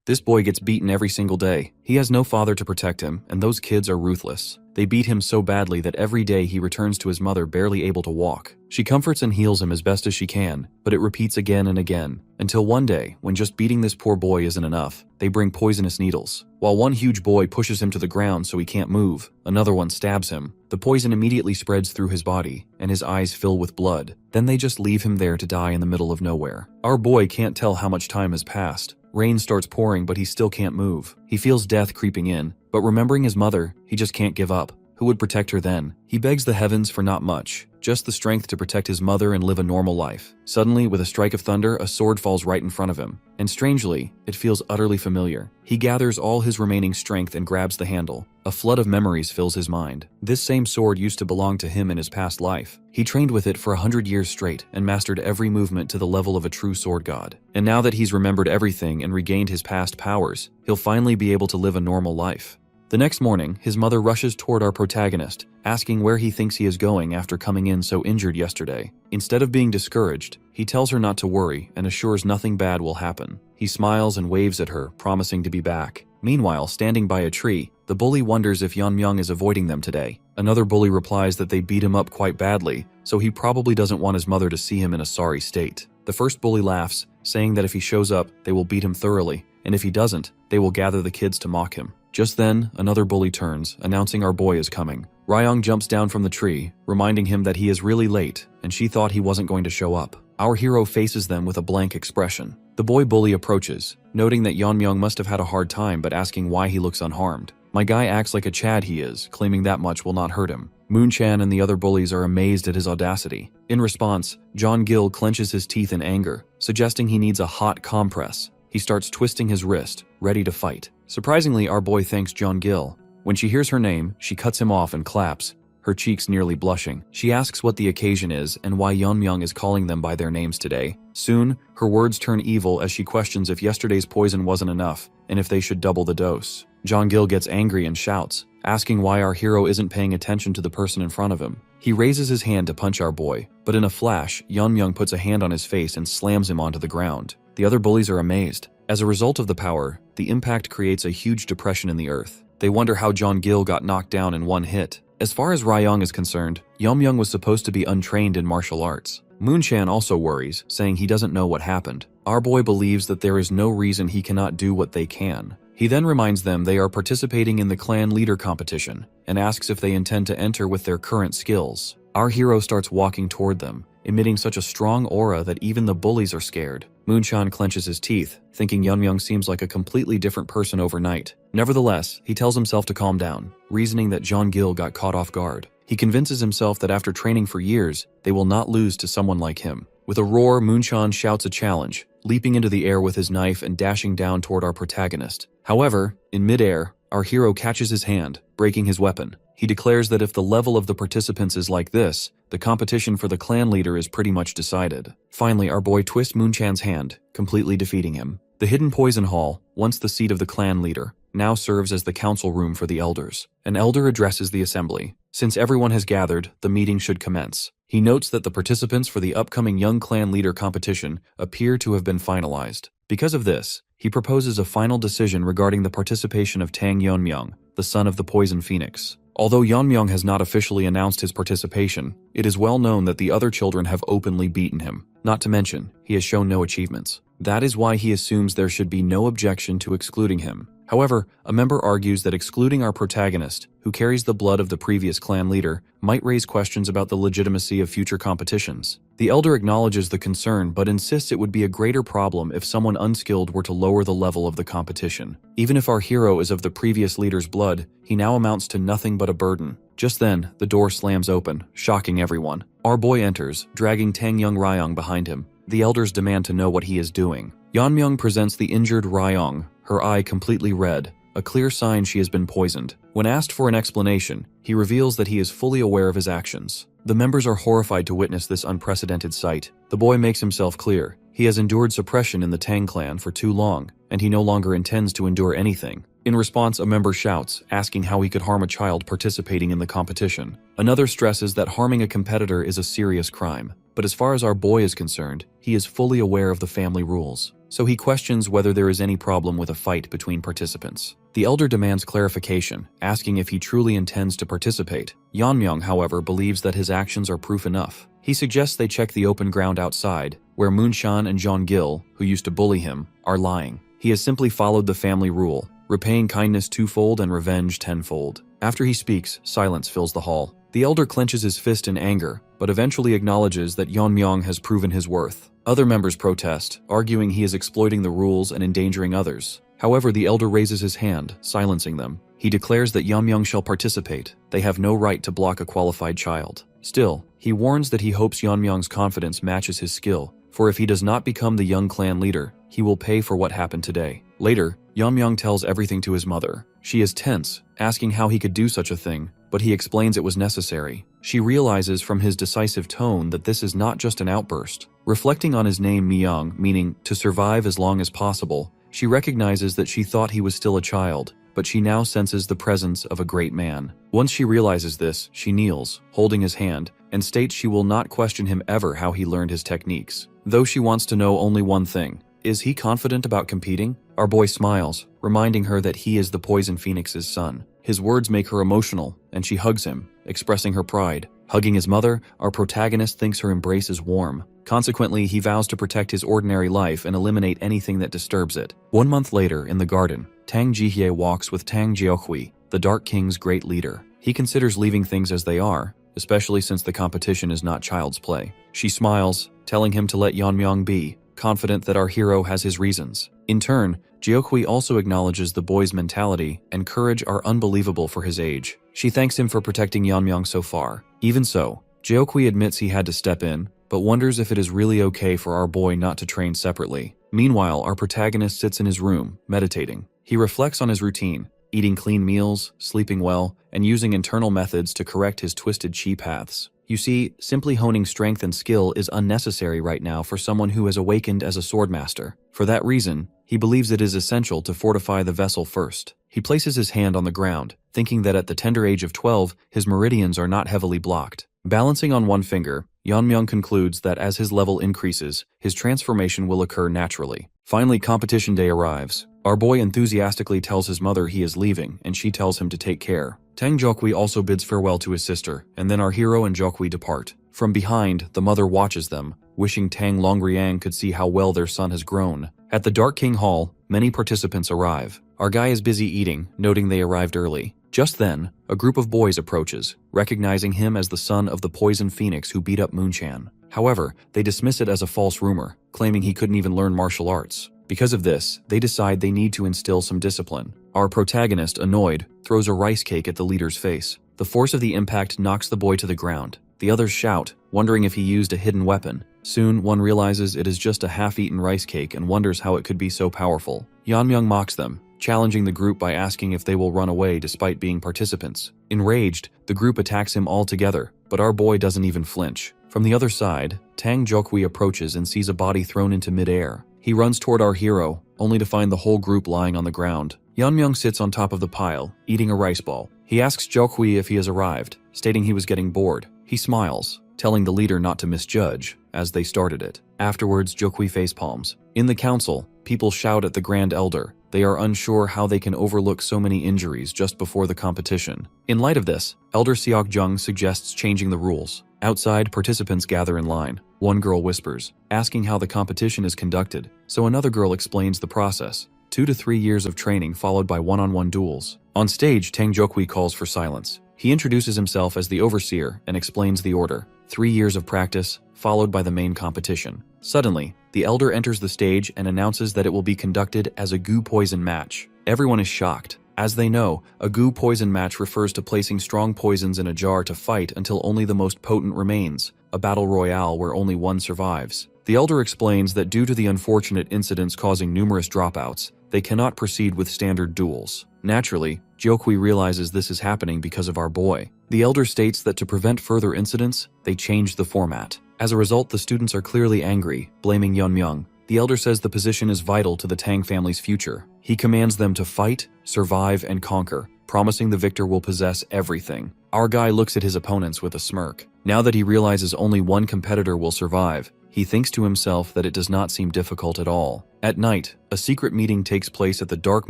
This boy gets beaten every single day. He has no father to protect him, and those kids are ruthless. They beat him so badly that every day he returns to his mother barely able to walk. She comforts and heals him as best as she can, but it repeats again and again, until one day, when just beating this poor boy isn't enough, they bring poisonous needles. While one huge boy pushes him to the ground so he can't move, another one stabs him. The poison immediately spreads through his body, and his eyes fill with blood. Then they just leave him there to die in the middle of nowhere. Our boy can't tell how much time has passed. Rain starts pouring, but he still can't move. He feels death creeping in, but remembering his mother, he just can't give up. Who would protect her then? He begs the heavens for not much, just the strength to protect his mother and live a normal life. Suddenly, with a strike of thunder, a sword falls right in front of him, and strangely, it feels utterly familiar. He gathers all his remaining strength and grabs the handle. A flood of memories fills his mind. This same sword used to belong to him in his past life. He trained with it for 100 years straight and mastered every movement to the level of a true sword god. And now that he's remembered everything and regained his past powers, he'll finally be able to live a normal life. The next morning, his mother rushes toward our protagonist, asking where he thinks he is going after coming in so injured yesterday. Instead of being discouraged, he tells her not to worry and assures nothing bad will happen. He smiles and waves at her, promising to be back. Meanwhile, standing by a tree, the bully wonders if Yeonmyoung is avoiding them today. Another bully replies that they beat him up quite badly, so he probably doesn't want his mother to see him in a sorry state. The first bully laughs, saying that if he shows up, they will beat him thoroughly, and if he doesn't, they will gather the kids to mock him. Just then, another bully turns, announcing our boy is coming. Ryong jumps down from the tree, reminding him that he is really late, and she thought he wasn't going to show up. Our hero faces them with a blank expression. The boy bully approaches, noting that Yeonmyoung must have had a hard time but asking why he looks unharmed. My guy acts like a Chad he is, claiming that much will not hurt him. Moonchan and the other bullies are amazed at his audacity. In response, John Gill clenches his teeth in anger, suggesting he needs a hot compress. He starts twisting his wrist, ready to fight. Surprisingly, our boy thanks John Gill. When she hears her name, she cuts him off and claps, her cheeks nearly blushing. She asks what the occasion is and why Yeonmyoung is calling them by their names today. Soon, her words turn evil as she questions if yesterday's poison wasn't enough and if they should double the dose. John Gill gets angry and shouts, asking why our hero isn't paying attention to the person in front of him. He raises his hand to punch our boy, but in a flash, Yeonmyoung puts a hand on his face and slams him onto the ground. The other bullies are amazed. As a result of the power, the impact creates a huge depression in the earth. They wonder how John Gill got knocked down in one hit. As far as Ryong is concerned, Yeonmyoung was supposed to be untrained in martial arts. Moonchan also worries, saying he doesn't know what happened. Our boy believes that there is no reason he cannot do what they can. He then reminds them they are participating in the clan leader competition and asks if they intend to enter with their current skills. Our hero starts walking toward them, emitting such a strong aura that even the bullies are scared. Moonchan clenches his teeth, thinking Yeonmyoung seems like a completely different person overnight. Nevertheless, he tells himself to calm down, reasoning that John Gill got caught off guard. He convinces himself that after training for years, they will not lose to someone like him. With a roar, Moonchan shouts a challenge, leaping into the air with his knife and dashing down toward our protagonist. However, in midair, our hero catches his hand, breaking his weapon. He declares that if the level of the participants is like this, the competition for the clan leader is pretty much decided. Finally, our boy twists Moonchan's hand, completely defeating him. The hidden poison hall, once the seat of the clan leader, now serves as the council room for the elders. An elder addresses the assembly. Since everyone has gathered, the meeting should commence. He notes that the participants for the upcoming young clan leader competition appear to have been finalized. Because of this, he proposes a final decision regarding the participation of Tang Yeonmyoung, the son of the Poison Phoenix. Although Yeonmyoung has not officially announced his participation, it is well known that the other children have openly beaten him. Not to mention, he has shown no achievements. That is why he assumes there should be no objection to excluding him. However, a member argues that excluding our protagonist, who carries the blood of the previous clan leader, might raise questions about the legitimacy of future competitions. The elder acknowledges the concern but insists it would be a greater problem if someone unskilled were to lower the level of the competition. Even if our hero is of the previous leader's blood, he now amounts to nothing but a burden. Just then, the door slams open, shocking everyone. Our boy enters, dragging Tang Young Ryong behind him. The elders demand to know what he is doing. Yeonmyoung presents the injured Ryong, her eye completely red, a clear sign she has been poisoned. When asked for an explanation, he reveals that he is fully aware of his actions. The members are horrified to witness this unprecedented sight. The boy makes himself clear. He has endured suppression in the Tang clan for too long, and he no longer intends to endure anything. In response, a member shouts, asking how he could harm a child participating in the competition. Another stresses that harming a competitor is a serious crime. But as far as our boy is concerned, he is fully aware of the family rules. so he questions whether there is any problem with a fight between participants. The elder demands clarification, asking if he truly intends to participate. Yeonmyoung, however, believes that his actions are proof enough. He suggests they check the open ground outside, where Moonshan and Jeong-gil, who used to bully him, are lying. He has simply followed the family rule, repaying kindness twofold and revenge tenfold. After he speaks, silence fills the hall. The elder clenches his fist in anger, but eventually acknowledges that Yeonmyoung has proven his worth. Other members protest, arguing he is exploiting the rules and endangering others. However, the elder raises his hand, silencing them. He declares that Yeonmyoung shall participate. They have no right to block a qualified child. Still, he warns that he hopes Yeonmyoung's confidence matches his skill, for if he does not become the young clan leader, he will pay for what happened today. Later, Yeonmyoung tells everything to his mother. She is tense, asking how he could do such a thing, but he explains it was necessary. She realizes from his decisive tone that this is not just an outburst. Reflecting on his name Myung, meaning to survive as long as possible, she recognizes that she thought he was still a child, but she now senses the presence of a great man. Once she realizes this, she kneels, holding his hand, and states she will not question him ever how he learned his techniques. Though she wants to know only one thing: is he confident about competing? Our boy smiles, reminding her that he is the Poison Phoenix's son. His words make her emotional, and she hugs him, expressing her pride. Hugging his mother, our protagonist thinks her embrace is warm. Consequently, he vows to protect his ordinary life and eliminate anything that disturbs it. 1 month later, in the garden, Tang Jihye walks with Tang Jeokhui, the Dark King's great leader. He considers leaving things as they are, especially since the competition is not child's play. She smiles, telling him to let Yeonmyoung be, confident that our hero has his reasons. In turn, Jeokhui also acknowledges the boy's mentality and courage are unbelievable for his age. She thanks him for protecting Yeonmyoung so far. Even so, Jeokhui admits he had to step in, but wonders if it is really okay for our boy not to train separately. Meanwhile, our protagonist sits in his room, meditating. He reflects on his routine, eating clean meals, sleeping well, and using internal methods to correct his twisted chi paths. You see, simply honing strength and skill is unnecessary right now for someone who has awakened as a swordmaster. For that reason, he believes it is essential to fortify the vessel first. He places his hand on the ground, thinking that at the tender age of 12, his meridians are not heavily blocked. Balancing on one finger, Yeonmyoung concludes that as his level increases, his transformation will occur naturally. Finally, competition day arrives. Our boy enthusiastically tells his mother he is leaving, and she tells him to take care. Tang Jeokhui also bids farewell to his sister, and then our hero and Jeokhui depart. From behind, the mother watches them, wishing Tang Longriang could see how well their son has grown. At the Dark King Hall, many participants arrive. Our guy is busy eating, noting they arrived early. Just then, a group of boys approaches, recognizing him as the son of the Poison Phoenix who beat up Moonshan. However, they dismiss it as a false rumor, claiming he couldn't even learn martial arts. Because of this, they decide they need to instill some discipline. Our protagonist, annoyed, throws a rice cake at the leader's face. The force of the impact knocks the boy to the ground. The others shout, wondering if he used a hidden weapon. Soon, one realizes it is just a half-eaten rice cake and wonders how it could be so powerful. Yeonmyoung mocks them, challenging the group by asking if they will run away despite being participants. Enraged, the group attacks him all together, but our boy doesn't even flinch. From the other side, Tang Jeokhui approaches and sees a body thrown into midair. He runs toward our hero, only to find the whole group lying on the ground. Yeonmyoung sits on top of the pile, eating a rice ball. He asks Jeokhui if he has arrived, stating he was getting bored. He smiles, telling the leader not to misjudge, as they started it. Afterwards, Jeokhui facepalms. In the council, people shout at the Grand Elder. They are unsure how they can overlook so many injuries just before the competition. In light of this, Elder Seok-jung suggests changing the rules. Outside, participants gather in line. One girl whispers, asking how the competition is conducted, so another girl explains the process. 2 to 3 years of training followed by one-on-one duels. On stage, Tang Jeokhui calls for silence. He introduces himself as the overseer and explains the order. 3 years of practice, followed by the main competition. Suddenly, the elder enters the stage and announces that it will be conducted as a goo poison match. Everyone is shocked. As they know, a goo poison match refers to placing strong poisons in a jar to fight until only the most potent remains, a battle royale where only one survives. The elder explains that due to the unfortunate incidents causing numerous dropouts, they cannot proceed with standard duels. Naturally, Jeokhui realizes this is happening because of our boy. The elder states that to prevent further incidents, they changed the format. As a result, the students are clearly angry, blaming Yeonmyoung. The elder says the position is vital to the Tang family's future. He commands them to fight, survive, and conquer, promising the victor will possess everything. Our guy looks at his opponents with a smirk. Now that he realizes only one competitor will survive, He thinks to himself that it does not seem difficult at all. At night, a secret meeting takes place at the Dark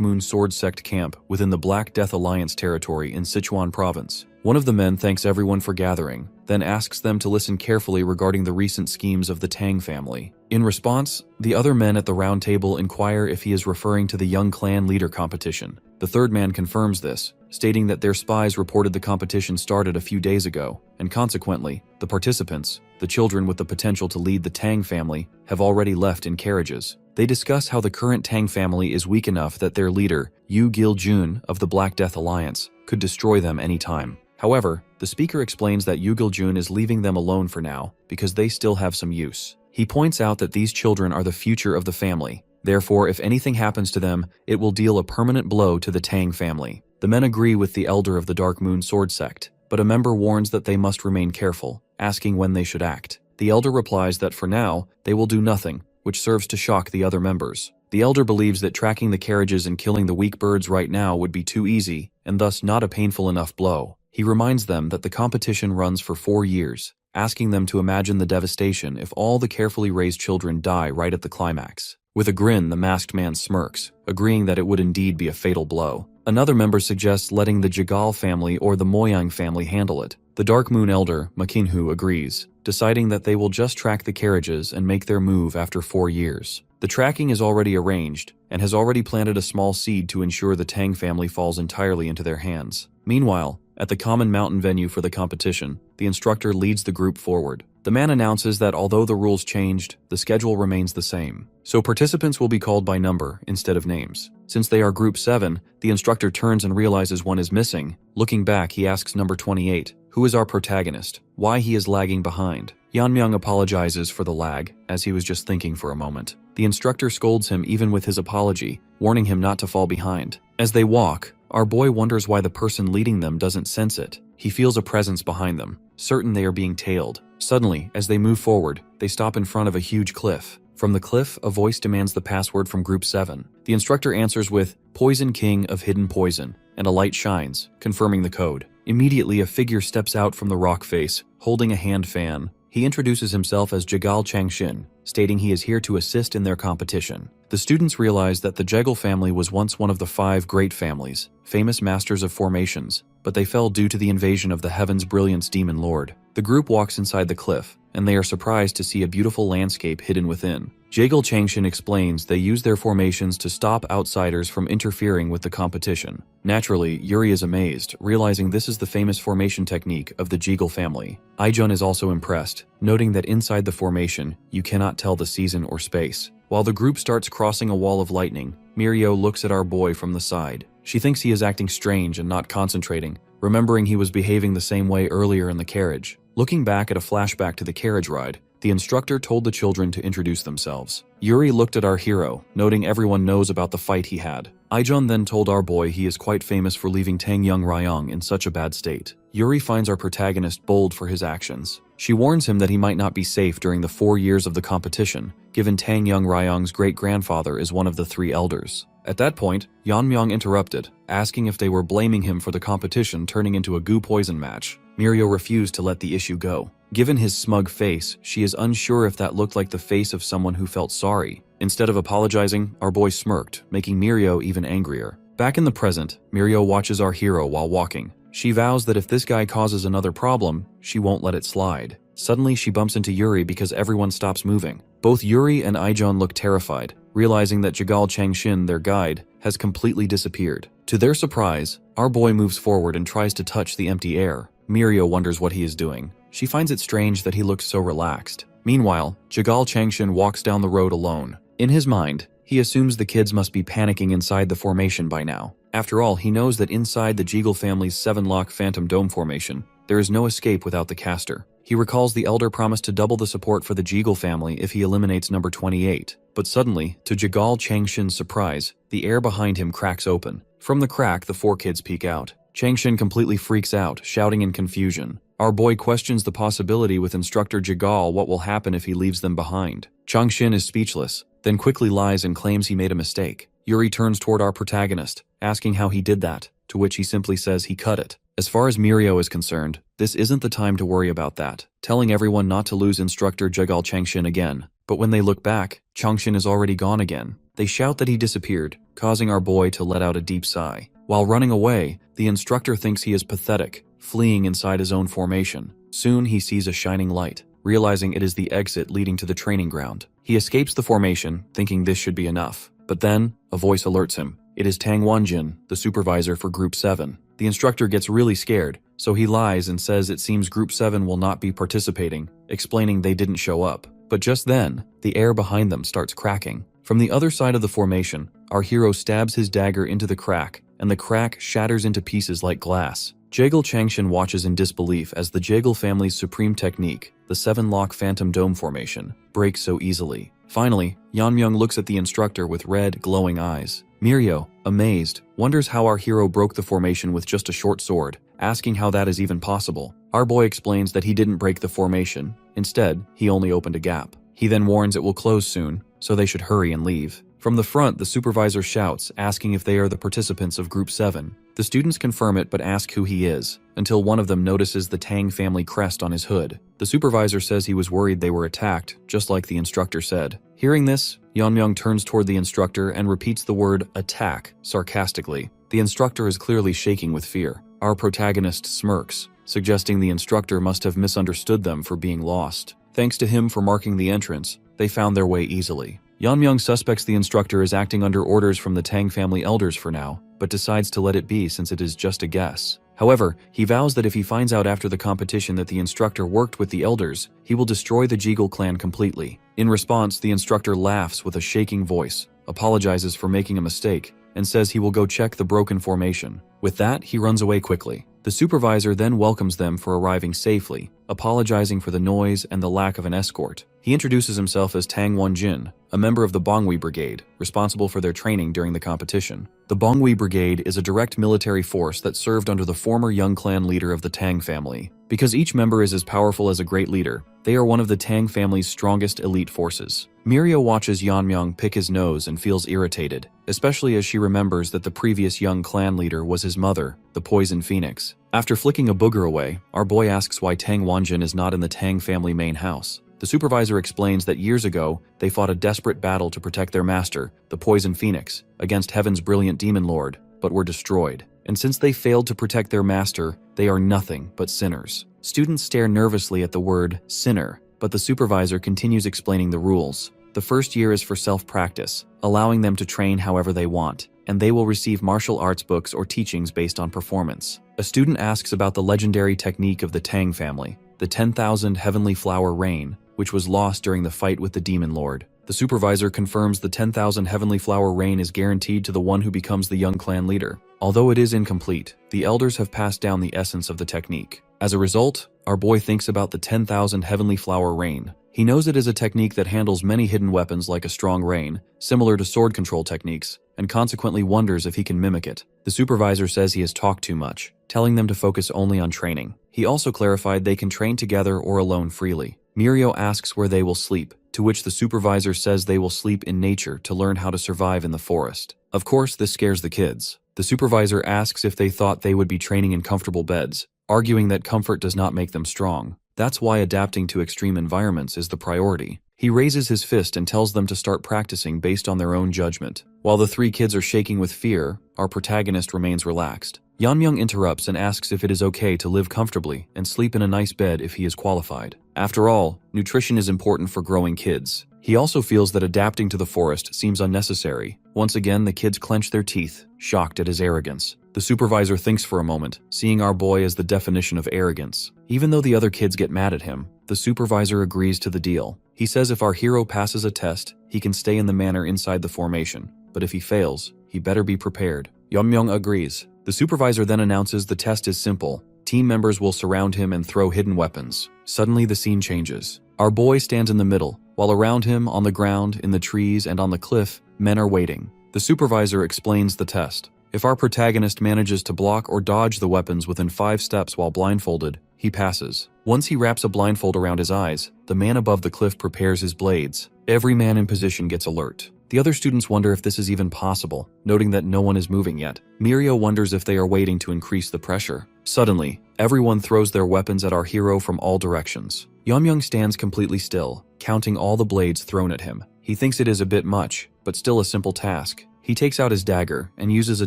Moon Sword Sect camp within the Black Death Alliance territory in Sichuan province. One of the men thanks everyone for gathering, then asks them to listen carefully regarding the recent schemes of the Tang family. In response, the other men at the round table inquire if he is referring to the young clan leader competition. The third man confirms this, stating that their spies reported the competition started a few days ago, and consequently, the participants, the children with the potential to lead the Tang family, have already left in carriages. They discuss how the current Tang family is weak enough that their leader, Yu Gil-jun of the Black Death Alliance, could destroy them anytime. However, the speaker explains that Yu Gil-jun is leaving them alone for now because they still have some use. He points out that these children are the future of the family. Therefore, if anything happens to them, it will deal a permanent blow to the Tang family. The men agree with the elder of the Dark Moon Sword Sect, but a member warns that they must remain careful, asking when they should act. The elder replies that for now, they will do nothing, which serves to shock the other members. The elder believes that tracking the carriages and killing the weak birds right now would be too easy, and thus not a painful enough blow. He reminds them that the competition runs for 4 years, asking them to imagine the devastation if all the carefully raised children die right at the climax. With a grin, the masked man smirks, agreeing that it would indeed be a fatal blow. Another member suggests letting the Jigal family or the Moyang family handle it. The Dark Moon elder, Makinhu, agrees, deciding that they will just track the carriages and make their move after 4 years. The tracking is already arranged, and has already planted a small seed to ensure the Tang family falls entirely into their hands. Meanwhile, at the common mountain venue for the competition, the instructor leads the group forward. The man announces that although the rules changed, the schedule remains the same. So participants will be called by number instead of names. Since they are Group 7, the instructor turns and realizes one is missing. Looking back, he asks number 28, who is our protagonist, why he is lagging behind. Yanmyung apologizes for the lag, as he was just thinking for a moment. The instructor scolds him even with his apology, warning him not to fall behind. As they walk, our boy wonders why the person leading them doesn't sense it. He feels a presence behind them, certain they are being tailed. Suddenly, as they move forward, they stop in front of a huge cliff. From the cliff, a voice demands the password from Group 7. The instructor answers with, Poison King of Hidden Poison, and a light shines, confirming the code. Immediately, a figure steps out from the rock face, holding a hand fan. He introduces himself as Jagal Changshin, stating he is here to assist in their competition. The students realize that the Jegal family was once one of the 5 great families, famous masters of formations, but they fell due to the invasion of the Heaven's Brilliance Demon Lord. The group walks inside the cliff, and they are surprised to see a beautiful landscape hidden within. Jagal Changshin explains they use their formations to stop outsiders from interfering with the competition. Naturally, Yuri is amazed, realizing this is the famous formation technique of the Jegal family. Aijun is also impressed, noting that inside the formation, you cannot tell the season or space. While the group starts crossing a wall of lightning, Mirio looks at our boy from the side. She thinks he is acting strange and not concentrating, remembering he was behaving the same way earlier in the carriage. Looking back at a flashback to the carriage ride, the instructor told the children to introduce themselves. Yuri looked at our hero, noting everyone knows about the fight he had. Aijun then told our boy he is quite famous for leaving Tang Young Ryong in such a bad state. Yuri finds our protagonist bold for his actions. She warns him that he might not be safe during the 4 years of the competition, given Tang Young Ryong's great-grandfather is one of the 3 elders. At that point, Yanmyung interrupted, asking if they were blaming him for the competition turning into a goo poison match. Mirio refused to let the issue go. Given his smug face, she is unsure if that looked like the face of someone who felt sorry. Instead of apologizing, our boy smirked, making Mirio even angrier. Back in the present, Mirio watches our hero while walking. She vows that if this guy causes another problem, she won't let it slide. Suddenly, she bumps into Yuri because everyone stops moving. Both Yuri and Aijun look terrified, realizing that Jagal Changshin, their guide, has completely disappeared. To their surprise, our boy moves forward and tries to touch the empty air. Mirio wonders what he is doing. She finds it strange that he looks so relaxed. Meanwhile, Jagal Changshin walks down the road alone. In his mind, he assumes the kids must be panicking inside the formation by now. After all, he knows that inside the Jegal family's 7-lock Phantom Dome formation, there is no escape without the caster. He recalls the elder promised to double the support for the Jegal family if he eliminates number 28. But suddenly, to Jagal Changshin's surprise, the air behind him cracks open. From the crack, the 4 kids peek out. Changshin completely freaks out, shouting in confusion. Our boy questions the possibility with instructor Jagal what will happen if he leaves them behind. Changshin is speechless, then quickly lies and claims he made a mistake. Yuri turns toward our protagonist, asking how he did that. to which he simply says he cut it. As far as Mirio is concerned, this isn't the time to worry about that, telling everyone not to lose instructor Jegal Changshin again. But when they look back, Changshin is already gone again. They shout that he disappeared, causing our boy to let out a deep sigh. While running away, the instructor thinks he is pathetic, fleeing inside his own formation. Soon he sees a shining light, realizing it is the exit leading to the training ground. He escapes the formation, thinking this should be enough. But then, a voice alerts him. It is Tang Wanjin, the supervisor for Group 7. The instructor gets really scared, so he lies and says it seems Group 7 will not be participating, explaining they didn't show up. But just then, the air behind them starts cracking. From the other side of the formation, our hero stabs his dagger into the crack, and the crack shatters into pieces like glass. Jegal Changshin watches in disbelief as the Jegal family's supreme technique, the 7-lock Phantom Dome formation, breaks so easily. Finally, Yeonmyoung looks at the instructor with red, glowing eyes. Mirio, amazed, wonders how our hero broke the formation with just a short sword, asking how that is even possible. Our boy explains that he didn't break the formation. Instead, he only opened a gap. He then warns it will close soon, so they should hurry and leave. From the front, the supervisor shouts, asking if they are the participants of Group 7. The students confirm it but ask who he is, until one of them notices the Tang family crest on his hood. The supervisor says he was worried they were attacked, just like the instructor said. Hearing this, Yeonmyoung turns toward the instructor and repeats the word attack sarcastically. The instructor is clearly shaking with fear. Our protagonist smirks, suggesting the instructor must have misunderstood them for being lost. Thanks to him for marking the entrance, they found their way easily. Yeonmyoung suspects the instructor is acting under orders from the Tang family elders for now, but decides to let it be since it is just a guess. However, he vows that if he finds out after the competition that the instructor worked with the elders, he will destroy the Jegal clan completely. In response, the instructor laughs with a shaking voice, apologizes for making a mistake, and says he will go check the broken formation. With that, he runs away quickly. The supervisor then welcomes them for arriving safely, apologizing for the noise and the lack of an escort. He introduces himself as Tang Wanjin, a member of the Bongui Brigade, responsible for their training during the competition. The Bongui Brigade is a direct military force that served under the former young clan leader of the Tang family. Because each member is as powerful as a great leader, they are one of the Tang family's strongest elite forces. Mirio watches Yeonmyoung pick his nose and feels irritated, especially as she remembers that the previous young clan leader was his mother, the Poison Phoenix. After flicking a booger away, our boy asks why Tang Wanjin is not in the Tang family main house. The supervisor explains that years ago, they fought a desperate battle to protect their master, the Poison Phoenix, against Heaven's brilliant demon lord, but were destroyed. And since they failed to protect their master, they are nothing but sinners. Students stare nervously at the word sinner, but the supervisor continues explaining the rules. The first year is for self-practice, allowing them to train however they want, and they will receive martial arts books or teachings based on performance. A student asks about the legendary technique of the Tang family, the 10,000 Heavenly Flower Rain, which was lost during the fight with the Demon Lord. The supervisor confirms the 10,000 Heavenly Flower Rain is guaranteed to the one who becomes the young clan leader. Although it is incomplete, the elders have passed down the essence of the technique. As a result, our boy thinks about the 10,000 Heavenly Flower Rain. He knows it is a technique that handles many hidden weapons like a strong rain, similar to sword control techniques, and consequently wonders if he can mimic it. The supervisor says he has talked too much, telling them to focus only on training. He also clarified they can train together or alone freely. Mirio asks where they will sleep, to which the supervisor says they will sleep in nature to learn how to survive in the forest. Of course, this scares the kids. The supervisor asks if they thought they would be training in comfortable beds, arguing that comfort does not make them strong. That's why adapting to extreme environments is the priority. He raises his fist and tells them to start practicing based on their own judgment. While the three kids are shaking with fear, our protagonist remains relaxed. Yeonmyoung interrupts and asks if it is okay to live comfortably and sleep in a nice bed if he is qualified. After all, nutrition is important for growing kids. He also feels that adapting to the forest seems unnecessary. Once again, the kids clench their teeth, shocked at his arrogance. The supervisor thinks for a moment, seeing our boy as the definition of arrogance. Even though the other kids get mad at him, the supervisor agrees to the deal. He says if our hero passes a test, he can stay in the manor inside the formation, but if he fails, he better be prepared. Yeonmyoung agrees. The supervisor then announces the test is simple. Team members will surround him and throw hidden weapons. Suddenly the scene changes. Our boy stands in the middle, while around him, on the ground, in the trees, and on the cliff, men are waiting. The supervisor explains the test. If our protagonist manages to block or dodge the weapons within 5 steps while blindfolded, he passes. Once he wraps a blindfold around his eyes, the man above the cliff prepares his blades. Every man in position gets alert. The other students wonder if this is even possible, noting that no one is moving yet. Mirio wonders if they are waiting to increase the pressure. Suddenly, everyone throws their weapons at our hero from all directions. Yeonmyoung stands completely still, counting all the blades thrown at him. He thinks it is a bit much, but still a simple task. He takes out his dagger and uses a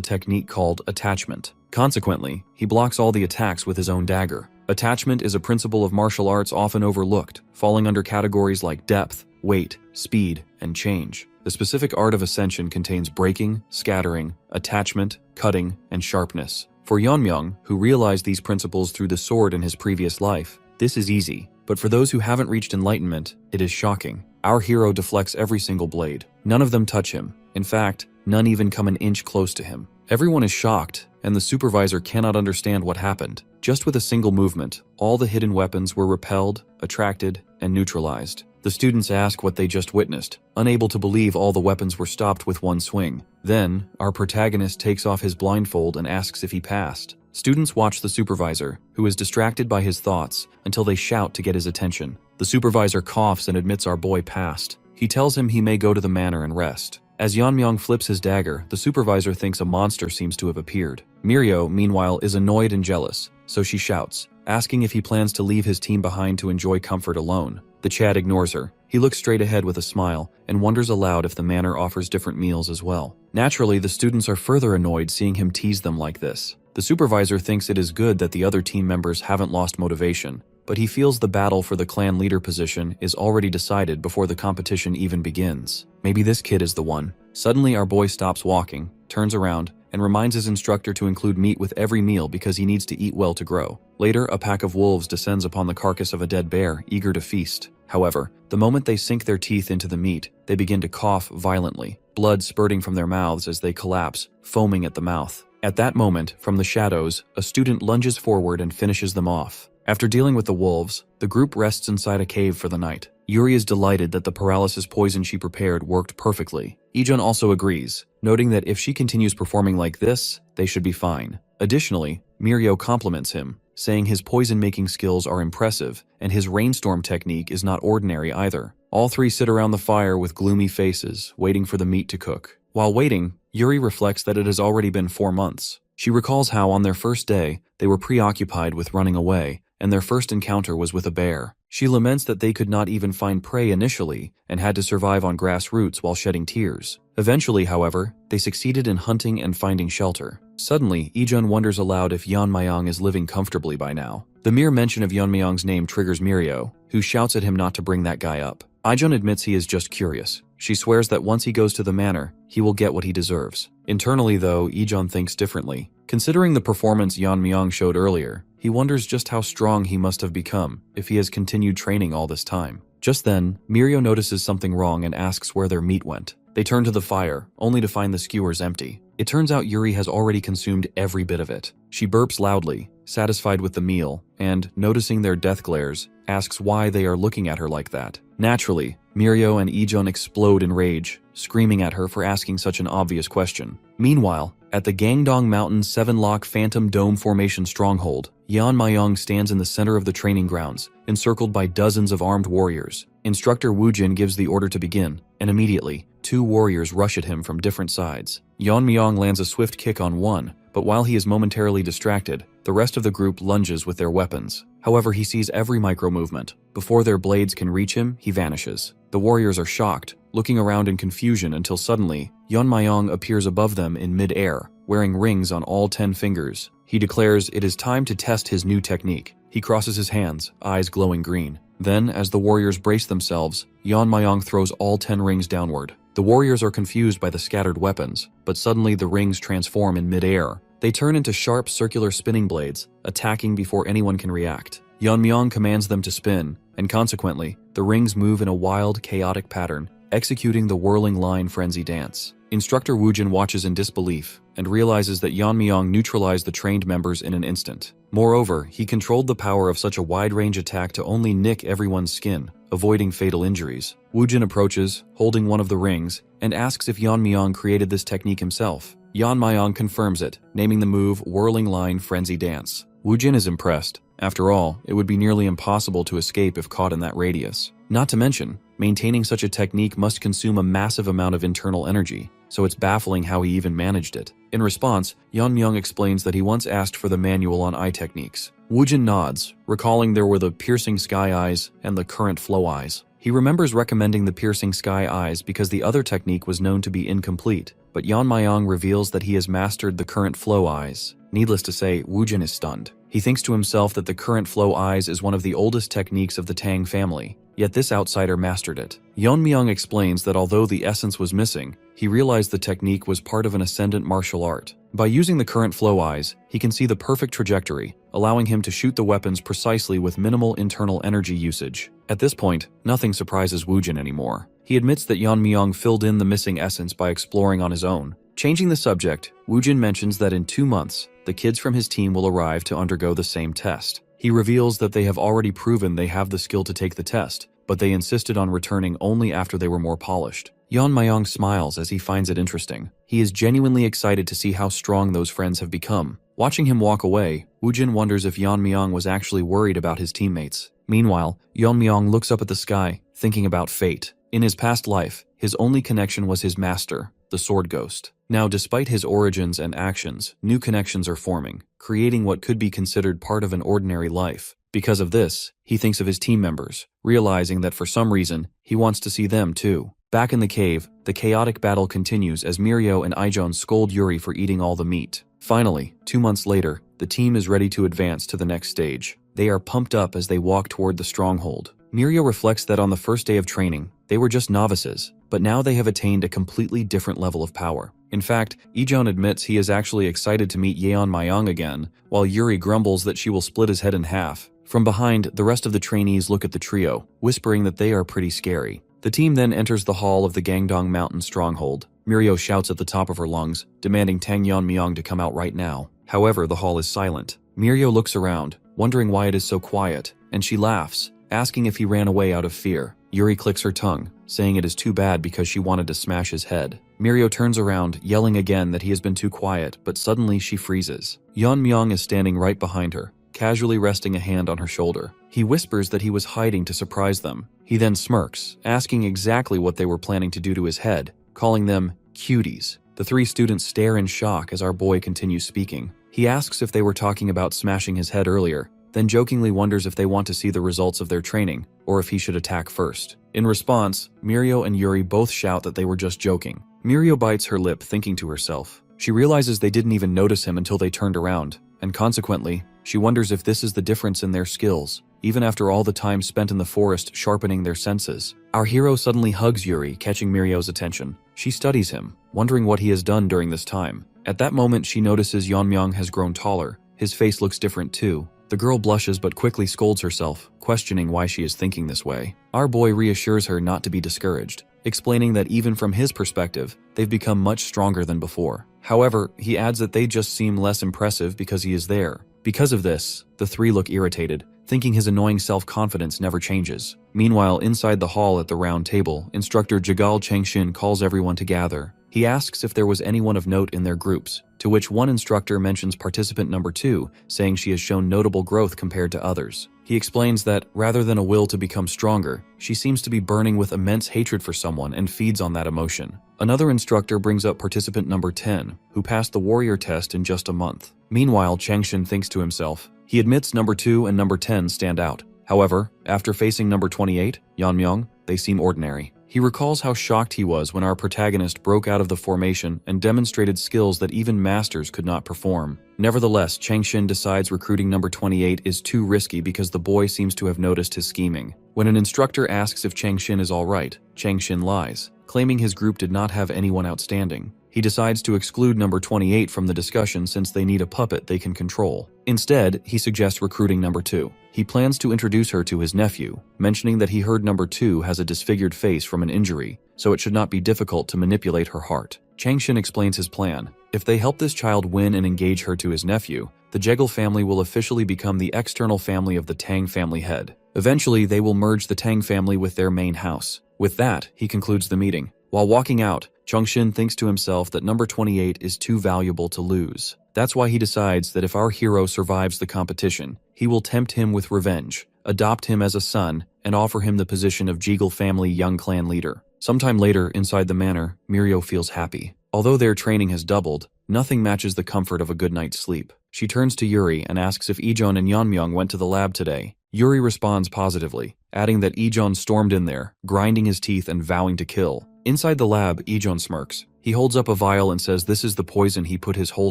technique called attachment. Consequently, he blocks all the attacks with his own dagger. Attachment is a principle of martial arts often overlooked, falling under categories like depth, weight, speed, and change. The specific art of ascension contains breaking, scattering, attachment, cutting, and sharpness. For Yeonmyoung, who realized these principles through the sword in his previous life, this is easy. But for those who haven't reached enlightenment, it is shocking. Our hero deflects every single blade. None of them touch him. In fact, none even come an inch close to him. Everyone is shocked, and the supervisor cannot understand what happened. Just with a single movement, all the hidden weapons were repelled, attracted, and neutralized. The students ask what they just witnessed, unable to believe all the weapons were stopped with one swing. Then, our protagonist takes off his blindfold and asks if he passed. Students watch the supervisor, who is distracted by his thoughts, until they shout to get his attention. The supervisor coughs and admits our boy passed. He tells him he may go to the manor and rest. As Yeonmyoung flips his dagger, the supervisor thinks a monster seems to have appeared. Mirio, meanwhile, is annoyed and jealous, so she shouts, asking if he plans to leave his team behind to enjoy comfort alone. The Chad ignores her. He looks straight ahead with a smile and wonders aloud if the manor offers different meals as well. Naturally, the students are further annoyed seeing him tease them like this. The supervisor thinks it is good that the other team members haven't lost motivation, but he feels the battle for the clan leader position is already decided before the competition even begins. Maybe this kid is the one. Suddenly, our boy stops walking, turns around, and reminds his instructor to include meat with every meal because he needs to eat well to grow. Later, a pack of wolves descends upon the carcass of a dead bear, eager to feast. However, the moment they sink their teeth into the meat, they begin to cough violently, blood spurting from their mouths as they collapse, foaming at the mouth. At that moment, from the shadows, a student lunges forward and finishes them off. After dealing with the wolves, the group rests inside a cave for the night. Yuri is delighted that the paralysis poison she prepared worked perfectly. Ijun also agrees, noting that if she continues performing like this, they should be fine. Additionally, Mirio compliments him, saying his poison-making skills are impressive, and his rainstorm technique is not ordinary either. All three sit around the fire with gloomy faces, waiting for the meat to cook. While waiting, Yuri reflects that it has already been 4 months. She recalls how on their first day, they were preoccupied with running away, and their first encounter was with a bear. She laments that they could not even find prey initially and had to survive on grass roots while shedding tears. Eventually, however, they succeeded in hunting and finding shelter. Suddenly, Ijun wonders aloud if Yeonmyoung is living comfortably by now. The mere mention of Yeonmyoung's name triggers Mirio, who shouts at him not to bring that guy up. Ijun admits he is just curious. She swears that once he goes to the manor, he will get what he deserves. Internally, though, Ijun thinks differently. Considering the performance Yeonmyoung showed earlier, he wonders just how strong he must have become if he has continued training all this time. Just then, Mirio notices something wrong and asks where their meat went. They turn to the fire, only to find the skewers empty. It turns out Yuri has already consumed every bit of it. She burps loudly, satisfied with the meal, and, noticing their death glares, asks why they are looking at her like that. Naturally, Mirio and Ijun explode in rage, screaming at her for asking such an obvious question. Meanwhile, at the Gangdong Mountain 7-Lock Phantom Dome Formation stronghold, Yeonmyoung stands in the center of the training grounds, encircled by dozens of armed warriors. Instructor Woojin gives the order to begin, and immediately, 2 warriors rush at him from different sides. Yeonmyoung lands a swift kick on one, but while he is momentarily distracted, the rest of the group lunges with their weapons. However, he sees every micro-movement. Before their blades can reach him, he vanishes. The warriors are shocked, looking around in confusion until suddenly, Yeonmyoung appears above them in mid-air, wearing rings on all 10 fingers. He declares it is time to test his new technique. He crosses his hands, eyes glowing green. Then, as the warriors brace themselves, Yeonmyoung throws all 10 rings downward. The warriors are confused by the scattered weapons, but suddenly the rings transform in mid-air. They turn into sharp circular spinning blades, attacking before anyone can react. Yeonmyoung commands them to spin, and consequently, the rings move in a wild, chaotic pattern, executing the whirling line frenzy dance. Instructor Woojin watches in disbelief and realizes that Yeonmyoung neutralized the trained members in an instant. Moreover, he controlled the power of such a wide-range attack to only nick everyone's skin, avoiding fatal injuries. Woojin approaches, holding one of the rings, and asks if Yeonmyoung created this technique himself. Yeonmyoung confirms it, naming the move Whirling Line Frenzy Dance. Woojin is impressed. After all, it would be nearly impossible to escape if caught in that radius. Not to mention, maintaining such a technique must consume a massive amount of internal energy, so it's baffling how he even managed it. In response, Yeonmyoung explains that he once asked for the manual on eye techniques. Woojin nods, recalling there were the piercing sky eyes and the current flow eyes. He remembers recommending the piercing sky eyes because the other technique was known to be incomplete, but Yeonmyoung reveals that he has mastered the current flow eyes. Needless to say, Woojin is stunned. He thinks to himself that the current flow eyes is one of the oldest techniques of the Tang family, yet this outsider mastered it. Yeonmyoung explains that although the essence was missing, he realized the technique was part of an ascendant martial art. By using the current flow eyes, he can see the perfect trajectory, allowing him to shoot the weapons precisely with minimal internal energy usage. At this point, nothing surprises Woojin anymore. He admits that Yeonmyoung filled in the missing essence by exploring on his own. Changing the subject, Woojin mentions that in 2 months, the kids from his team will arrive to undergo the same test. He reveals that they have already proven they have the skill to take the test, but they insisted on returning only after they were more polished. Yeonmyoung smiles as he finds it interesting. He is genuinely excited to see how strong those friends have become. Watching him walk away, Woojin wonders if Yeonmyoung was actually worried about his teammates. Meanwhile, Yeonmyoung looks up at the sky, thinking about fate. In his past life, his only connection was his master, the Sword Ghost. Now, despite his origins and actions, new connections are forming, creating what could be considered part of an ordinary life. Because of this, he thinks of his team members, realizing that for some reason, he wants to see them too. Back in the cave, the chaotic battle continues as Mirio and Ijeon scold Yuri for eating all the meat. Finally, 2 months later, the team is ready to advance to the next stage. They are pumped up as they walk toward the stronghold. Mirio reflects that on the first day of training, they were just novices, but now they have attained a completely different level of power. In fact, Ijeon admits he is actually excited to meet Yeonmyoung again, while Yuri grumbles that she will split his head in half. From behind, the rest of the trainees look at the trio, whispering that they are pretty scary. The team then enters the hall of the Gangdong Mountain stronghold. Mirio shouts at the top of her lungs, demanding Tang Yeonmyoung to come out right now. However, the hall is silent. Mirio looks around, wondering why it is so quiet, and she laughs, asking if he ran away out of fear. Yuri clicks her tongue, saying it is too bad because she wanted to smash his head. Mirio turns around, yelling again that he has been too quiet, but suddenly she freezes. Yeonmyoung is standing right behind her, casually resting a hand on her shoulder. He whispers that he was hiding to surprise them. He then smirks, asking exactly what they were planning to do to his head, calling them cuties. The 3 students stare in shock as our boy continues speaking. He asks if they were talking about smashing his head earlier, then jokingly wonders if they want to see the results of their training, or if he should attack first. In response, Mirio and Yuri both shout that they were just joking. Mirio bites her lip, thinking to herself. She realizes they didn't even notice him until they turned around, and consequently, she wonders if this is the difference in their skills, even after all the time spent in the forest sharpening their senses. Our hero suddenly hugs Yuri, catching Mirio's attention. She studies him, wondering what he has done during this time. At that moment, she notices Yeonmyoung has grown taller. His face looks different too. The girl blushes but quickly scolds herself, questioning why she is thinking this way. Our boy reassures her not to be discouraged, explaining that even from his perspective, they've become much stronger than before. However, he adds that they just seem less impressive because he is there. Because of this, the 3 look irritated, thinking his annoying self-confidence never changes. Meanwhile, inside the hall at the round table, instructor Jagal Changshin calls everyone to gather. He asks if there was anyone of note in their groups, to which one instructor mentions participant number 2, saying she has shown notable growth compared to others. He explains that, rather than a will to become stronger, she seems to be burning with immense hatred for someone and feeds on that emotion. Another instructor brings up participant number 10, who passed the warrior test in just a month. Meanwhile, Changshin thinks to himself. He admits number 2 and number 10 stand out. However, after facing number 28, Yeonmyoung, they seem ordinary. He recalls how shocked he was when our protagonist broke out of the formation and demonstrated skills that even masters could not perform. Nevertheless, Changshin decides recruiting number 28 is too risky because the boy seems to have noticed his scheming. When an instructor asks if Changshin is alright, Changshin lies, claiming his group did not have anyone outstanding. He decides to exclude number 28 from the discussion since they need a puppet they can control. Instead, he suggests recruiting number 2. He plans to introduce her to his nephew, mentioning that he heard number 2 has a disfigured face from an injury, so it should not be difficult to manipulate her heart. Changshin explains his plan. If they help this child win and engage her to his nephew, the Jegal family will officially become the external family of the Tang family head. Eventually, they will merge the Tang family with their main house. With that, he concludes the meeting. While walking out, Changshin thinks to himself that number 28 is too valuable to lose. That's why he decides that if our hero survives the competition, he will tempt him with revenge, adopt him as a son, and offer him the position of Jeagle family young clan leader. Sometime later, inside the manor, Mirio feels happy. Although their training has doubled, nothing matches the comfort of a good night's sleep. She turns to Yuri and asks if Ijeon and Yeonmyeong went to the lab today. Yuri responds positively, adding that Ijeon stormed in there, grinding his teeth and vowing to kill. Inside the lab, Ijeon smirks. He holds up a vial and says this is the poison he put his whole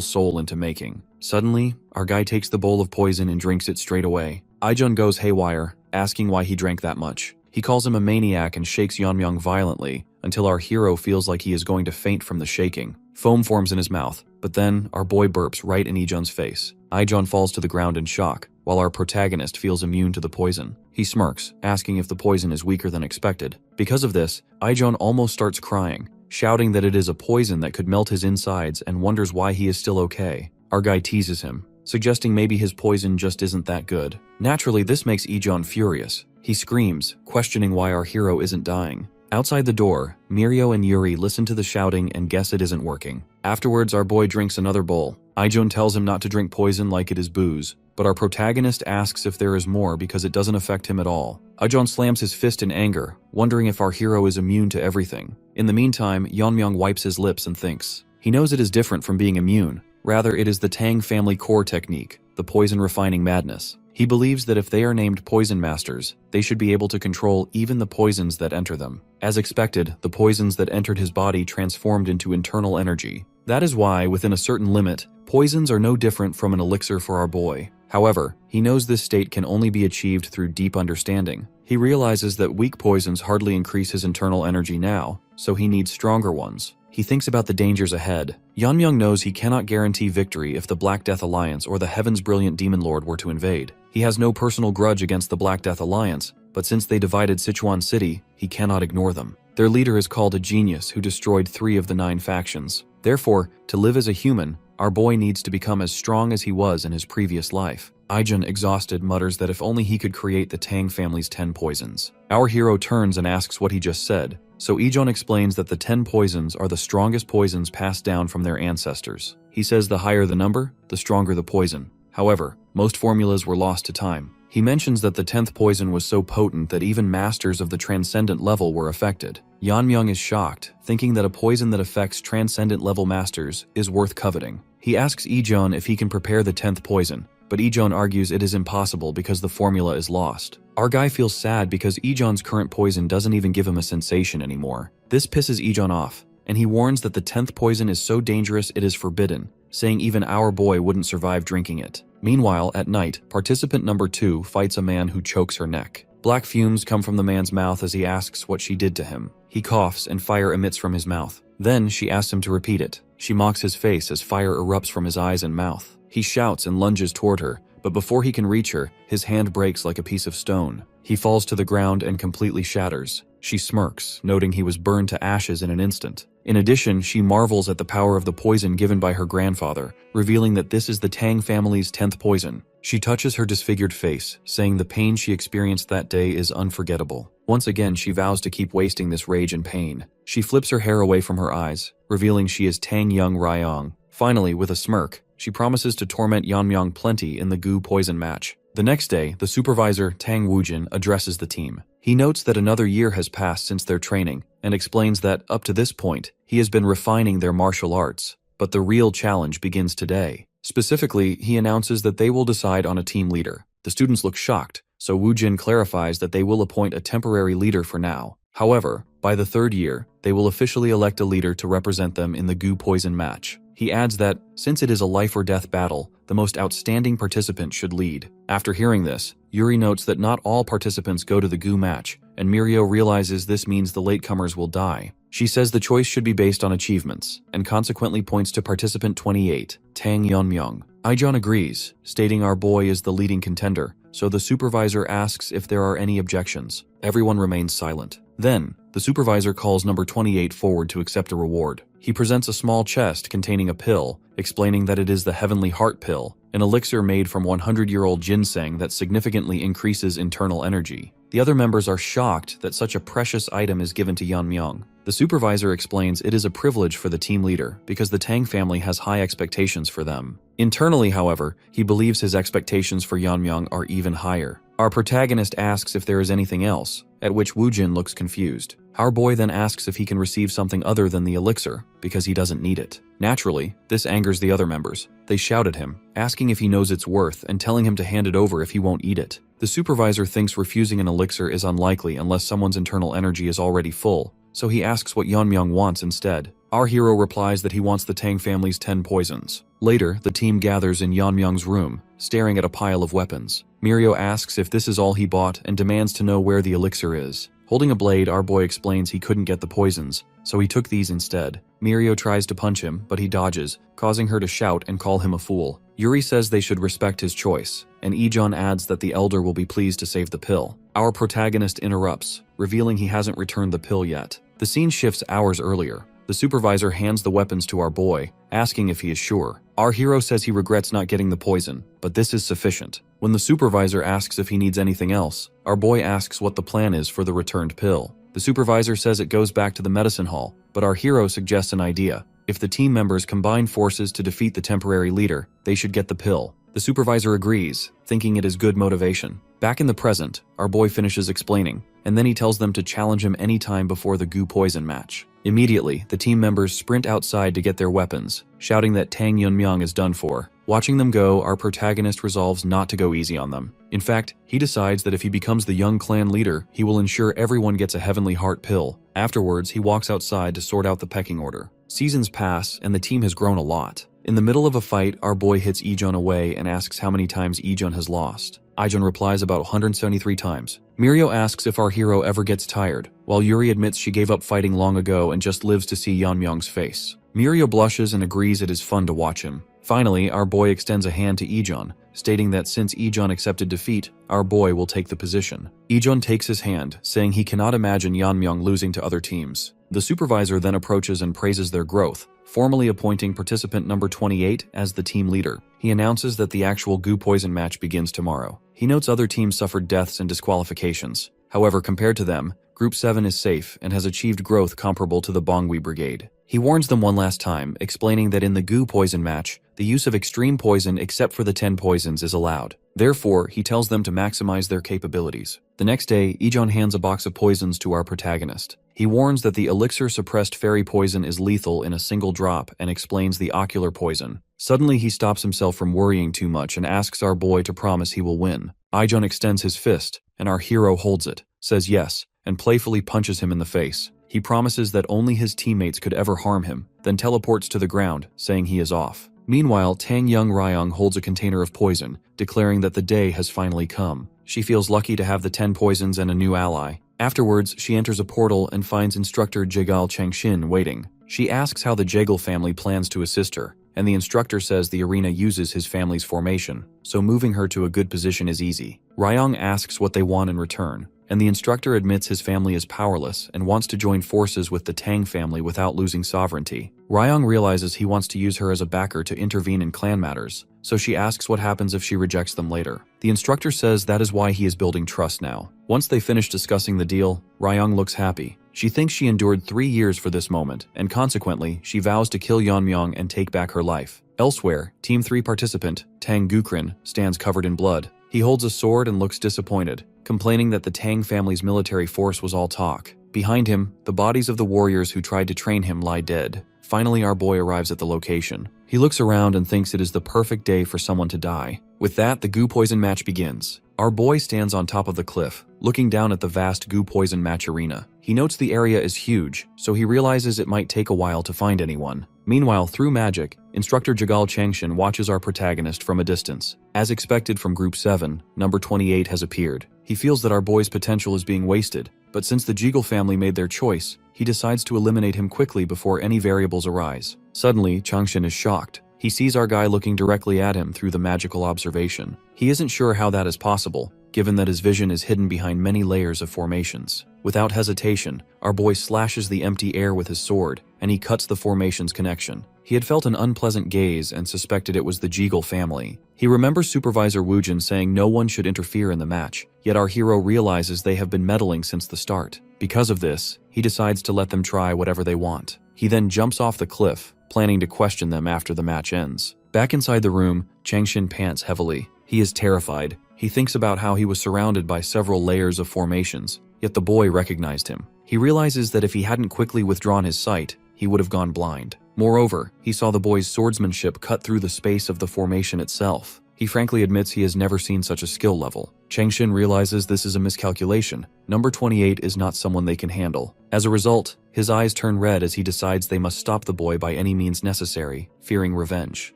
soul into making. Suddenly, our guy takes the bowl of poison and drinks it straight away. Ijeon goes haywire, asking why he drank that much. He calls him a maniac and shakes Yeonmyeong violently, until our hero feels like he is going to faint from the shaking. Foam forms in his mouth, but then our boy burps right in Ijeon's face. Ijeon falls to the ground in shock, while our protagonist feels immune to the poison. He smirks, asking if the poison is weaker than expected. Because of this, Ijeon almost starts crying, shouting that it is a poison that could melt his insides and wonders why he is still okay. Our guy teases him, suggesting maybe his poison just isn't that good. Naturally, this makes Ijeon furious. He screams, questioning why our hero isn't dying. Outside the door, Mirio and Yuri listen to the shouting and guess it isn't working. Afterwards, our boy drinks another bowl. Ijeon tells him not to drink poison like it is booze, but our protagonist asks if there is more because it doesn't affect him at all. Ijeon slams his fist in anger, wondering if our hero is immune to everything. In the meantime, Yeonmyeong wipes his lips and thinks. He knows it is different from being immune. Rather, it is the Tang family core technique, the poison refining madness. He believes that if they are named poison masters, they should be able to control even the poisons that enter them. As expected, the poisons that entered his body transformed into internal energy. That is why, within a certain limit, poisons are no different from an elixir for our boy. However, he knows this state can only be achieved through deep understanding. He realizes that weak poisons hardly increase his internal energy now, so he needs stronger ones. He thinks about the dangers ahead. Yeonmyeong knows he cannot guarantee victory if the Black Death Alliance or the Heaven's Brilliant Demon Lord were to invade. He has no personal grudge against the Black Death Alliance, but since they divided Sichuan City, he cannot ignore them. Their leader is called a genius who destroyed 3 of the 9 factions. Therefore, to live as a human, our boy needs to become as strong as he was in his previous life. Ijeon, exhausted, mutters that if only he could create the Tang family's 10 poisons. Our hero turns and asks what he just said, so Ijeon explains that the 10 poisons are the strongest poisons passed down from their ancestors. He says the higher the number, the stronger the poison. However, most formulas were lost to time. He mentions that the 10th poison was so potent that even masters of the transcendent level were affected. Yeonmyeong is shocked, thinking that a poison that affects transcendent level masters is worth coveting. He asks Ijeon if he can prepare the 10th poison, but Ijeon argues it is impossible because the formula is lost. Our guy feels sad because Ijeon's current poison doesn't even give him a sensation anymore. This pisses Ijeon off, and he warns that the 10th poison is so dangerous it is forbidden, saying even our boy wouldn't survive drinking it. Meanwhile, at night, participant number 2 fights a man who chokes her neck. Black fumes come from the man's mouth as he asks what she did to him. He coughs and fire emits from his mouth. Then she asks him to repeat it. She mocks his face as fire erupts from his eyes and mouth. He shouts and lunges toward her, but before he can reach her, his hand breaks like a piece of stone. He falls to the ground and completely shatters. She smirks, noting he was burned to ashes in an instant. In addition, she marvels at the power of the poison given by her grandfather, revealing that this is the Tang family's 10th poison. She touches her disfigured face, saying the pain she experienced that day is unforgettable. Once again, she vows to keep wasting this rage and pain. She flips her hair away from her eyes, revealing she is Tang Young Ryong. Finally, with a smirk, she promises to torment Yeonmyeong plenty in the goo poison match. The next day, the supervisor, Tang Woojin, addresses the team. He notes that another year has passed since their training, and explains that, up to this point, he has been refining their martial arts. But the real challenge begins today. Specifically, he announces that they will decide on a team leader. The students look shocked, so Woojin clarifies that they will appoint a temporary leader for now. However, by the 3rd year, they will officially elect a leader to represent them in the goo poison match. He adds that, since it is a life-or-death battle, the most outstanding participant should lead. After hearing this, Yuri notes that not all participants go to the goo match, and Mirio realizes this means the latecomers will die. She says the choice should be based on achievements, and consequently points to participant 28, Tang Yeonmyeong. Ijeon agrees, stating our boy is the leading contender, so the supervisor asks if there are any objections. Everyone remains silent. Then, the supervisor calls number 28 forward to accept a reward. He presents a small chest containing a pill, explaining that it is the Heavenly Heart Pill, an elixir made from 100-year-old ginseng that significantly increases internal energy. The other members are shocked that such a precious item is given to Yeonmyeong. The supervisor explains it is a privilege for the team leader because the Tang family has high expectations for them. Internally, however, he believes his expectations for Yeonmyeong are even higher. Our protagonist asks if there is anything else, at which Woojin looks confused. Our boy then asks if he can receive something other than the elixir, because he doesn't need it. Naturally, this angers the other members. They shout at him, asking if he knows its worth and telling him to hand it over if he won't eat it. The supervisor thinks refusing an elixir is unlikely unless someone's internal energy is already full, so he asks what Yeonmyeong wants instead. Our hero replies that he wants the Tang family's 10 poisons. Later, the team gathers in Yeonmyeong's room, staring at a pile of weapons. Mirio asks if this is all he bought and demands to know where the elixir is. Holding a blade, our boy explains he couldn't get the poisons, so he took these instead. Mirio tries to punch him, but he dodges, causing her to shout and call him a fool. Yuri says they should respect his choice, and Ijeon adds that the elder will be pleased to save the pill. Our protagonist interrupts, revealing he hasn't returned the pill yet. The scene shifts hours earlier. The supervisor hands the weapons to our boy, asking if he is sure. Our hero says he regrets not getting the poison, but this is sufficient. When the supervisor asks if he needs anything else, our boy asks what the plan is for the returned pill. The supervisor says it goes back to the medicine hall, but our hero suggests an idea. If the team members combine forces to defeat the temporary leader, they should get the pill. The supervisor agrees, thinking it is good motivation. Back in the present, our boy finishes explaining, and then he tells them to challenge him anytime before the goo poison match. Immediately, the team members sprint outside to get their weapons, shouting that Tang Yeonmyeong is done for. Watching them go, our protagonist resolves not to go easy on them. In fact, he decides that if he becomes the young clan leader, he will ensure everyone gets a heavenly heart pill. Afterwards, he walks outside to sort out the pecking order. Seasons pass, and the team has grown a lot. In the middle of a fight, our boy hits Ijeon away and asks how many times Ijeon has lost. Ijeon replies about 173 times. Mirio asks if our hero ever gets tired, while Yuri admits she gave up fighting long ago and just lives to see Yeonmyeong's face. Mirio blushes and agrees it is fun to watch him. Finally, our boy extends a hand to Ijeon, stating that since Ijeon accepted defeat, our boy will take the position. Ijeon takes his hand, saying he cannot imagine Yeonmyeong losing to other teams. The supervisor then approaches and praises their growth, formally appointing participant number 28 as the team leader. He announces that the actual goo poison match begins tomorrow. He notes other teams suffered deaths and disqualifications. However, compared to them, Group 7 is safe and has achieved growth comparable to the Bongwi Brigade. He warns them one last time, explaining that in the goo poison match, the use of extreme poison except for the 10 poisons is allowed. Therefore, he tells them to maximize their capabilities. The next day, Ijeon hands a box of poisons to our protagonist. He warns that the elixir-suppressed fairy poison is lethal in a single drop and explains the ocular poison. Suddenly, he stops himself from worrying too much and asks our boy to promise he will win. Ijeon extends his fist, and our hero holds it, says yes, and playfully punches him in the face. He promises that only his teammates could ever harm him, then teleports to the ground, saying he is off. Meanwhile, Tang Young Ryong holds a container of poison, declaring that the day has finally come. She feels lucky to have the 10 poisons and a new ally. Afterwards, she enters a portal and finds instructor Jegal Changshin waiting. She asks how the Jegal family plans to assist her, and the instructor says the arena uses his family's formation, so moving her to a good position is easy. Ryong asks what they want in return, and the instructor admits his family is powerless and wants to join forces with the Tang family without losing sovereignty. Ryong realizes he wants to use her as a backer to intervene in clan matters, so she asks what happens if she rejects them later. The instructor says that is why he is building trust now. Once they finish discussing the deal, Ryong looks happy. She thinks she endured 3 years for this moment, and consequently, she vows to kill Yeonmyeong and take back her life. Elsewhere, Team 3 participant, Tang Gukrin, stands covered in blood. He holds a sword and looks disappointed, complaining that the Tang family's military force was all talk. Behind him, the bodies of the warriors who tried to train him lie dead. Finally, our boy arrives at the location. He looks around and thinks it is the perfect day for someone to die. With that, the goo poison match begins. Our boy stands on top of the cliff, looking down at the vast goo poison match arena. He notes the area is huge, so he realizes it might take a while to find anyone. Meanwhile, through magic, Instructor Jegal Changshin watches our protagonist from a distance. As expected from Group 7, number 28 has appeared. He feels that our boy's potential is being wasted, but since the Jegal family made their choice, he decides to eliminate him quickly before any variables arise. Suddenly, Changshin is shocked. He He sees our guy looking directly at him through the magical observation. He isn't sure how that is possible, given that his vision is hidden behind many layers of formations. Without hesitation, our boy slashes the empty air with his sword, and he cuts the formation's connection. He had felt an unpleasant gaze and suspected it was the Jeagle family. He remembers Supervisor Woojin saying no one should interfere in the match, yet our hero realizes they have been meddling since the start. Because of this, he decides to let them try whatever they want. He then jumps off the cliff, planning to question them after the match ends. Back inside the room, Changshin pants heavily. He is terrified. He thinks about how he was surrounded by several layers of formations, yet the boy recognized him. He realizes that if he hadn't quickly withdrawn his sight, he would have gone blind. Moreover, he saw the boy's swordsmanship cut through the space of the formation itself. He frankly admits he has never seen such a skill level. Changshin realizes this is a miscalculation. Number 28 is not someone they can handle. As a result, his eyes turn red as he decides they must stop the boy by any means necessary, fearing revenge.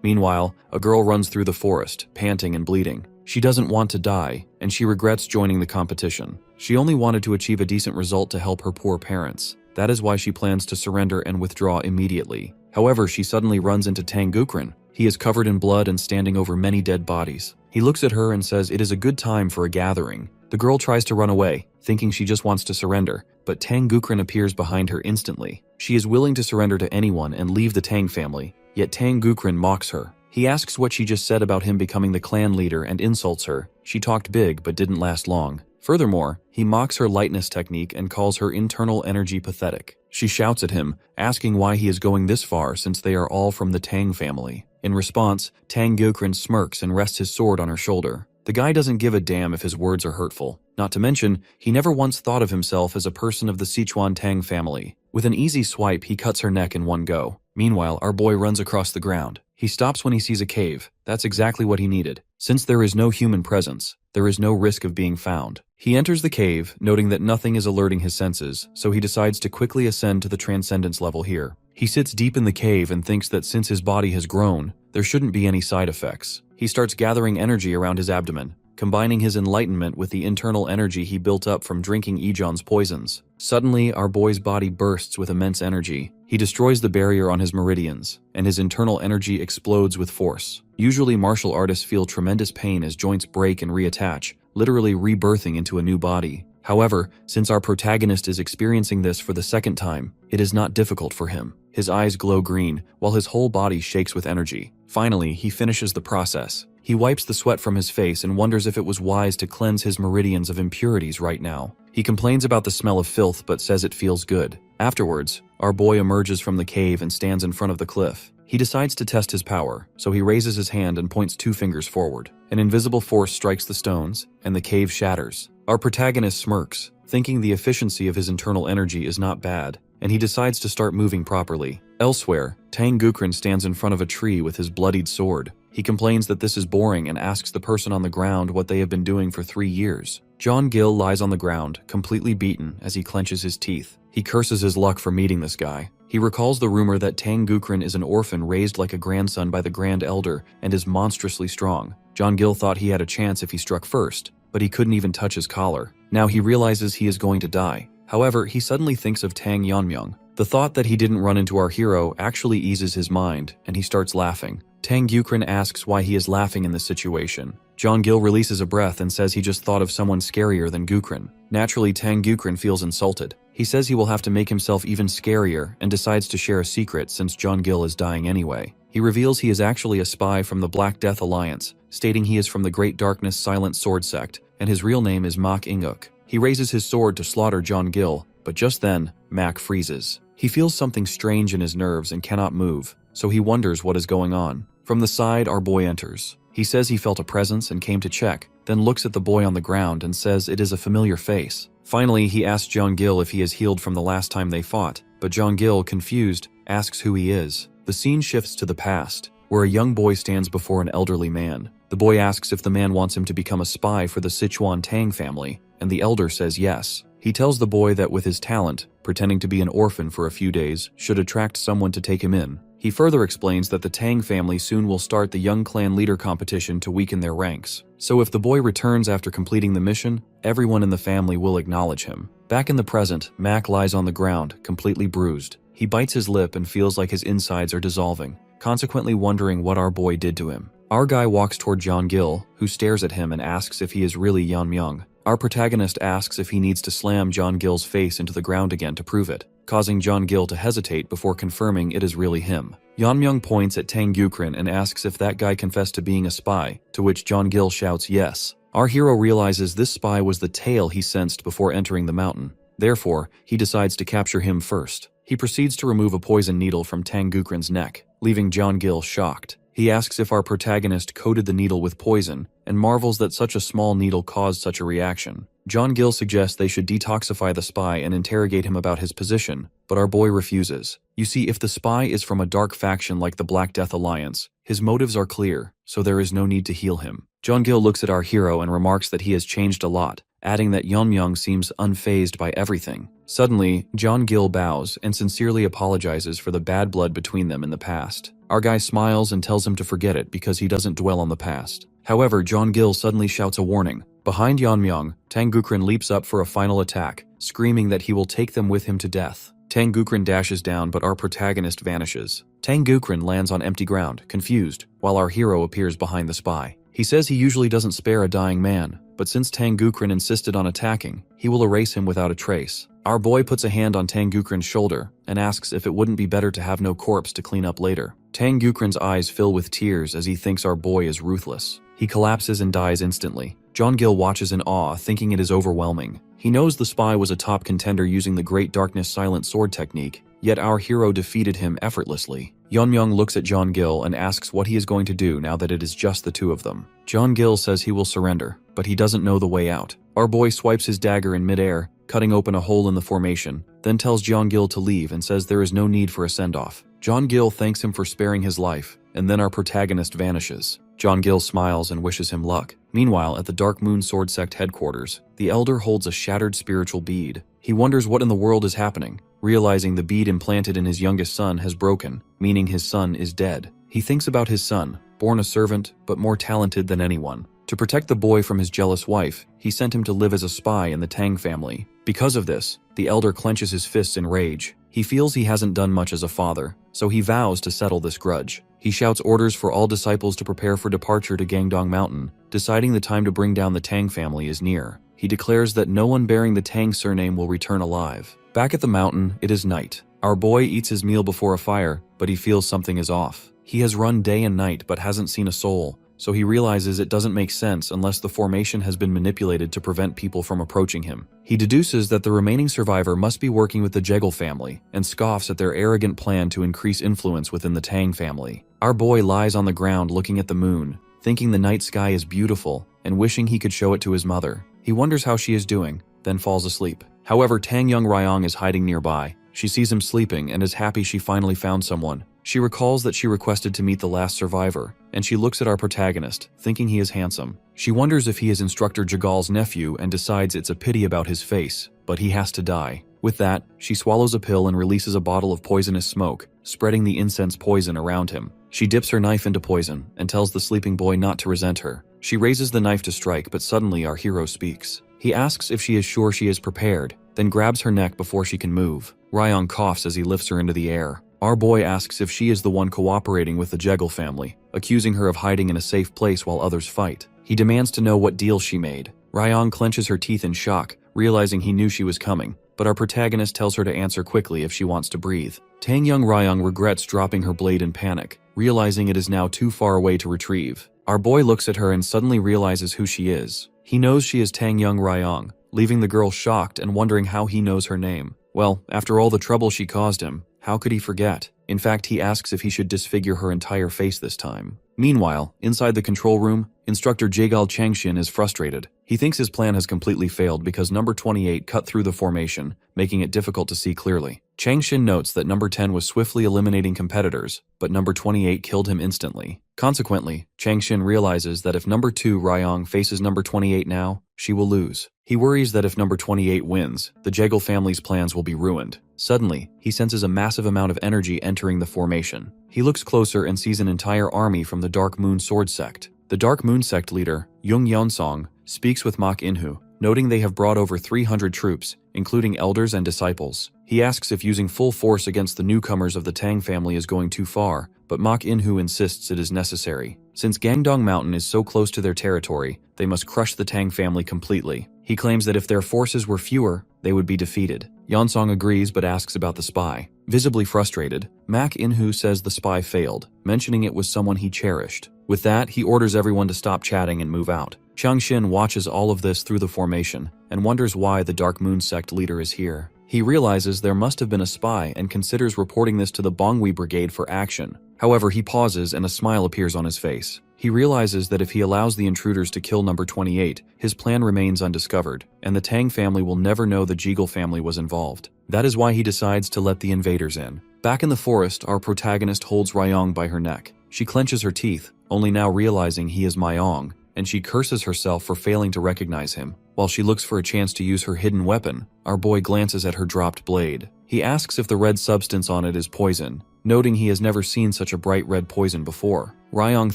Meanwhile, a girl runs through the forest, panting and bleeding. She doesn't want to die, and she regrets joining the competition. She only wanted to achieve a decent result to help her poor parents. That is why she plans to surrender and withdraw immediately. However, she suddenly runs into Tang Gukren. He is covered in blood and standing over many dead bodies. He looks at her and says it is a good time for a gathering. The girl tries to run away, thinking she just wants to surrender, but Tang Gukren appears behind her instantly. She is willing to surrender to anyone and leave the Tang family, yet Tang Gukren mocks her. He asks what she just said about him becoming the clan leader and insults her. She talked big but didn't last long. Furthermore, he mocks her lightness technique and calls her internal energy pathetic. She shouts at him, asking why he is going this far since they are all from the Tang family. In response, Tang Gukren smirks and rests his sword on her shoulder. The guy doesn't give a damn if his words are hurtful. Not to mention, he never once thought of himself as a person of the Sichuan Tang family. With an easy swipe, he cuts her neck in one go. Meanwhile, our boy runs across the ground. He stops when he sees a cave. That's exactly what he needed. Since there is no human presence, there is no risk of being found. He enters the cave, noting that nothing is alerting his senses, so he decides to quickly ascend to the transcendence level here. He sits deep in the cave and thinks that since his body has grown, there shouldn't be any side effects. He starts gathering energy around his abdomen, combining his enlightenment with the internal energy he built up from drinking Ejon's poisons. Suddenly, our boy's body bursts with immense energy. He destroys the barrier on his meridians, and his internal energy explodes with force. Usually, martial artists feel tremendous pain as joints break and reattach, literally rebirthing into a new body. However, since our protagonist is experiencing this for the second time, it is not difficult for him. His eyes glow green, while his whole body shakes with energy. Finally, he finishes the process. He wipes the sweat from his face and wonders if it was wise to cleanse his meridians of impurities right now. He complains about the smell of filth but says it feels good. Afterwards, our boy emerges from the cave and stands in front of the cliff. He decides to test his power, so he raises his hand and points 2 fingers forward. An invisible force strikes the stones, and the cave shatters. Our protagonist smirks, thinking the efficiency of his internal energy is not bad, and he decides to start moving properly. Elsewhere, Tang Gukren stands in front of a tree with his bloodied sword. He complains that this is boring and asks the person on the ground what they have been doing for 3 years. John Gill lies on the ground, completely beaten, as he clenches his teeth. He curses his luck for meeting this guy. He recalls the rumor that Tang Gukren is an orphan raised like a grandson by the Grand Elder and is monstrously strong. John Gill thought he had a chance if he struck first, but he couldn't even touch his collar. Now he realizes he is going to die. However, he suddenly thinks of Tang Yanmyeong. The thought that he didn't run into our hero actually eases his mind, and he starts laughing. Tang Gukren asks why he is laughing in this situation. John Gill releases a breath and says he just thought of someone scarier than Gukren. Naturally, Tang Gukren feels insulted. He says he will have to make himself even scarier and decides to share a secret since John Gill is dying anyway. He reveals he is actually a spy from the Black Death Alliance, stating he is from the Great Darkness Silent Sword Sect, and his real name is Mak Inguk. He raises his sword to slaughter John Gill, but just then, Mak freezes. He feels something strange in his nerves and cannot move, so he wonders what is going on. From the side, our boy enters. He says he felt a presence and came to check, then looks at the boy on the ground and says it is a familiar face. Finally, he asks John Gill if he is healed from the last time they fought, but John Gill, confused, asks who he is. The scene shifts to the past, where a young boy stands before an elderly man. The boy asks if the man wants him to become a spy for the Sichuan Tang family, and the elder says yes. He tells the boy that with his talent, pretending to be an orphan for a few days should attract someone to take him in. He further explains that the Tang family soon will start the young clan leader competition to weaken their ranks. So if the boy returns after completing the mission, everyone in the family will acknowledge him. Back in the present, Mak lies on the ground, completely bruised. He bites his lip and feels like his insides are dissolving. consequently wondering what our boy did to him. Our guy walks toward Jeon-gil, who stares at him and asks if he is really Yeon-myung. Our protagonist asks if he needs to slam Jeon-gil's face into the ground again to prove it, causing Jeon-gil to hesitate before confirming it is really him. Yeon-myung points at Tang Gukrin and asks if that guy confessed to being a spy, to which Jeon-gil shouts yes. Our hero realizes this spy was the tail he sensed before entering the mountain. Therefore, he decides to capture him first. He proceeds to remove a poison needle from Tang Gukrin's neck, leaving Jeon-gil shocked. He asks if our protagonist coated the needle with poison, and marvels that such a small needle caused such a reaction. Jeon-gil suggests they should detoxify the spy and interrogate him about his position, but our boy refuses. You see, if the spy is from a dark faction like the Black Death Alliance, his motives are clear, so there is no need to heal him. Jeon-gil looks at our hero and remarks that he has changed a lot, adding that Yeon-myung seems unfazed by everything. Suddenly, Jeon-gil bows and sincerely apologizes for the bad blood between them in the past. Our guy smiles and tells him to forget it because he doesn't dwell on the past. However, Jeon-gil suddenly shouts a warning. Behind Yeon-myung, Tang Gukrin leaps up for a final attack, screaming that he will take them with him to death. Tang Gukrin dashes down, but our protagonist vanishes. Tang Gukrin lands on empty ground, confused, while our hero appears behind the spy. He says he usually doesn't spare a dying man, but since Tang Gukrin insisted on attacking, he will erase him without a trace. Our boy puts a hand on Tang Gukrin's shoulder and asks if it wouldn't be better to have no corpse to clean up later. Tang Gukrin's eyes fill with tears as he thinks our boy is ruthless. He collapses and dies instantly. Jeon-gil watches in awe, thinking it is overwhelming. He knows the spy was a top contender using the Great Darkness Silent Sword technique, yet our hero defeated him effortlessly. Yeon-myung looks at Jeon-gil and asks what he is going to do now that it is just the two of them. Jeon-gil says he will surrender, but he doesn't know the way out. Our boy swipes his dagger in midair, cutting open a hole in the formation, then tells Jeon-gil to leave and says there is no need for a send-off. Jeon-gil thanks him for sparing his life, and then our protagonist vanishes. Jeon-gil smiles and wishes him luck. Meanwhile, at the Dark Moon Sword Sect headquarters, the Elder holds a shattered spiritual bead. He wonders what in the world is happening, realizing the bead implanted in his youngest son has broken, meaning his son is dead. He thinks about his son, born a servant, but more talented than anyone. To protect the boy from his jealous wife, he sent him to live as a spy in the Tang family. Because of this, the Elder clenches his fists in rage. He feels he hasn't done much as a father, so he vows to settle this grudge. He shouts orders for all disciples to prepare for departure to Gangdong Mountain, deciding the time to bring down the Tang family is near. He declares that no one bearing the Tang surname will return alive. Back at the mountain, it is night. Our boy eats his meal before a fire, but he feels something is off. He has run day and night but hasn't seen a soul, so he realizes it doesn't make sense unless the formation has been manipulated to prevent people from approaching him. He deduces that the remaining survivor must be working with the Jegal family, and scoffs at their arrogant plan to increase influence within the Tang family. Our boy lies on the ground looking at the moon, thinking the night sky is beautiful, and wishing he could show it to his mother. He wonders how she is doing, then falls asleep. However, Tang Young Ryong is hiding nearby. She sees him sleeping and is happy she finally found someone. She recalls that she requested to meet the last survivor, and she looks at our protagonist, thinking he is handsome. She wonders if he is Instructor Jagal's nephew and decides it's a pity about his face, but he has to die. With that, she swallows a pill and releases a bottle of poisonous smoke, spreading the incense poison around him. She dips her knife into poison and tells the sleeping boy not to resent her. She raises the knife to strike, but suddenly our hero speaks. He asks if she is sure she is prepared, then grabs her neck before she can move. Ryong coughs as he lifts her into the air. Our boy asks if she is the one cooperating with the Jegal family, accusing her of hiding in a safe place while others fight. He demands to know what deal she made. Ryong clenches her teeth in shock, realizing he knew she was coming, but our protagonist tells her to answer quickly if she wants to breathe. Tang Young Ryong regrets dropping her blade in panic, realizing it is now too far away to retrieve. Our boy looks at her and suddenly realizes who she is. He knows she is Tang Young Ryong, leaving the girl shocked and wondering how he knows her name. Well, after all the trouble she caused him, how could he forget? In fact, he asks if he should disfigure her entire face this time. Meanwhile, inside the control room, Instructor Jagal Changshin is frustrated. He thinks his plan has completely failed because number 28 cut through the formation, making it difficult to see clearly. Changshin notes that number 10 was swiftly eliminating competitors, but number 28 killed him instantly. Consequently, Changshin realizes that if number 2 Ryong faces number 28 now, she will lose. He worries that if number 28 wins, the Jegal family's plans will be ruined. Suddenly, he senses a massive amount of energy entering the formation. He looks closer and sees an entire army from the Dark Moon Sword Sect. The Dark Moon Sect leader, Jung Yeonsong, speaks with Mok Inhu, noting they have brought over 300 troops, including elders and disciples. He asks if using full force against the newcomers of the Tang family is going too far, but Mok In-hoo insists it is necessary. Since Gangdong Mountain is so close to their territory, they must crush the Tang family completely. He claims that if their forces were fewer, they would be defeated. Yeonsong agrees but asks about the spy. Visibly frustrated, Mak In-hoo says the spy failed, mentioning it was someone he cherished. With that, he orders everyone to stop chatting and move out. Changshin watches all of this through the formation and wonders why the Dark Moon sect leader is here. He realizes there must have been a spy and considers reporting this to the Bongwi Brigade for action. However, he pauses and a smile appears on his face. He realizes that if he allows the intruders to kill number 28, his plan remains undiscovered, and the Tang family will never know the Jeagle family was involved. That is why he decides to let the invaders in. Back in the forest, our protagonist holds Ryong by her neck. She clenches her teeth, only now realizing he is Myong, and she curses herself for failing to recognize him. While she looks for a chance to use her hidden weapon, our boy glances at her dropped blade. He asks if the red substance on it is poison, noting he has never seen such a bright red poison before. Ryong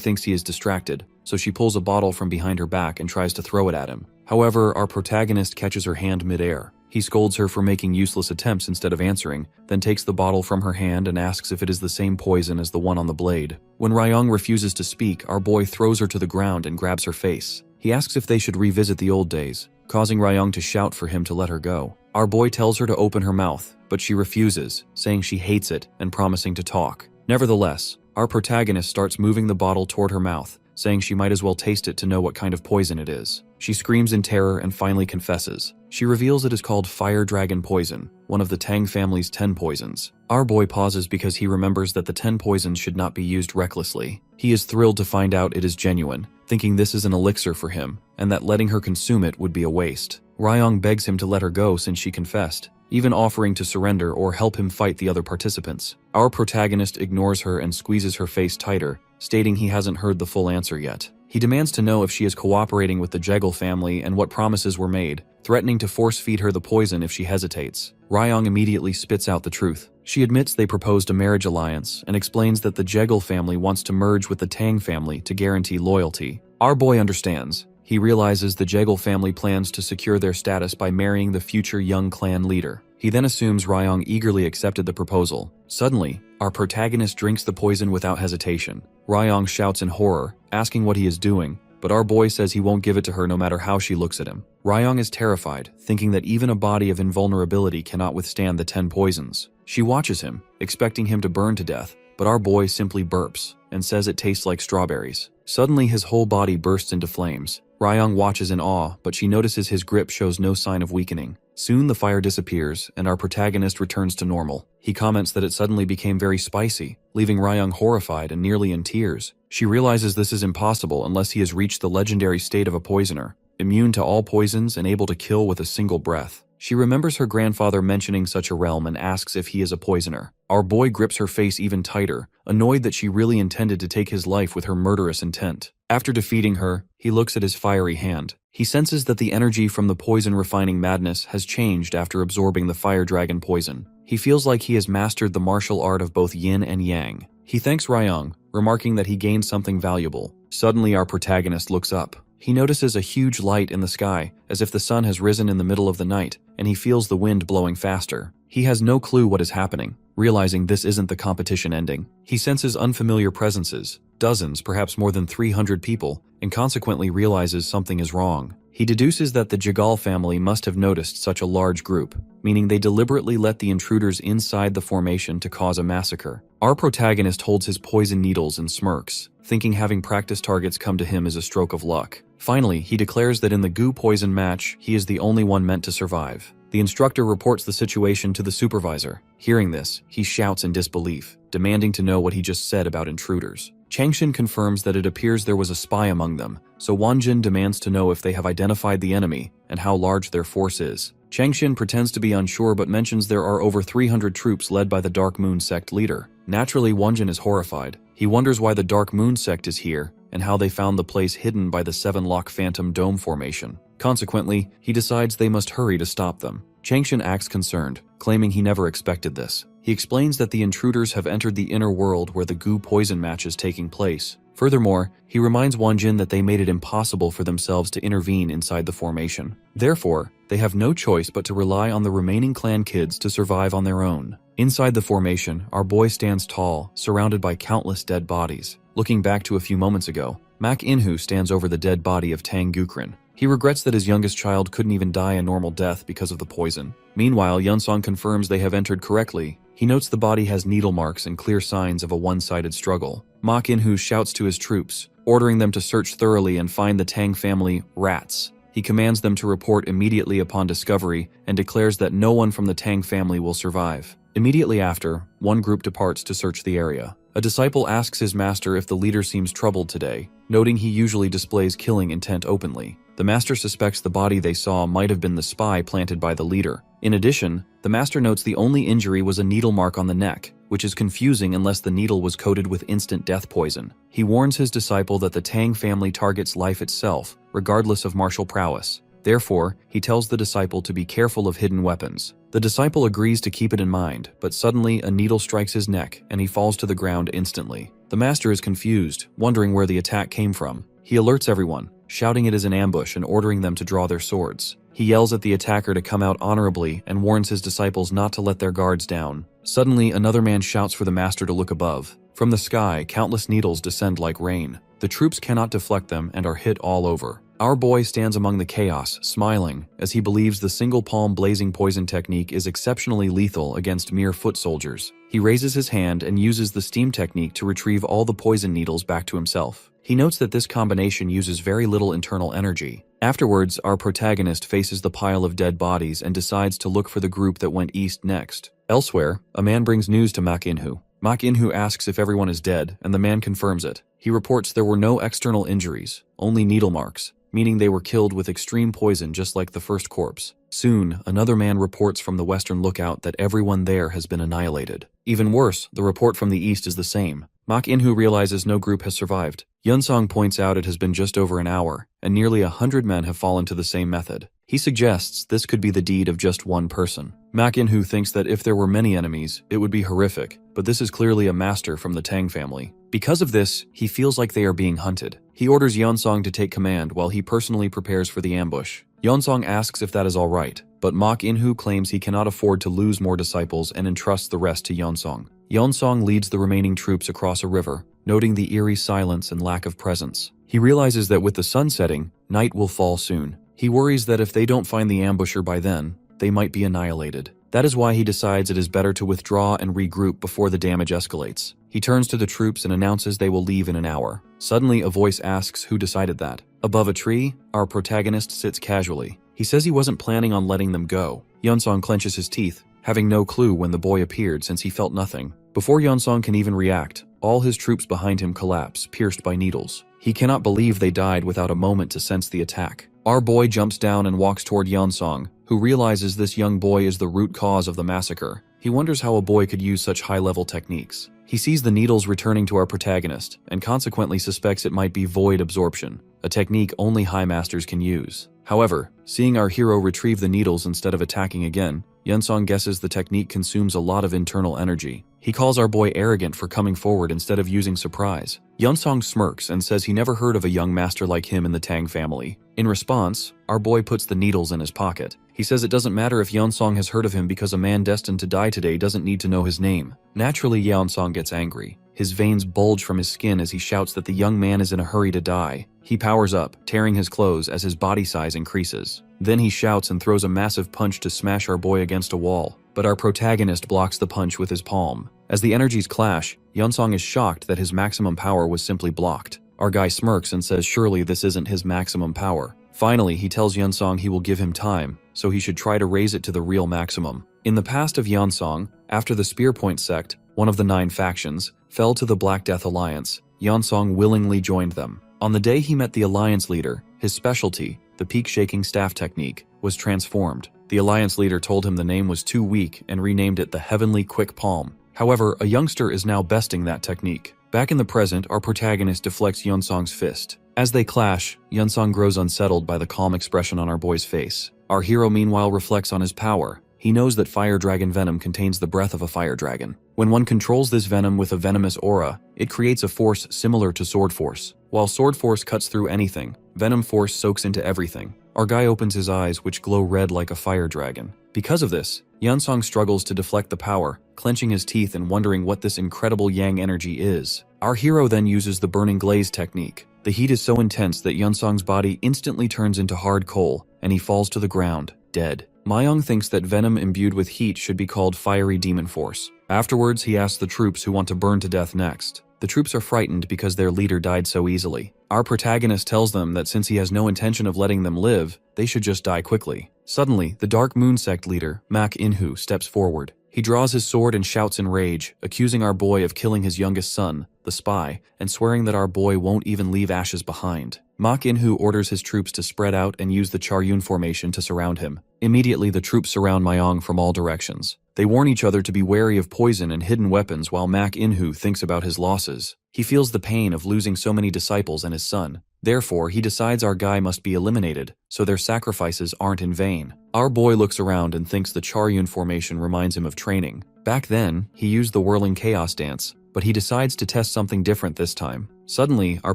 thinks he is distracted, so she pulls a bottle from behind her back and tries to throw it at him. However, our protagonist catches her hand mid-air. He scolds her for making useless attempts instead of answering, then takes the bottle from her hand and asks if it is the same poison as the one on the blade. When Ryong refuses to speak, our boy throws her to the ground and grabs her face. He asks if they should revisit the old days, causing Ryong to shout for him to let her go. Our boy tells her to open her mouth, but she refuses, saying she hates it and promising to talk. Nevertheless, our protagonist starts moving the bottle toward her mouth, saying she might as well taste it to know what kind of poison it is. She screams in terror and finally confesses. She reveals it is called Fire Dragon Poison, one of the Tang family's 10 poisons. Our boy pauses because he remembers that the 10 poisons should not be used recklessly. He is thrilled to find out it is genuine, thinking this is an elixir for him, and that letting her consume it would be a waste. Ryong begs him to let her go since she confessed, even offering to surrender or help him fight the other participants. Our protagonist ignores her and squeezes her face tighter, stating he hasn't heard the full answer yet. He demands to know if she is cooperating with the Jeagle family and what promises were made, threatening to force-feed her the poison if she hesitates. Ryong immediately spits out the truth. She admits they proposed a marriage alliance and explains that the Jeagle family wants to merge with the Tang family to guarantee loyalty. Our boy understands. He realizes the Jeagle family plans to secure their status by marrying the future young clan leader. He then assumes Ryong eagerly accepted the proposal. Suddenly, our protagonist drinks the poison without hesitation. Ryong shouts in horror, asking what he is doing, but our boy says he won't give it to her no matter how she looks at him. Ryong is terrified, thinking that even a body of invulnerability cannot withstand the 10 poisons. She watches him, expecting him to burn to death, but our boy simply burps and says it tastes like strawberries. Suddenly, his whole body bursts into flames. Ryong watches in awe, but she notices his grip shows no sign of weakening. Soon the fire disappears, and our protagonist returns to normal. He comments that it suddenly became very spicy, leaving Ryong horrified and nearly in tears. She realizes this is impossible unless he has reached the legendary state of a poisoner, immune to all poisons and able to kill with a single breath. She remembers her grandfather mentioning such a realm and asks if he is a poisoner. Our boy grips her face even tighter, annoyed that she really intended to take his life with her murderous intent. After defeating her, he looks at his fiery hand. He senses that the energy from the poison-refining madness has changed after absorbing the fire dragon poison. He feels like he has mastered the martial art of both yin and yang. He thanks Ryong, remarking that he gained something valuable. Suddenly, our protagonist looks up. He notices a huge light in the sky, as if the sun has risen in the middle of the night, and he feels the wind blowing faster. He has no clue what is happening, realizing this isn't the competition ending. He senses unfamiliar presences, dozens, perhaps more than 300 people, and consequently realizes something is wrong. He deduces that the Jeagle family must have noticed such a large group, meaning they deliberately let the intruders inside the formation to cause a massacre. Our protagonist holds his poison needles and smirks, thinking having practice targets come to him is a stroke of luck. Finally, he declares that in the goo poison match, he is the only one meant to survive. The instructor reports the situation to the supervisor. Hearing this, he shouts in disbelief, demanding to know what he just said about intruders. Changshin confirms that it appears there was a spy among them, so Wanjin demands to know if they have identified the enemy and how large their force is. Changshin pretends to be unsure but mentions there are over 300 troops led by the Dark Moon sect leader. Naturally, Wanjin is horrified. He wonders why the Dark Moon sect is here and how they found the place hidden by the 7-lock Phantom Dome formation. Consequently, he decides they must hurry to stop them. Changshin acts concerned, claiming he never expected this. He explains that the intruders have entered the inner world where the goo poison match is taking place, Furthermore, he reminds Wonjin that they made it impossible for themselves to intervene inside the formation. Therefore, they have no choice but to rely on the remaining clan kids to survive on their own. Inside the formation, our boy stands tall, surrounded by countless dead bodies. Looking back to a few moments ago, Mak Inhu stands over the dead body of Tang Gukrin. He regrets that his youngest child couldn't even die a normal death because of the poison. Meanwhile, Yeonsong confirms they have entered correctly. He notes the body has needle marks and clear signs of a one-sided struggle. Mak Inhu shouts to his troops, ordering them to search thoroughly and find the Tang family rats. He commands them to report immediately upon discovery and declares that no one from the Tang family will survive. Immediately after, one group departs to search the area. A disciple asks his master if the leader seems troubled today, noting he usually displays killing intent openly. The master suspects the body they saw might have been the spy planted by the leader. In addition, the master notes the only injury was a needle mark on the neck, which is confusing unless the needle was coated with instant death poison. He warns his disciple that the Tang family targets life itself, regardless of martial prowess. Therefore, he tells the disciple to be careful of hidden weapons. The disciple agrees to keep it in mind, but suddenly a needle strikes his neck and he falls to the ground instantly. The master is confused, wondering where the attack came from. He alerts everyone, shouting it is an ambush and ordering them to draw their swords. He yells at the attacker to come out honorably and warns his disciples not to let their guards down. Suddenly, another man shouts for the master to look above. From the sky, countless needles descend like rain. The troops cannot deflect them and are hit all over. Our boy stands among the chaos, smiling, as he believes the single palm blazing poison technique is exceptionally lethal against mere foot soldiers. He raises his hand and uses the steam technique to retrieve all the poison needles back to himself. He notes that this combination uses very little internal energy. Afterwards, our protagonist faces the pile of dead bodies and decides to look for the group that went east next. Elsewhere, a man brings news to Mak Inhu. Mak Inhu asks if everyone is dead, and the man confirms it. He reports there were no external injuries, only needle marks, meaning they were killed with extreme poison just like the first corpse. Soon, another man reports from the western lookout that everyone there has been annihilated. Even worse, the report from the east is the same. Mak Inhu realizes no group has survived. Yeonsong points out it has been just over an hour, and nearly 100 men have fallen to the same method. He suggests this could be the deed of just one person. Mak Inhu thinks that if there were many enemies, it would be horrific, but this is clearly a master from the Tang family. Because of this, he feels like they are being hunted. He orders Yeonsong to take command while he personally prepares for the ambush. Yeonsong asks if that is all right, but Mak Inhu claims he cannot afford to lose more disciples and entrusts the rest to Yeonsong. Yeonsong leads the remaining troops across a river, noting the eerie silence and lack of presence. He realizes that with the sun setting, night will fall soon. He worries that if they don't find the ambusher by then, they might be annihilated. That is why he decides it is better to withdraw and regroup before the damage escalates. He turns to the troops and announces they will leave in an hour. Suddenly, a voice asks who decided that. Above a tree, our protagonist sits casually. He says he wasn't planning on letting them go. Yeonsong clenches his teeth, having no clue when the boy appeared since he felt nothing. Before Yeonsong can even react, all his troops behind him collapse, pierced by needles. He cannot believe they died without a moment to sense the attack. Our boy jumps down and walks toward Yeonsong, who realizes this young boy is the root cause of the massacre. He wonders how a boy could use such high-level techniques. He sees the needles returning to our protagonist, and consequently suspects it might be void absorption, a technique only high masters can use. However, seeing our hero retrieve the needles instead of attacking again, Yeonsong guesses the technique consumes a lot of internal energy. He calls our boy arrogant for coming forward instead of using surprise. Yeonsong smirks and says he never heard of a young master like him in the Tang family. In response, our boy puts the needles in his pocket. He says it doesn't matter if Yeonsong has heard of him because a man destined to die today doesn't need to know his name. Naturally, Yeonsong gets angry. His veins bulge from his skin as he shouts that the young man is in a hurry to die. He powers up, tearing his clothes as his body size increases. Then he shouts and throws a massive punch to smash our boy against a wall, but our protagonist blocks the punch with his palm. As the energies clash, Yeonsong is shocked that his maximum power was simply blocked. Our guy smirks and says surely this isn't his maximum power. Finally, he tells Yeonsong he will give him time, so he should try to raise it to the real maximum. In the past of Yeonsong, after the Spearpoint sect, one of the 9 factions, fell to the Black Death Alliance, Yeonsong willingly joined them. On the day he met the Alliance leader, his specialty, the peak-shaking staff technique, was transformed. The Alliance leader told him the name was too weak and renamed it the Heavenly Quick Palm. However, a youngster is now besting that technique. Back in the present, our protagonist deflects Yeonsong's fist. As they clash, Yeonsong grows unsettled by the calm expression on our boy's face. Our hero meanwhile reflects on his power. He knows that fire dragon venom contains the breath of a fire dragon. When one controls this venom with a venomous aura, it creates a force similar to sword force. While sword force cuts through anything, venom force soaks into everything. Our guy opens his eyes, which glow red like a fire dragon. Because of this, Yunsong struggles to deflect the power, clenching his teeth and wondering what this incredible yang energy is. Our hero then uses the burning glaze technique. The heat is so intense that Yunsong's body instantly turns into hard coal, and he falls to the ground, dead. Mayong thinks that venom imbued with heat should be called fiery demon force. Afterwards, he asks the troops who want to burn to death next. The troops are frightened because their leader died so easily. Our protagonist tells them that since he has no intention of letting them live, they should just die quickly. Suddenly, the Dark Moon Sect leader, Mak Inhu, steps forward. He draws his sword and shouts in rage, accusing our boy of killing his youngest son, the spy, and swearing that our boy won't even leave ashes behind. Mak Inhu orders his troops to spread out and use the Charyun formation to surround him. Immediately, the troops surround Mayong from all directions. They warn each other to be wary of poison and hidden weapons while Mak Inhu thinks about his losses. He feels the pain of losing so many disciples and his son. Therefore, he decides our guy must be eliminated, so their sacrifices aren't in vain. Our boy looks around and thinks the Charyun formation reminds him of training. Back then, he used the whirling chaos dance, but he decides to test something different this time. Suddenly, our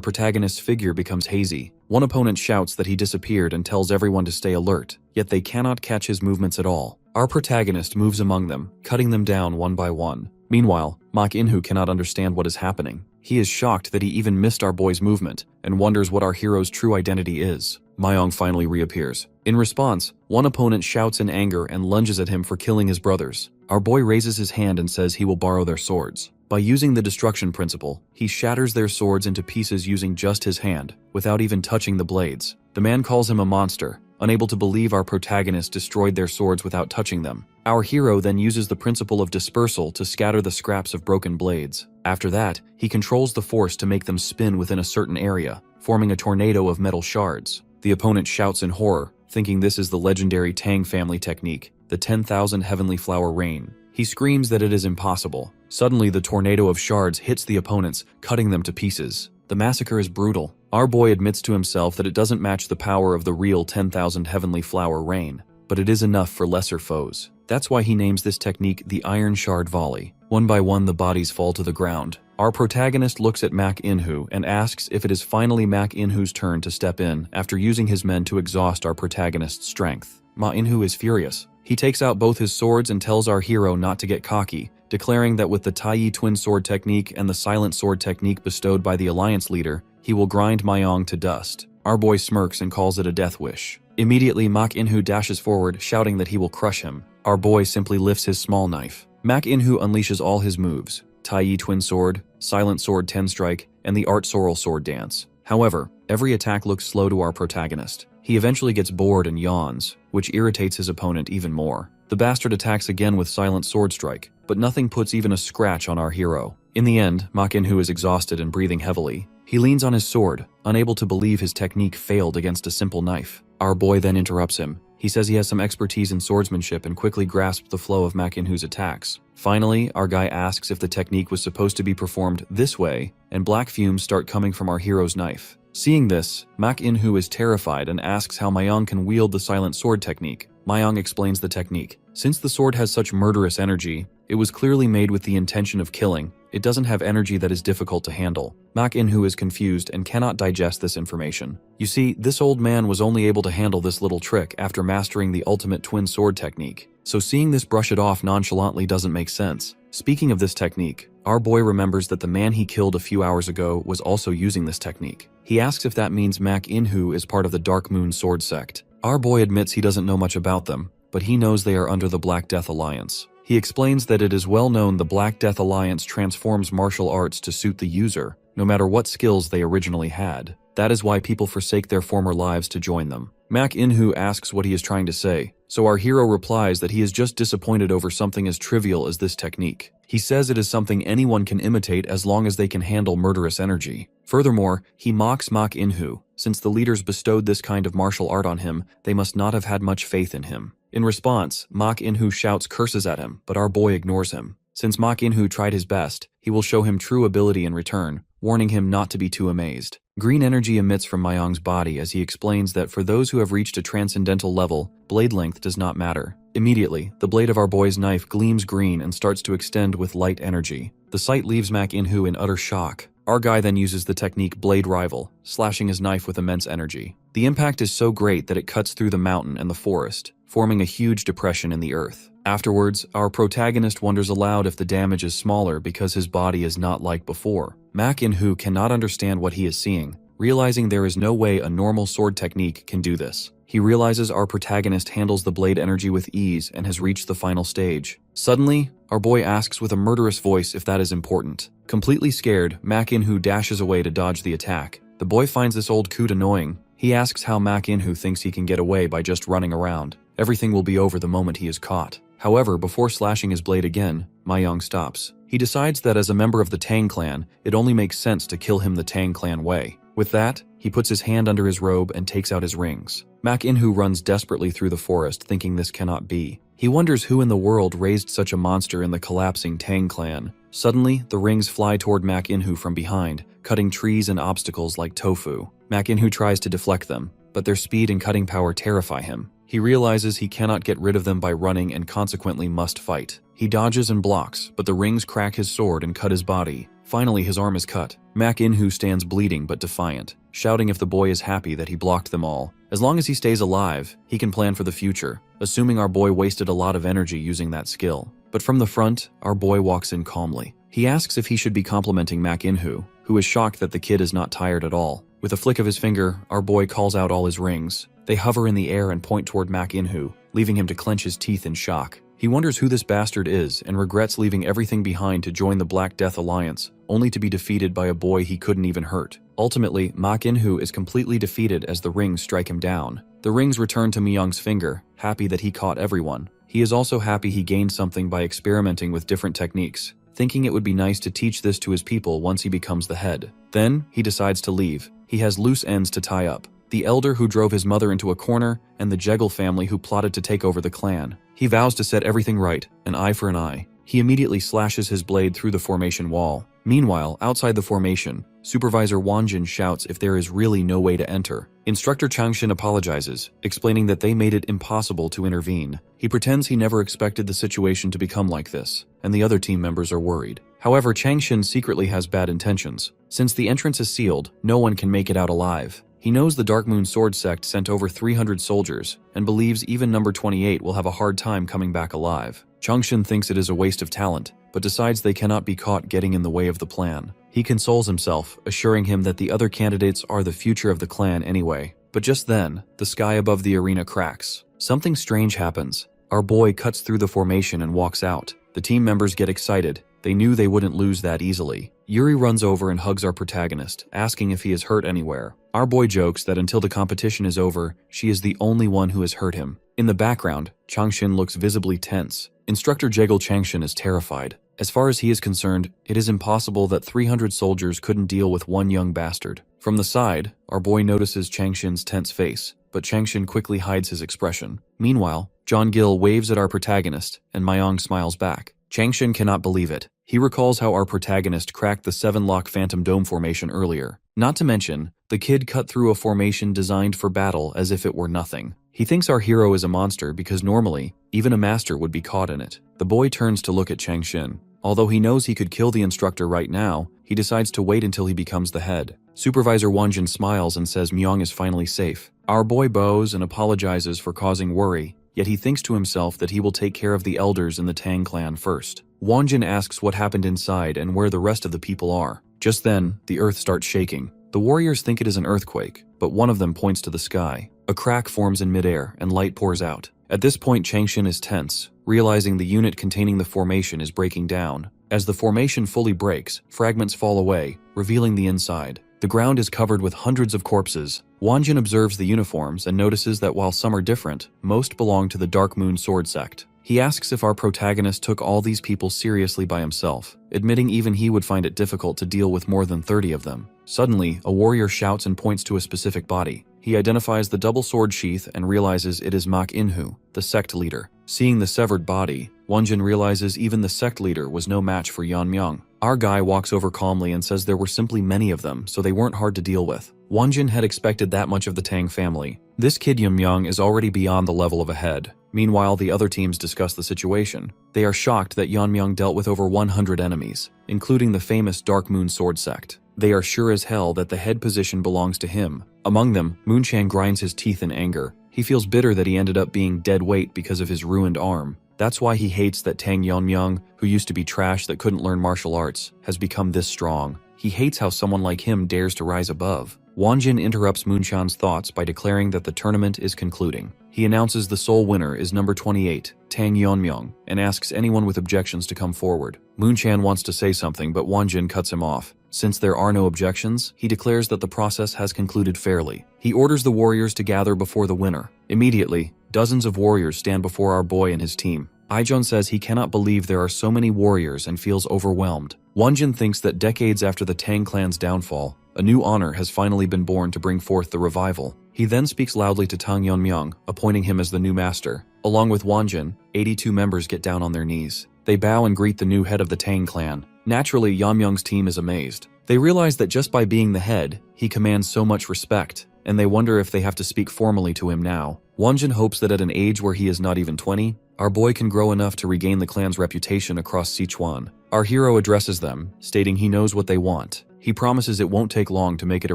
protagonist's figure becomes hazy. One opponent shouts that he disappeared and tells everyone to stay alert, yet they cannot catch his movements at all. Our protagonist moves among them, cutting them down one by one. Meanwhile, Mak Inhu cannot understand what is happening. He is shocked that he even missed our boy's movement, and wonders what our hero's true identity is. Mayong finally reappears. In response, one opponent shouts in anger and lunges at him for killing his brothers. Our boy raises his hand and says he will borrow their swords. By using the destruction principle, he shatters their swords into pieces using just his hand, without even touching the blades. The man calls him a monster, unable to believe our protagonist destroyed their swords without touching them. Our hero then uses the principle of dispersal to scatter the scraps of broken blades. After that, he controls the force to make them spin within a certain area, forming a tornado of metal shards. The opponent shouts in horror, thinking this is the legendary Tang family technique, the 10,000 heavenly flower rain. He screams that it is impossible. Suddenly, the tornado of shards hits the opponents, cutting them to pieces. The massacre is brutal. Our boy admits to himself that it doesn't match the power of the real 10,000 heavenly flower rain, but it is enough for lesser foes. That's why he names this technique the Iron Shard Volley. One by one, the bodies fall to the ground. Our protagonist looks at Mak Inhu and asks if it is finally Mak Inhu's turn to step in after using his men to exhaust our protagonist's strength. Ma Inhu is furious. He takes out both his swords and tells our hero not to get cocky, declaring that with the Taiyi twin sword technique and the silent sword technique bestowed by the alliance leader, he will grind Mayong to dust. Our boy smirks and calls it a death wish. Immediately, Mak Inhu dashes forward, shouting that he will crush him. Our boy simply lifts his small knife. Mak Inhu unleashes all his moves: Taiyi twin sword, silent sword 10 strike, and the art sorrel sword dance. However, every attack looks slow to our protagonist. He eventually gets bored and yawns, which irritates his opponent even more. The bastard attacks again with silent sword strike, but nothing puts even a scratch on our hero. In the end, Mak Inhu is exhausted and breathing heavily. He leans on his sword, unable to believe his technique failed against a simple knife. Our boy then interrupts him. He says he has some expertise in swordsmanship and quickly grasps the flow of Mak Inhu's attacks. Finally, our guy asks if the technique was supposed to be performed this way, and black fumes start coming from our hero's knife. Seeing this, Mak Inhu is terrified and asks how Mayong can wield the silent sword technique. Mayong explains the technique. Since the sword has such murderous energy, it was clearly made with the intention of killing. It doesn't have energy that is difficult to handle. Mak Inhu is confused and cannot digest this information. You see, this old man was only able to handle this little trick after mastering the ultimate twin sword technique. So seeing this brush it off nonchalantly doesn't make sense. Speaking of this technique, our boy remembers that the man he killed a few hours ago was also using this technique. He asks if that means Mak Inhu is part of the Dark Moon Sword Sect. Our boy admits he doesn't know much about them, but he knows they are under the Black Death Alliance. He explains that it is well known the Black Death Alliance transforms martial arts to suit the user, no matter what skills they originally had. That is why people forsake their former lives to join them. Mak Inhu asks what he is trying to say, so our hero replies that he is just disappointed over something as trivial as this technique. He says it is something anyone can imitate as long as they can handle murderous energy. Furthermore, he mocks Mak Inhu. Since the leaders bestowed this kind of martial art on him, they must not have had much faith in him. In response, Mak Inhu shouts curses at him, but our boy ignores him. Since Mak Inhu tried his best, he will show him true ability in return, warning him not to be too amazed. Green energy emits from Myong's body as he explains that for those who have reached a transcendental level, blade length does not matter. Immediately, the blade of our boy's knife gleams green and starts to extend with light energy. The sight leaves Mak In-hoo in utter shock. Our guy then uses the technique Blade Rival, slashing his knife with immense energy. The impact is so great that it cuts through the mountain and the forest, forming a huge depression in the earth. Afterwards, our protagonist wonders aloud if the damage is smaller because his body is not like before. Mak In-hoo cannot understand what he is seeing, realizing there is no way a normal sword technique can do this. He realizes our protagonist handles the blade energy with ease and has reached the final stage. Suddenly, our boy asks with a murderous voice if that is important. Completely scared, Mak In-hoo dashes away to dodge the attack. The boy finds this old coot annoying. He asks how Mak In-hoo thinks he can get away by just running around. Everything will be over the moment he is caught. However, before slashing his blade again, Myong stops. He decides that as a member of the Tang clan, it only makes sense to kill him the Tang clan way. With that, he puts his hand under his robe and takes out his rings. Mak In-hoo runs desperately through the forest, thinking this cannot be. He wonders who in the world raised such a monster in the collapsing Tang clan. Suddenly, the rings fly toward Mak In-hoo from behind, cutting trees and obstacles like tofu. Mak In-hoo tries to deflect them, but their speed and cutting power terrify him. He realizes he cannot get rid of them by running and consequently must fight. He dodges and blocks, but the rings crack his sword and cut his body. Finally, his arm is cut. Mak In-hoo stands bleeding but defiant, shouting if the boy is happy that he blocked them all. As long as he stays alive, he can plan for the future, assuming our boy wasted a lot of energy using that skill. But from the front, our boy walks in calmly. He asks if he should be complimenting Mak In-hoo, who is shocked that the kid is not tired at all. With a flick of his finger, our boy calls out all his rings. They hover in the air and point toward Mak In-hoo, leaving him to clench his teeth in shock. He wonders who this bastard is and regrets leaving everything behind to join the Black Death Alliance, only to be defeated by a boy he couldn't even hurt. Ultimately, Mak In-hoo is completely defeated as the rings strike him down. The rings return to Myong's finger, happy that he caught everyone. He is also happy he gained something by experimenting with different techniques, thinking it would be nice to teach this to his people once he becomes the head. Then, he decides to leave. He has loose ends to tie up. The elder who drove his mother into a corner, and the Jegal family who plotted to take over the clan. He vows to set everything right, an eye for an eye. He immediately slashes his blade through the formation wall. Meanwhile, outside the formation, Supervisor Wanjin shouts if there is really no way to enter. Instructor Changshin apologizes, explaining that they made it impossible to intervene. He pretends he never expected the situation to become like this, and the other team members are worried. However, Changshin secretly has bad intentions. Since the entrance is sealed, no one can make it out alive. He knows the Dark Moon Sword Sect sent over 300 soldiers, and believes even number 28 will have a hard time coming back alive. Changshin thinks it is a waste of talent, but decides they cannot be caught getting in the way of the plan. He consoles himself, assuring him that the other candidates are the future of the clan anyway. But just then, the sky above the arena cracks. Something strange happens. Our boy cuts through the formation and walks out. The team members get excited. They knew they wouldn't lose that easily. Yuri runs over and hugs our protagonist, asking if he is hurt anywhere. Our boy jokes that until the competition is over, she is the only one who has hurt him. In the background, Changshin looks visibly tense. Instructor Jegal Changshin is terrified. As far as he is concerned, it is impossible that 300 soldiers couldn't deal with one young bastard. From the side, our boy notices Changshin's tense face, but Changshin quickly hides his expression. Meanwhile, John Gill waves at our protagonist, and Myong smiles back. Changshin cannot believe it. He recalls how our protagonist cracked the 7-lock Phantom Dome formation earlier. Not to mention, the kid cut through a formation designed for battle as if it were nothing. He thinks our hero is a monster because normally, even a master would be caught in it. The boy turns to look at Changshin. Although he knows he could kill the instructor right now, he decides to wait until he becomes the head. Supervisor Wanjin smiles and says Myong is finally safe. Our boy bows and apologizes for causing worry, yet he thinks to himself that he will take care of the elders in the Tang clan first. Wanjin asks what happened inside and where the rest of the people are. Just then, the earth starts shaking. The warriors think it is an earthquake, but one of them points to the sky. A crack forms in midair and light pours out. At this point, Changshin is tense, realizing the unit containing the formation is breaking down. As the formation fully breaks, fragments fall away, revealing the inside. The ground is covered with hundreds of corpses. Wanjin observes the uniforms and notices that while some are different, most belong to the Dark Moon Sword Sect. He asks if our protagonist took all these people seriously by himself, admitting even he would find it difficult to deal with more than 30 of them. Suddenly, a warrior shouts and points to a specific body. He identifies the double sword sheath and realizes it is Mak In-hoo, the sect leader. Seeing the severed body, Wanjin realizes even the sect leader was no match for Yeonmyeong. Our guy walks over calmly and says there were simply many of them, so they weren't hard to deal with. Wanjin had expected that much of the Tang family. This kid Yum is already beyond the level of a head. Meanwhile, the other teams discuss the situation. They are shocked that Yeonmyeong dealt with over 100 enemies, including the famous Dark Moon Sword sect. They are sure as hell that the head position belongs to him. Among them, Moonchang grinds his teeth in anger. He feels bitter that he ended up being dead weight because of his ruined arm. That's why he hates that Tang Yeonmyeong, who used to be trash that couldn't learn martial arts, has become this strong. He hates how someone like him dares to rise above. Wanjin interrupts Moonchan's thoughts by declaring that the tournament is concluding. He announces the sole winner is number 28, Tang Yeonmyeong, and asks anyone with objections to come forward. Moonchan wants to say something, but Wanjin cuts him off. Since there are no objections, he declares that the process has concluded fairly. He orders the warriors to gather before the winner. Immediately, dozens of warriors stand before our boy and his team. Aijon says he cannot believe there are so many warriors and feels overwhelmed. Wanjin thinks that decades after the Tang clan's downfall, a new honor has finally been born to bring forth the revival. He then speaks loudly to Tang Yeonmyeong, appointing him as the new master. Along with Wanjin, 82 members get down on their knees. They bow and greet the new head of the Tang clan. Naturally, Yeonmyeong's team is amazed. They realize that just by being the head, he commands so much respect, and they wonder if they have to speak formally to him now. Wanjin hopes that at an age where he is not even 20, our boy can grow enough to regain the clan's reputation across Sichuan. Our hero addresses them, stating he knows what they want. He promises it won't take long to make it a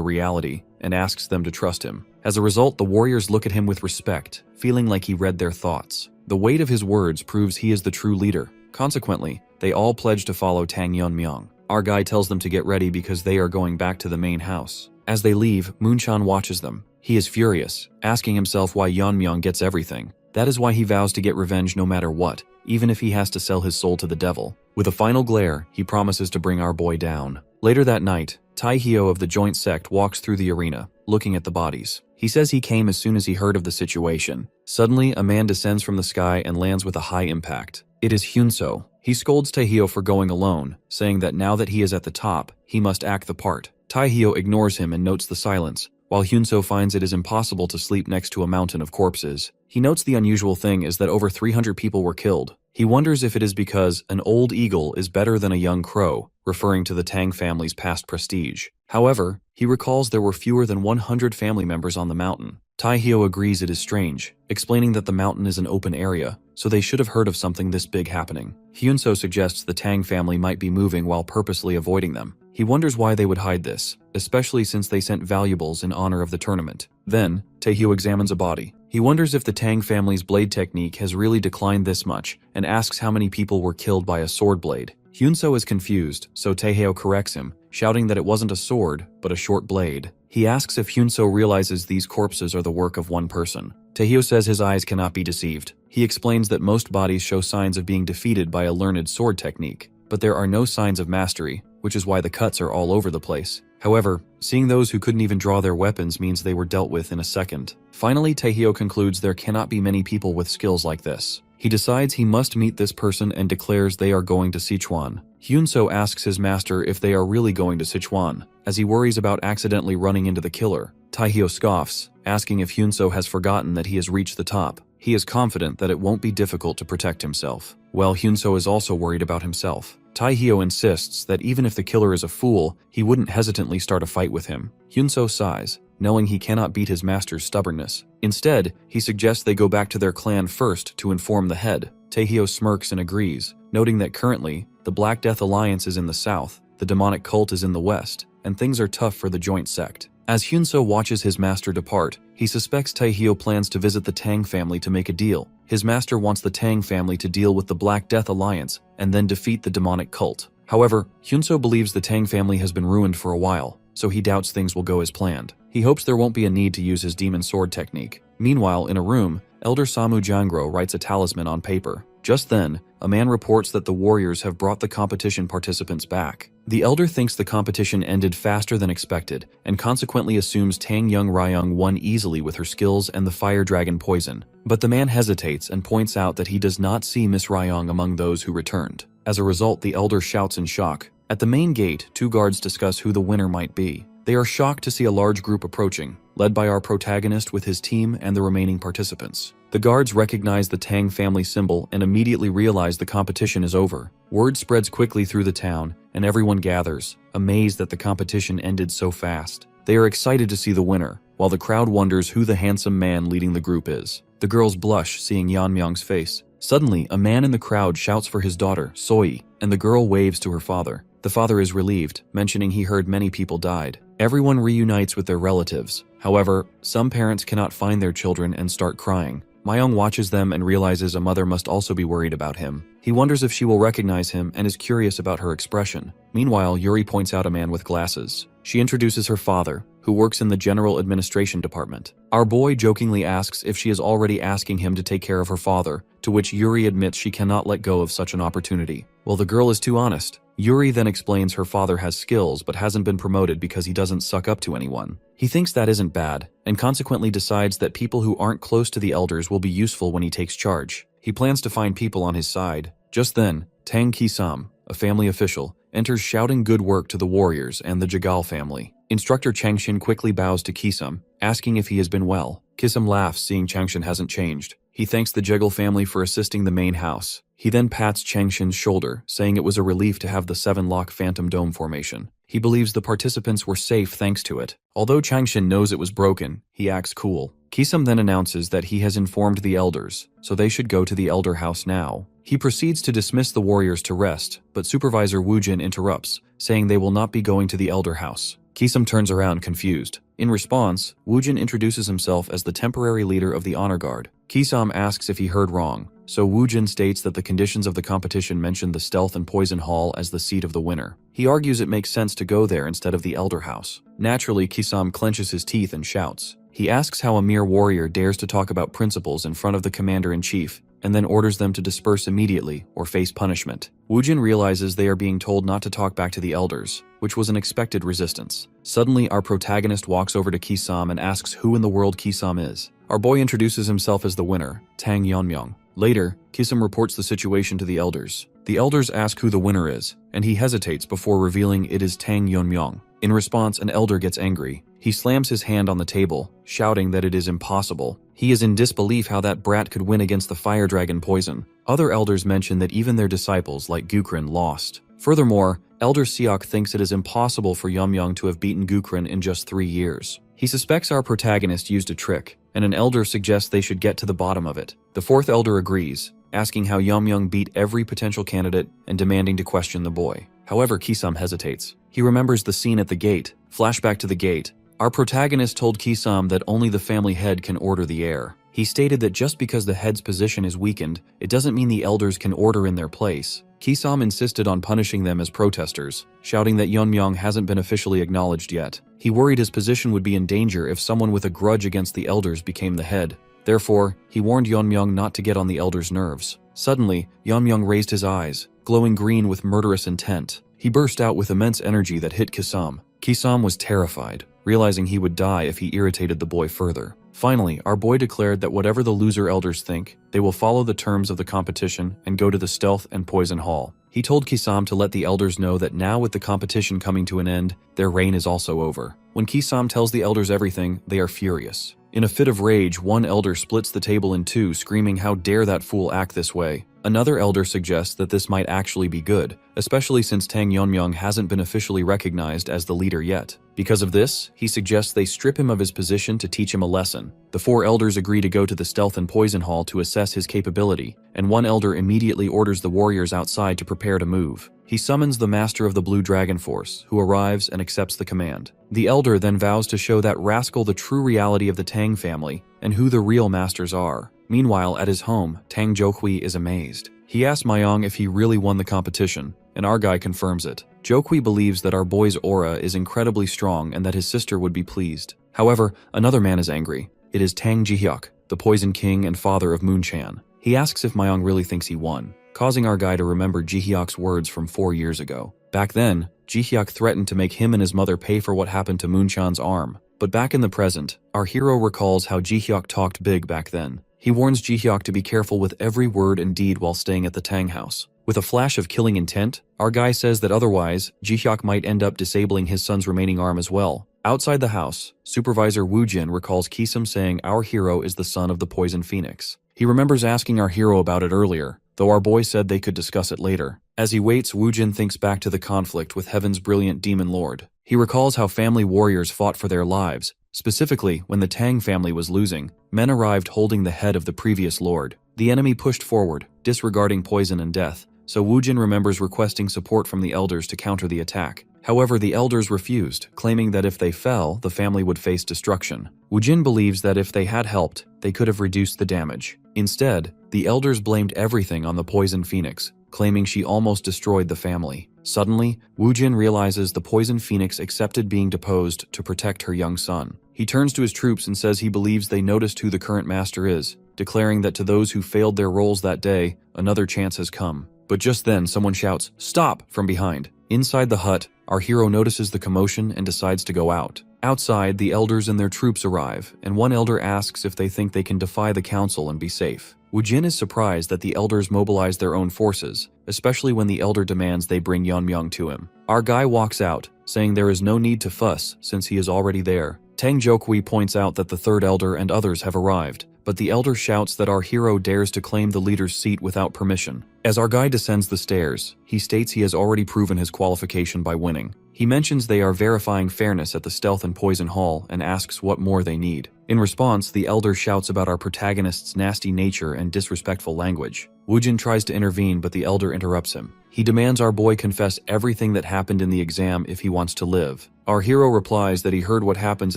reality, and asks them to trust him. As a result, the warriors look at him with respect, feeling like he read their thoughts. The weight of his words proves he is the true leader. Consequently, they all pledge to follow Tang Yeonmyeong. Our guy tells them to get ready because they are going back to the main house. As they leave, Moonchan watches them. He is furious, asking himself why Yeonmyeong gets everything. That is why he vows to get revenge no matter what, even if he has to sell his soul to the devil. With a final glare, he promises to bring our boy down. Later that night, Taihyo of the joint sect walks through the arena, looking at the bodies. He says he came as soon as he heard of the situation. Suddenly, a man descends from the sky and lands with a high impact. It is Hyunso. He scolds Taihyo for going alone, saying that now that he is at the top, he must act the part. Taihyo ignores him and notes the silence, while Hyunso finds it is impossible to sleep next to a mountain of corpses. He notes the unusual thing is that over 300 people were killed. He wonders if it is because an old eagle is better than a young crow, referring to the Tang family's past prestige. However, he recalls there were fewer than 100 family members on the mountain. Taihyo agrees it is strange, explaining that the mountain is an open area, so they should have heard of something this big happening. Hyunso suggests the Tang family might be moving while purposely avoiding them. He wonders why they would hide this, especially since they sent valuables in honor of the tournament. Then, Taehyo examines a body. He wonders if the Tang family's blade technique has really declined this much, and asks how many people were killed by a sword blade. Hyunso is confused, so Taehyo corrects him, shouting that it wasn't a sword, but a short blade. He asks if Hyunso realizes these corpses are the work of one person. Taehyo says his eyes cannot be deceived. He explains that most bodies show signs of being defeated by a learned sword technique, but there are no signs of mastery, which is why the cuts are all over the place. However, seeing those who couldn't even draw their weapons means they were dealt with in a second. Finally, Taehyo concludes there cannot be many people with skills like this. He decides he must meet this person and declares they are going to Sichuan. Hyunso asks his master if they are really going to Sichuan, as he worries about accidentally running into the killer. Taehyo scoffs, asking if Hyunso has forgotten that he has reached the top. He is confident that it won't be difficult to protect himself. Well, Hyunso is also worried about himself. Taehyo insists that even if the killer is a fool, he wouldn't hesitantly start a fight with him. Hyunso sighs, knowing he cannot beat his master's stubbornness. Instead, he suggests they go back to their clan first to inform the head. Taehyo smirks and agrees, noting that currently, the Black Death Alliance is in the south, the demonic cult is in the west, and things are tough for the joint sect. As Hyunso watches his master depart, he suspects Taehyo plans to visit the Tang family to make a deal. His master wants the Tang family to deal with the Black Death Alliance and then defeat the demonic cult. However, Hyunso believes the Tang family has been ruined for a while, so he doubts things will go as planned. He hopes there won't be a need to use his demon sword technique. Meanwhile, in a room, Elder Samu Jangro writes a talisman on paper. Just then, a man reports that the warriors have brought the competition participants back. The elder thinks the competition ended faster than expected, and consequently assumes Tang Young Ryung won easily with her skills and the fire dragon poison. But the man hesitates and points out that he does not see Miss Ryung among those who returned. As a result, the elder shouts in shock. At the main gate, two guards discuss who the winner might be. They are shocked to see a large group approaching. led by our protagonist with his team and the remaining participants. The guards recognize the Tang family symbol and immediately realize the competition is over. Word spreads quickly through the town, and everyone gathers, amazed that the competition ended so fast. They are excited to see the winner, while the crowd wonders who the handsome man leading the group is. The girls blush seeing Yeonmyung's face. Suddenly, a man in the crowd shouts for his daughter, Soi, and the girl waves to her father. The father is relieved, mentioning he heard many people died. Everyone reunites with their relatives. However, some parents cannot find their children and start crying. Myung watches them and realizes a mother must also be worried about him. He wonders if she will recognize him and is curious about her expression. Meanwhile, Yuri points out a man with glasses. She introduces her father, who works in the General Administration Department. Our boy jokingly asks if she is already asking him to take care of her father, to which Yuri admits she cannot let go of such an opportunity. Well, the girl is too honest. Yuri then explains her father has skills but hasn't been promoted because he doesn't suck up to anyone. He thinks that isn't bad, and consequently decides that people who aren't close to the elders will be useful when he takes charge. He plans to find people on his side. Just then, Tang Ki-sam, a family official, enters shouting good work to the warriors and the Jagal family. Instructor Changshin quickly bows to Ki-sam, asking if he has been well. Ki-sam laughs seeing Changshin hasn't changed. He thanks the Jagal family for assisting the main house. He then pats Changshin's shoulder, saying it was a relief to have the 7-lock Phantom Dome formation. He believes the participants were safe thanks to it. Although Changshin knows it was broken, he acts cool. Ki-sam then announces that he has informed the elders, so they should go to the elder house now. He proceeds to dismiss the warriors to rest, but Supervisor Woojin interrupts, saying they will not be going to the elder house. Ki-sam turns around confused. In response, Woojin introduces himself as the temporary leader of the honor guard. Ki-sam asks if he heard wrong, so Woojin states that the conditions of the competition mention the Stealth and Poison Hall as the seat of the winner. He argues it makes sense to go there instead of the elder house. Naturally, Ki-sam clenches his teeth and shouts. He asks how a mere warrior dares to talk about principles in front of the commander-in-chief, and then orders them to disperse immediately or face punishment. Woojin realizes they are being told not to talk back to the elders, which was an expected resistance. Suddenly, our protagonist walks over to Ki-sam and asks who in the world Ki-sam is. Our boy introduces himself as the winner, Tang Yeonmyung. Later, Ki-sam reports the situation to the elders. The elders ask who the winner is, and he hesitates before revealing it is Tang Yeonmyung. In response, an elder gets angry. He slams his hand on the table, shouting that it is impossible. He is in disbelief how that brat could win against the fire dragon Poison. Other elders mention that even their disciples, like Gukrin, lost. Furthermore, Elder Seok thinks it is impossible for Yeonmyung to have beaten Gukrin in just 3 years. He suspects our protagonist used a trick, and an elder suggests they should get to the bottom of it. The 4th elder agrees, asking how Yeonmyung beat every potential candidate and demanding to question the boy. However, Ki-sam hesitates. He remembers the scene at the gate. Flashback to the gate. Our protagonist told Ki-sam that only the family head can order the heir. He stated that just because the head's position is weakened, it doesn't mean the elders can order in their place. Ki-sam insisted on punishing them as protesters, shouting that Yeonmyung hasn't been officially acknowledged yet. He worried his position would be in danger if someone with a grudge against the elders became the head. Therefore, he warned Yeonmyung not to get on the elders' nerves. Suddenly, Yeonmyung raised his eyes, glowing green with murderous intent. He burst out with immense energy that hit Ki-sam. Ki-sam was terrified, realizing he would die if he irritated the boy further. Finally, our boy declared that whatever the loser elders think, they will follow the terms of the competition and go to the Stealth and Poison Hall. He told Ki-sam to let the elders know that now with the competition coming to an end, their reign is also over. When Ki-sam tells the elders everything, they are furious. In a fit of rage, one elder splits the table in two, screaming, "How dare that fool act this way?" Another elder suggests that this might actually be good, especially since Tang Yeonmyung hasn't been officially recognized as the leader yet. Because of this, he suggests they strip him of his position to teach him a lesson. The 4 elders agree to go to the Stealth and Poison Hall to assess his capability, and one elder immediately orders the warriors outside to prepare to move. He summons the master of the Blue Dragon Force, who arrives and accepts the command. The elder then vows to show that rascal the true reality of the Tang family and who the real masters are. Meanwhile, at his home, Tang Jokhui is amazed. He asks Myung if he really won the competition, and our guy confirms it. Jokhui believes that our boy's aura is incredibly strong and that his sister would be pleased. However, another man is angry. It is Tang Jihyuk, the Poison King and father of Moonchan. He asks if Myung really thinks he won, causing our guy to remember Jihyuk's words from 4 years ago. Back then, Jihyuk threatened to make him and his mother pay for what happened to Moonchan's arm. But back in the present, our hero recalls how Jihyuk talked big back then. He warns Jihyuk to be careful with every word and deed while staying at the Tang house. With a flash of killing intent, our guy says that otherwise, Jihyuk might end up disabling his son's remaining arm as well. Outside the house, Supervisor Woojin recalls Kisum saying our hero is the son of the Poison Phoenix. He remembers asking our hero about it earlier, though our boy said they could discuss it later. As he waits, Woojin thinks back to the conflict with Heaven's brilliant demon lord. He recalls how family warriors fought for their lives. Specifically, when the Tang family was losing, men arrived holding the head of the previous lord. The enemy pushed forward, disregarding poison and death, so Woojin remembers requesting support from the elders to counter the attack. However, the elders refused, claiming that if they fell, the family would face destruction. Woojin believes that if they had helped, they could have reduced the damage. Instead, the elders blamed everything on the Poison Phoenix, claiming she almost destroyed the family. Suddenly, Woojin realizes the Poison Phoenix accepted being deposed to protect her young son. He turns to his troops and says he believes they noticed who the current master is, declaring that to those who failed their roles that day, another chance has come. But just then, someone shouts, "Stop!" from behind. Inside the hut, our hero notices the commotion and decides to go out. Outside, the elders and their troops arrive, and one elder asks if they think they can defy the council and be safe. Woojin is surprised that the elders mobilize their own forces, especially when the elder demands they bring Yeonmyeong to him. Our guy walks out, saying there is no need to fuss since he is already there. Tang Jokwi points out that the third elder and others have arrived, but the elder shouts that our hero dares to claim the leader's seat without permission. As our guy descends the stairs, he states he has already proven his qualification by winning. He mentions they are verifying fairness at the Stealth and Poison Hall and asks what more they need. In response, the elder shouts about our protagonist's nasty nature and disrespectful language. Woojin tries to intervene, but the elder interrupts him. He demands our boy confess everything that happened in the exam if he wants to live. Our hero replies that he heard what happens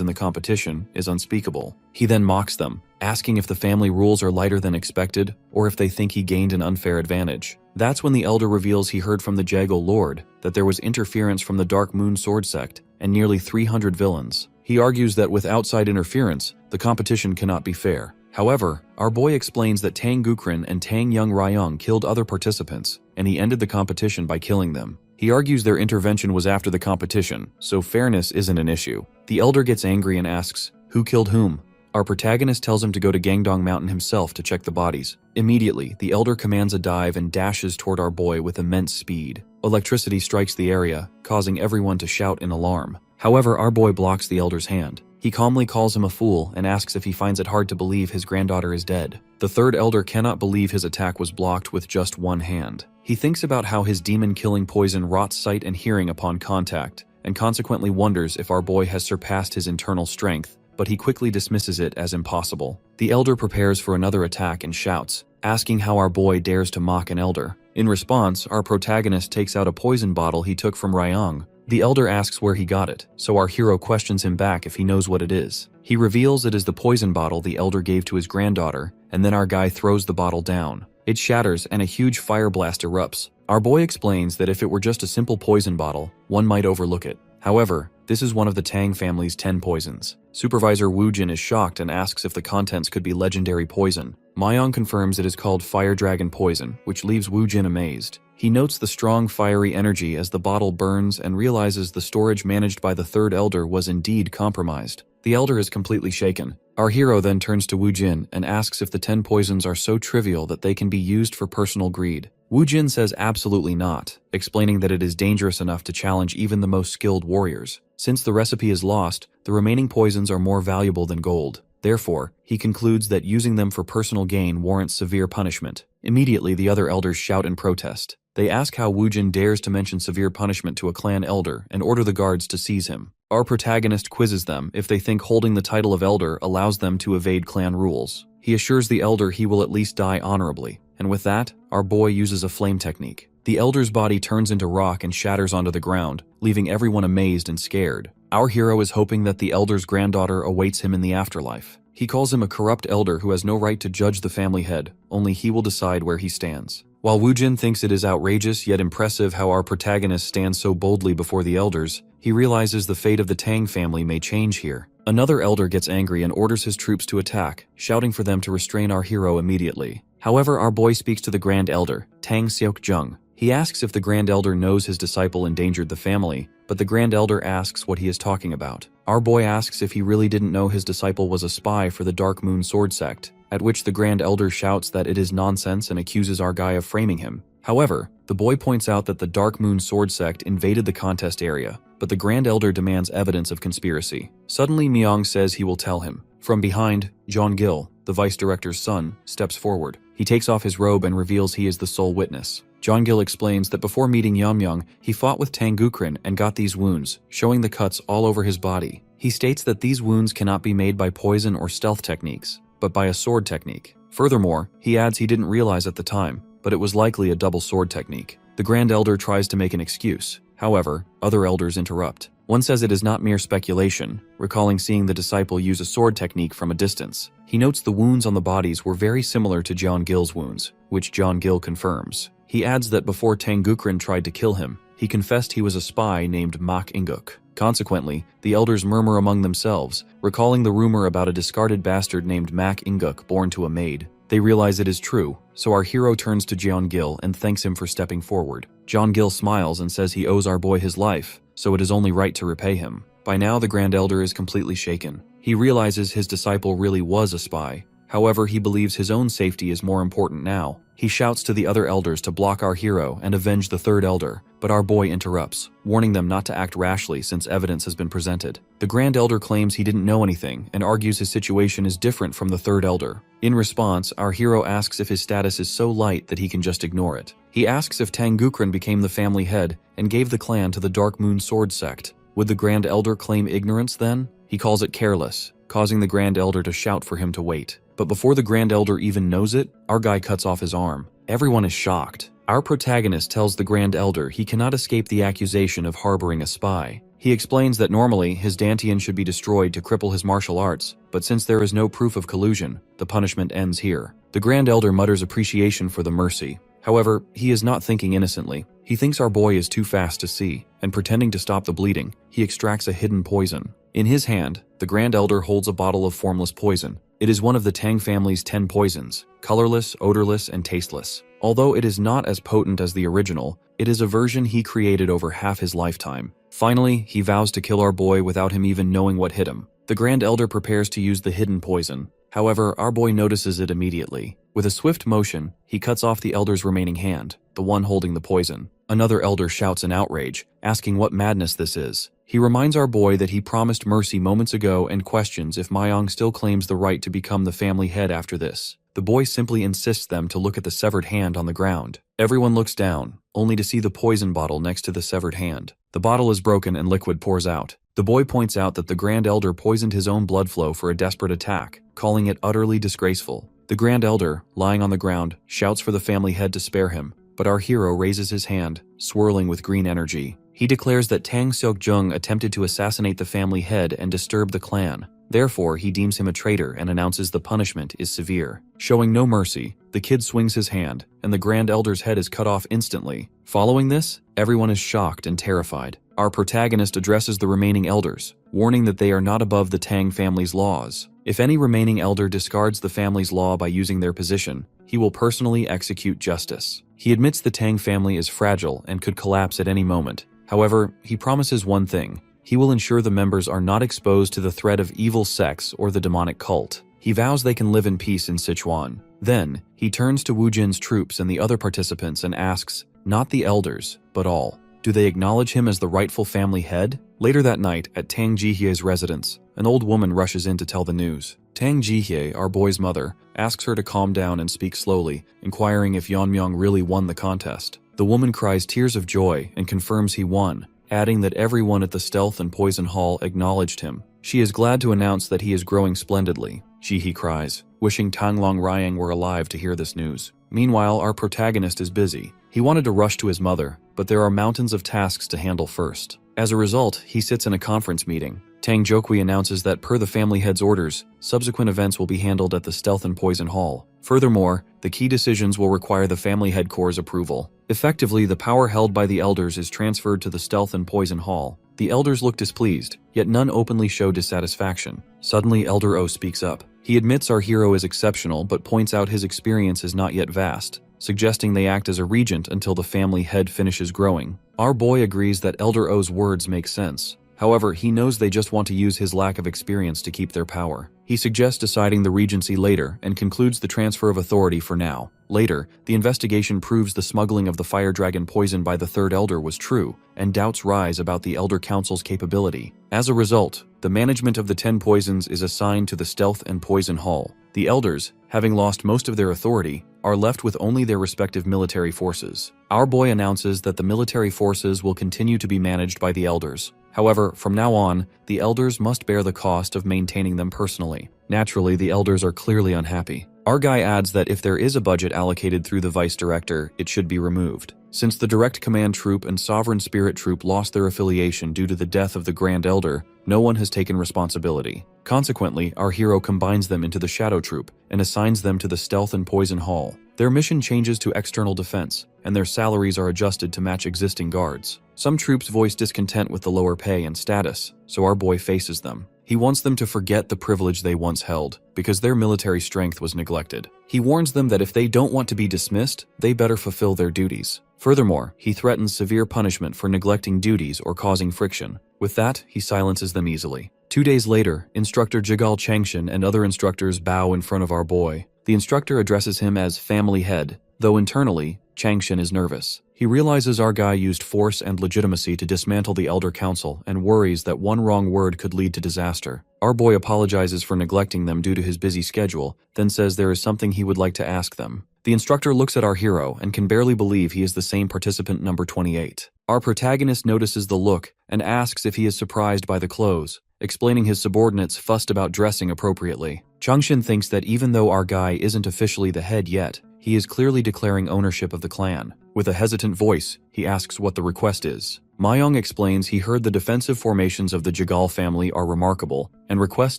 in the competition is unspeakable. He then mocks them, asking if the family rules are lighter than expected or if they think he gained an unfair advantage. That's when the elder reveals he heard from the Jago Lord that there was interference from the Dark Moon Sword Sect and nearly 300 villains. He argues that with outside interference, the competition cannot be fair. However, our boy explains that Tang Gukrin and Tang Young Ryong killed other participants, and he ended the competition by killing them. He argues their intervention was after the competition, so fairness isn't an issue. The elder gets angry and asks, "Who killed whom?" Our protagonist tells him to go to Gangdong Mountain himself to check the bodies. Immediately, the elder commands a dive and dashes toward our boy with immense speed. Electricity strikes the area, causing everyone to shout in alarm. However, our boy blocks the elder's hand. He calmly calls him a fool and asks if he finds it hard to believe his granddaughter is dead. The third elder cannot believe his attack was blocked with just one hand. He thinks about how his demon-killing poison rots sight and hearing upon contact, and consequently wonders if our boy has surpassed his internal strength, but he quickly dismisses it as impossible. The elder prepares for another attack and shouts, asking how our boy dares to mock an elder. In response, our protagonist takes out a poison bottle he took from Ryong. The elder asks where he got it, so our hero questions him back if he knows what it is. He reveals it is the poison bottle the elder gave to his granddaughter, and then our guy throws the bottle down. It shatters and a huge fire blast erupts. Our boy explains that if it were just a simple poison bottle, one might overlook it. However, this is one of the Tang family's 10 poisons. Supervisor Woojin is shocked and asks if the contents could be legendary poison. Myong confirms it is called Fire Dragon Poison, which leaves Woojin amazed. He notes the strong fiery energy as the bottle burns and realizes the storage managed by the third elder was indeed compromised. The elder is completely shaken. Our hero then turns to Woojin and asks if the 10 poisons are so trivial that they can be used for personal greed. Woojin says absolutely not, explaining that it is dangerous enough to challenge even the most skilled warriors. Since the recipe is lost, the remaining poisons are more valuable than gold. Therefore, he concludes that using them for personal gain warrants severe punishment. Immediately, the other elders shout in protest. They ask how Woojin dares to mention severe punishment to a clan elder and order the guards to seize him. Our protagonist quizzes them if they think holding the title of elder allows them to evade clan rules. He assures the elder he will at least die honorably, and with that, our boy uses a flame technique. The elder's body turns into rock and shatters onto the ground, leaving everyone amazed and scared. Our hero is hoping that the elder's granddaughter awaits him in the afterlife. He calls him a corrupt elder who has no right to judge the family head, only he will decide where he stands. While Woojin thinks it is outrageous yet impressive how our protagonist stands so boldly before the elders, he realizes the fate of the Tang family may change here. Another elder gets angry and orders his troops to attack, shouting for them to restrain our hero immediately. However, our boy speaks to the Grand Elder, Tang Seok-jung. He asks if the Grand Elder knows his disciple endangered the family, but the Grand Elder asks what he is talking about. Our boy asks if he really didn't know his disciple was a spy for the Dark Moon Sword Sect, at which the Grand Elder shouts that it is nonsense and accuses our guy of framing him. However, the boy points out that the Dark Moon Sword Sect invaded the contest area, but the Grand Elder demands evidence of conspiracy. Suddenly, Myung says he will tell him. From behind, John Gil, the vice director's son, steps forward. He takes off his robe and reveals he is the sole witness. John Gil explains that before meeting Yeonmyoung, he fought with Tang Gukrin and got these wounds, showing the cuts all over his body. He states that these wounds cannot be made by poison or stealth techniques, but by a sword technique. Furthermore, he adds he didn't realize at the time, but it was likely a double sword technique. The Grand Elder tries to make an excuse. However, other elders interrupt. One says it is not mere speculation, recalling seeing the disciple use a sword technique from a distance. He notes the wounds on the bodies were very similar to John Gil's wounds, which John Gil confirms. He adds that before Tang Gukrin tried to kill him, he confessed he was a spy named Mak Inguk. Consequently, the elders murmur among themselves, recalling the rumor about a discarded bastard named Mak Inguk born to a maid. They realize it is true, so our hero turns to John Gil and thanks him for stepping forward. John Gil smiles and says he owes our boy his life, so it is only right to repay him. By now, the Grand Elder is completely shaken. He realizes his disciple really was a spy. However, he believes his own safety is more important now. He shouts to the other elders to block our hero and avenge the third elder, but our boy interrupts, warning them not to act rashly since evidence has been presented. The Grand Elder claims he didn't know anything and argues his situation is different from the third elder. In response, our hero asks if his status is so light that he can just ignore it. He asks if Tang Gukrin became the family head and gave the clan to the Dark Moon Sword sect. Would the Grand Elder claim ignorance then? He calls it careless, causing the Grand Elder to shout for him to wait. But before the Grand Elder even knows it, our guy cuts off his arm. Everyone is shocked. Our protagonist tells the Grand Elder he cannot escape the accusation of harboring a spy. He explains that normally his Dantian should be destroyed to cripple his martial arts, but since there is no proof of collusion, the punishment ends here. The Grand Elder mutters appreciation for the mercy. However, he is not thinking innocently. He thinks our boy is too fast to see, and pretending to stop the bleeding, he extracts a hidden poison. In his hand, the Grand Elder holds a bottle of formless poison. It is one of the Tang family's 10 poisons, colorless, odorless, and tasteless. Although it is not as potent as the original, it is a version he created over half his lifetime. Finally, he vows to kill our boy without him even knowing what hit him. The Grand Elder prepares to use the hidden poison. However, our boy notices it immediately. With a swift motion, he cuts off the Elder's remaining hand, the one holding the poison. Another Elder shouts in outrage, asking what madness this is. He reminds our boy that he promised mercy moments ago and questions if Myung still claims the right to become the family head after this. The boy simply insists them to look at the severed hand on the ground. Everyone looks down, only to see the poison bottle next to the severed hand. The bottle is broken and liquid pours out. The boy points out that the Grand Elder poisoned his own blood flow for a desperate attack, calling it utterly disgraceful. The Grand Elder, lying on the ground, shouts for the family head to spare him, but our hero raises his hand, swirling with green energy. He declares that Tang Seok-jung attempted to assassinate the family head and disturb the clan. Therefore, he deems him a traitor and announces the punishment is severe. Showing no mercy, the kid swings his hand, and the Grand Elder's head is cut off instantly. Following this, everyone is shocked and terrified. Our protagonist addresses the remaining elders, warning that they are not above the Tang family's laws. If any remaining elder discards the family's law by using their position, he will personally execute justice. He admits the Tang family is fragile and could collapse at any moment. However, he promises one thing. He will ensure the members are not exposed to the threat of evil sects or the demonic cult. He vows they can live in peace in Sichuan. Then, he turns to Wu Jin's troops and the other participants and asks, not the elders, but all, do they acknowledge him as the rightful family head? Later that night, at Tang Jihye's residence, an old woman rushes in to tell the news. Tang Jihye, our boy's mother, asks her to calm down and speak slowly, inquiring if Yeonmyoung really won the contest. The woman cries tears of joy and confirms he won, adding that everyone at the Stealth and Poison Hall acknowledged him. She is glad to announce that he is growing splendidly. Jihi cries, wishing Tanglong Ryang were alive to hear this news. Meanwhile, our protagonist is busy. He wanted to rush to his mother, but there are mountains of tasks to handle first. As a result, he sits in a conference meeting. Tang Jokwi announces that per the family head's orders, subsequent events will be handled at the Stealth and Poison Hall. Furthermore, the key decisions will require the family head core's approval. Effectively, the power held by the elders is transferred to the Stealth and Poison Hall. The elders look displeased, yet none openly show dissatisfaction. Suddenly, Elder O speaks up. He admits our hero is exceptional but points out his experience is not yet vast, suggesting they act as a regent until the family head finishes growing. Our boy agrees that Elder O's words make sense. However, he knows they just want to use his lack of experience to keep their power. He suggests deciding the regency later and concludes the transfer of authority for now. Later, the investigation proves the smuggling of the fire dragon poison by the third elder was true, and doubts rise about the Elder Council's capability. As a result, the management of the 10 poisons is assigned to the Stealth and Poison Hall. The elders, having lost most of their authority, are left with only their respective military forces. Our boy announces that the military forces will continue to be managed by the elders. However, from now on, the elders must bear the cost of maintaining them personally. Naturally, the elders are clearly unhappy. Our guy adds that if there is a budget allocated through the vice director, it should be removed. Since the Direct Command Troop and Sovereign Spirit Troop lost their affiliation due to the death of the Grand Elder, no one has taken responsibility. Consequently, our hero combines them into the Shadow Troop and assigns them to the Stealth and Poison Hall. Their mission changes to external defense, and their salaries are adjusted to match existing guards. Some troops voice discontent with the lower pay and status, so our boy faces them. He wants them to forget the privilege they once held, because their military strength was neglected. He warns them that if they don't want to be dismissed, they better fulfill their duties. Furthermore, he threatens severe punishment for neglecting duties or causing friction. With that, he silences them easily. 2 days later, Instructor Jigal Changshin and other instructors bow in front of our boy. The instructor addresses him as family head, though internally, Changshin is nervous. He realizes our guy used force and legitimacy to dismantle the Elder Council and worries that one wrong word could lead to disaster. Our boy apologizes for neglecting them due to his busy schedule, then says there is something he would like to ask them. The instructor looks at our hero and can barely believe he is the same participant number 28. Our protagonist notices the look and asks if he is surprised by the clothes, explaining his subordinates fussed about dressing appropriately. Changshin thinks that even though our guy isn't officially the head yet, he is clearly declaring ownership of the clan. With a hesitant voice, he asks what the request is. Mayong explains he heard the defensive formations of the Jigal family are remarkable and requests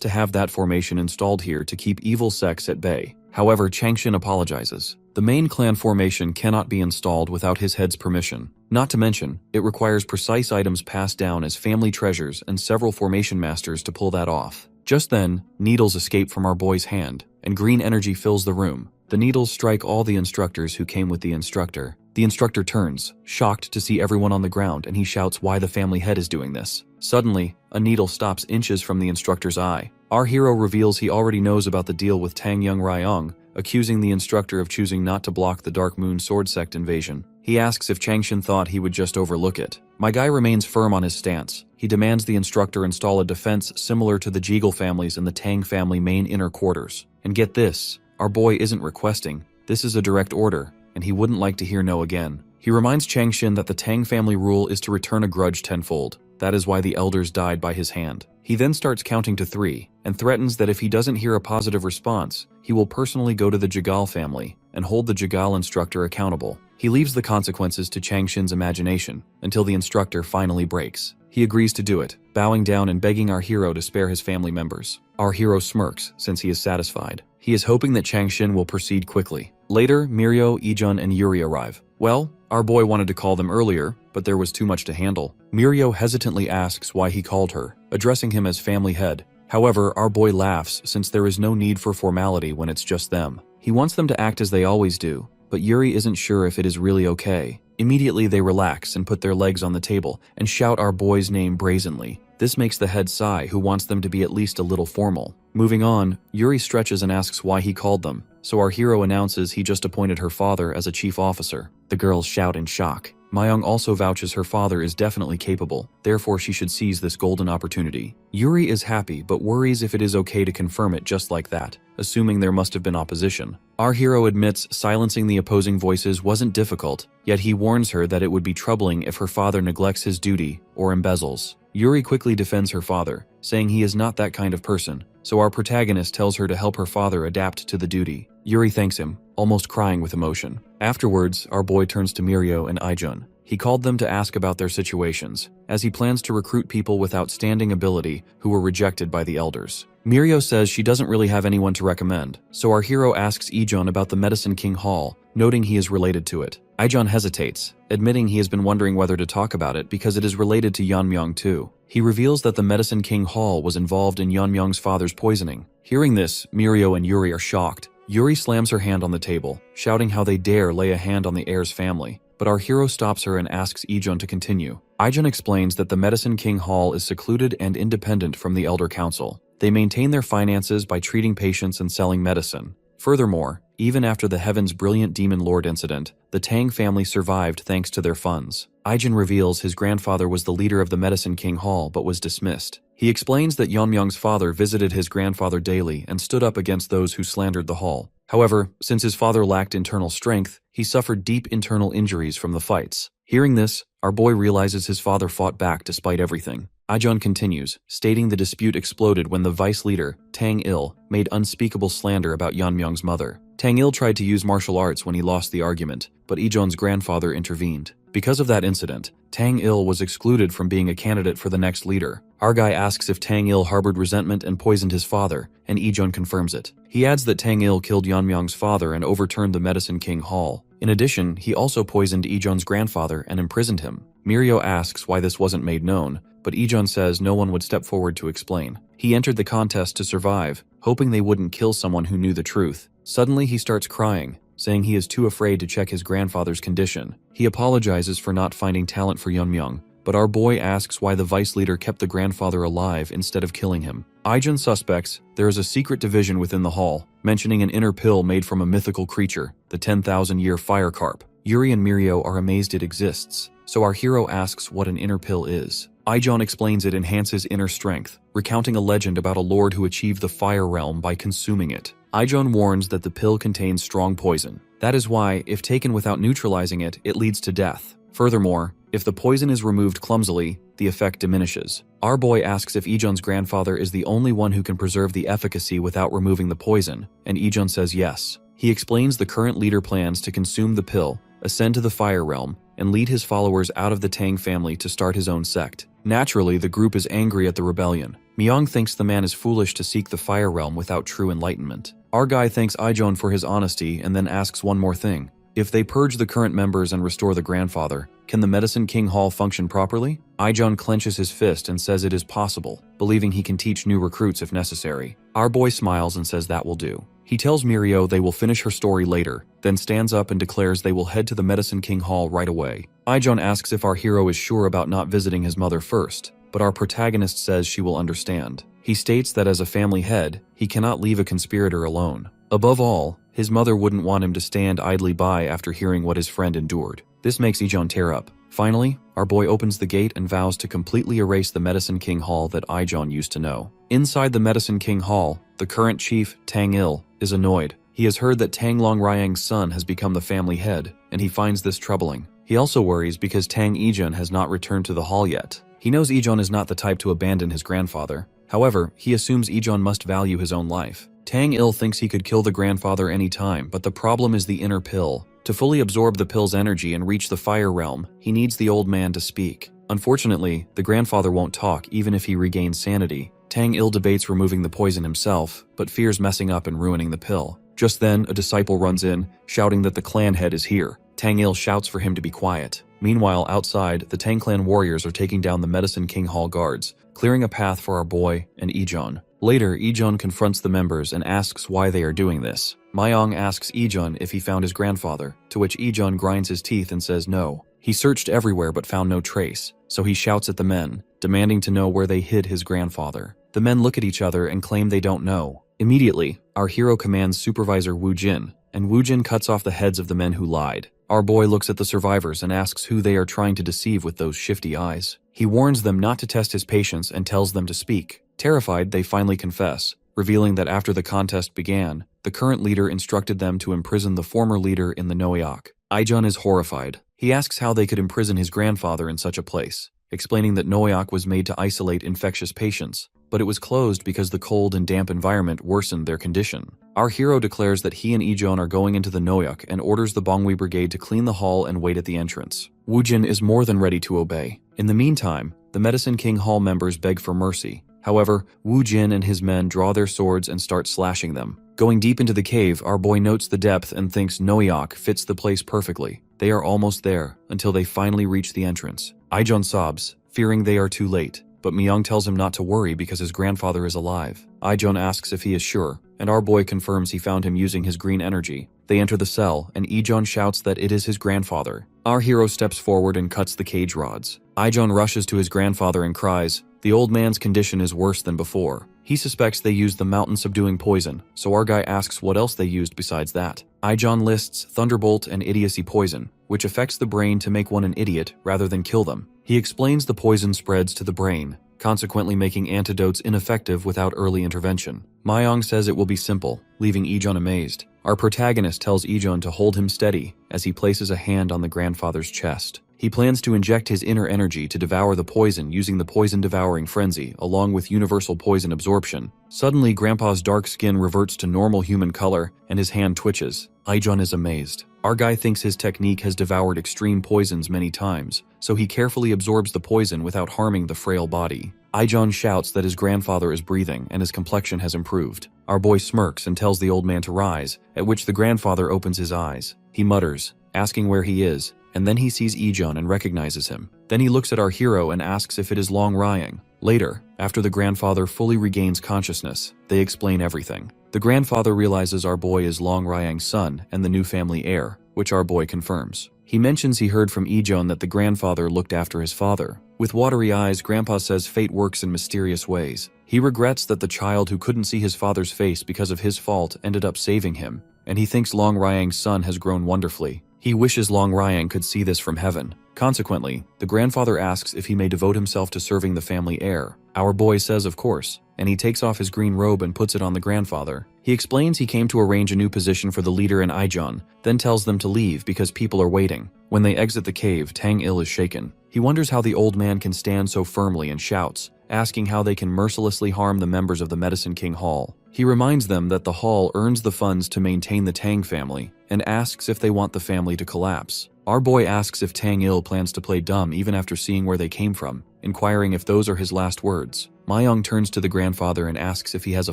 to have that formation installed here to keep evil sects at bay. However, Changshin apologizes. The main clan formation cannot be installed without his head's permission. Not to mention, it requires precise items passed down as family treasures and several formation masters to pull that off. Just then, needles escape from our boy's hand, and green energy fills the room. The needles strike all the instructors who came with the instructor. The instructor turns, shocked to see everyone on the ground, and he shouts why the family head is doing this. Suddenly, a needle stops inches from the instructor's eye. Our hero reveals he already knows about the deal with Tang Young Ryong, accusing the instructor of choosing not to block the Dark Moon Sword Sect invasion. He asks if Changshin thought he would just overlook it. My guy remains firm on his stance. He demands the instructor install a defense similar to the Jeagle families in the Tang family main inner quarters. And get this, our boy isn't requesting. This is a direct order, and he wouldn't like to hear no again. He reminds Changshin that the Tang family rule is to return a grudge tenfold. That is why the elders died by his hand. He then starts counting to 3, and threatens that if he doesn't hear a positive response, he will personally go to the Jigal family and hold the Jigal instructor accountable. He leaves the consequences to Changshin's imagination until the instructor finally breaks. He agrees to do it, bowing down and begging our hero to spare his family members. Our hero smirks since he is satisfied. He is hoping that Changshin will proceed quickly. Later, Mirio, Ijun, and Yuri arrive. Well, our boy wanted to call them earlier, but there was too much to handle. Mirio hesitantly asks why he called her, addressing him as family head. However, our boy laughs since there is no need for formality when it's just them. He wants them to act as they always do, but Yuri isn't sure if it is really okay. Immediately they relax and put their legs on the table and shout our boy's name brazenly. This makes the head sigh, who wants them to be at least a little formal. Moving on, Yuri stretches and asks why he called them, so our hero announces he just appointed her father as a chief officer. The girls shout in shock. Mayong also vouches her father is definitely capable, therefore she should seize this golden opportunity. Yuri is happy but worries if it is okay to confirm it just like that, assuming there must have been opposition. Our hero admits silencing the opposing voices wasn't difficult, yet he warns her that it would be troubling if her father neglects his duty or embezzles. Yuri quickly defends her father, saying he is not that kind of person, so our protagonist tells her to help her father adapt to the duty. Yuri thanks him, almost crying with emotion. Afterwards, our boy turns to Mirio and Ijun. He called them to ask about their situations, as he plans to recruit people with outstanding ability who were rejected by the elders. Mirio says she doesn't really have anyone to recommend, so our hero asks Ijun about the Medicine King Hall, noting he is related to it. Ijun hesitates, admitting he has been wondering whether to talk about it because it is related to Yeonmyeong too. He reveals that the Medicine King Hall was involved in Yeonmyeong's father's poisoning. Hearing this, Mirio and Yuri are shocked. Yuri slams her hand on the table, shouting how they dare lay a hand on the heir's family. But our hero stops her and asks Ijun to continue. Ijun explains that the Medicine King Hall is secluded and independent from the Elder Council. They maintain their finances by treating patients and selling medicine. Furthermore, even after the Heaven's brilliant demon lord incident, the Tang family survived thanks to their funds. Aijin reveals his grandfather was the leader of the Medicine King Hall but was dismissed. He explains that Yeonmyung's father visited his grandfather daily and stood up against those who slandered the hall. However, since his father lacked internal strength, he suffered deep internal injuries from the fights. Hearing this, our boy realizes his father fought back despite everything. Aijin continues, stating the dispute exploded when the vice leader, Tang Il, made unspeakable slander about Yeonmyung's mother. Tang Il tried to use martial arts when he lost the argument, but Ijon's grandfather intervened. Because of that incident, Tang Il was excluded from being a candidate for the next leader. Our guy asks if Tang Il harbored resentment and poisoned his father, and Ijon confirms it. He adds that Tang Il killed Yeonmyung's father and overturned the Medicine King Hall. In addition, he also poisoned Ijon's grandfather and imprisoned him. Mirio asks why this wasn't made known, but Ijon says no one would step forward to explain. He entered the contest to survive, hoping they wouldn't kill someone who knew the truth. Suddenly he starts crying, saying he is too afraid to check his grandfather's condition. He apologizes for not finding talent for Yeonmyung, but our boy asks why the vice leader kept the grandfather alive instead of killing him. Aijin suspects there is a secret division within the hall, mentioning an inner pill made from a mythical creature, the 10,000-year fire carp. Yuri and Mirio are amazed it exists, so our hero asks what an inner pill is. Aijin explains it enhances inner strength, recounting a legend about a lord who achieved the fire realm by consuming it. Aijin warns that the pill contains strong poison. That is why, if taken without neutralizing it, it leads to death. Furthermore, if the poison is removed clumsily, the effect diminishes. Our boy asks if Ijon's grandfather is the only one who can preserve the efficacy without removing the poison, and Ijon says yes. He explains the current leader plans to consume the pill, ascend to the fire realm, and lead his followers out of the Tang family to start his own sect. Naturally, the group is angry at the rebellion. Myung thinks the man is foolish to seek the fire realm without true enlightenment. Our guy thanks Aijin for his honesty and then asks one more thing. If they purge the current members and restore the grandfather, can the Medicine King Hall function properly? Aijin clenches his fist and says it is possible, believing he can teach new recruits if necessary. Our boy smiles and says that will do. He tells Mirio they will finish her story later, then stands up and declares they will head to the Medicine King Hall right away. Aijin asks if our hero is sure about not visiting his mother first, but our protagonist says she will understand. He states that as a family head, he cannot leave a conspirator alone. Above all, his mother wouldn't want him to stand idly by after hearing what his friend endured. This makes Ijon tear up. Finally, our boy opens the gate and vows to completely erase the Medicine King Hall that Ijon used to know. Inside the Medicine King Hall, the current chief, Tang Il, is annoyed. He has heard that Tang Longrayang's son has become the family head, and he finds this troubling. He also worries because Tang Ijon has not returned to the hall yet. He knows Ijon is not the type to abandon his grandfather. However, he assumes Ijon must value his own life. Tang Il thinks he could kill the grandfather any time, but the problem is the inner pill. To fully absorb the pill's energy and reach the fire realm, he needs the old man to speak. Unfortunately, the grandfather won't talk even if he regains sanity. Tang Il debates removing the poison himself, but fears messing up and ruining the pill. Just then, a disciple runs in, shouting that the clan head is here. Tang Il shouts for him to be quiet. Meanwhile, outside, the Tang clan warriors are taking down the Medicine King Hall guards, clearing a path for our boy and Ijon. Later, Ijon confronts the members and asks why they are doing this. Myung asks Ijon if he found his grandfather, to which Ijon grinds his teeth and says no. He searched everywhere but found no trace, so he shouts at the men, demanding to know where they hid his grandfather. The men look at each other and claim they don't know. Immediately, our hero commands Supervisor Wu Jin, and Wu Jin cuts off the heads of the men who lied. Our boy looks at the survivors and asks who they are trying to deceive with those shifty eyes. He warns them not to test his patience and tells them to speak. Terrified, they finally confess, revealing that after the contest began, the current leader instructed them to imprison the former leader in the Noyak. Ijon is horrified. He asks how they could imprison his grandfather in such a place, explaining that Noyak was made to isolate infectious patients, but it was closed because the cold and damp environment worsened their condition. Our hero declares that he and Ijon are going into the Noyak and orders the Bongwi Brigade to clean the hall and wait at the entrance. Woojin is more than ready to obey. In the meantime, the Medicine King Hall members beg for mercy. However, Wu Jin and his men draw their swords and start slashing them. Going deep into the cave, our boy notes the depth and thinks Noyak fits the place perfectly. They are almost there, until they finally reach the entrance. Ijon sobs, fearing they are too late, but Myung tells him not to worry because his grandfather is alive. Ijon asks if he is sure, and our boy confirms he found him using his green energy. They enter the cell, and Ijon shouts that it is his grandfather. Our hero steps forward and cuts the cage rods. Ijon rushes to his grandfather and cries, "The old man's condition is worse than before." He suspects they used the mountain-subduing poison, so our guy asks what else they used besides that. Ijon lists Thunderbolt and Idiocy poison, which affects the brain to make one an idiot rather than kill them. He explains the poison spreads to the brain, consequently making antidotes ineffective without early intervention. Mayong says it will be simple, leaving Ijon amazed. Our protagonist tells Ijon to hold him steady as he places a hand on the grandfather's chest. He plans to inject his inner energy to devour the poison using the poison-devouring frenzy, along with universal poison absorption. Suddenly, Grandpa's dark skin reverts to normal human color, and his hand twitches. Ijon is amazed. Our guy thinks his technique has devoured extreme poisons many times, so he carefully absorbs the poison without harming the frail body. Ijon shouts that his grandfather is breathing and his complexion has improved. Our boy smirks and tells the old man to rise, at which the grandfather opens his eyes. He mutters, asking where he is, and then he sees Ijon and recognizes him. Then he looks at our hero and asks if it is Long Ryang. Later, after the grandfather fully regains consciousness, they explain everything. The grandfather realizes our boy is Long Ryang's son and the new family heir, which our boy confirms. He mentions he heard from Ijon that the grandfather looked after his father. With watery eyes, Grandpa says fate works in mysterious ways. He regrets that the child who couldn't see his father's face because of his fault ended up saving him, and he thinks Long Ryang's son has grown wonderfully. He wishes Long Ryang could see this from heaven. Consequently, the grandfather asks if he may devote himself to serving the family heir. Our boy says of course, and he takes off his green robe and puts it on the grandfather. He explains he came to arrange a new position for the leader and Ijon, then tells them to leave because people are waiting. When they exit the cave, Tang-il is shaken. He wonders how the old man can stand so firmly and shouts, asking how they can mercilessly harm the members of the Medicine King Hall. He reminds them that the hall earns the funds to maintain the Tang family, and asks if they want the family to collapse. Our boy asks if Tang-il plans to play dumb even after seeing where they came from, inquiring if those are his last words. Mayong turns to the grandfather and asks if he has a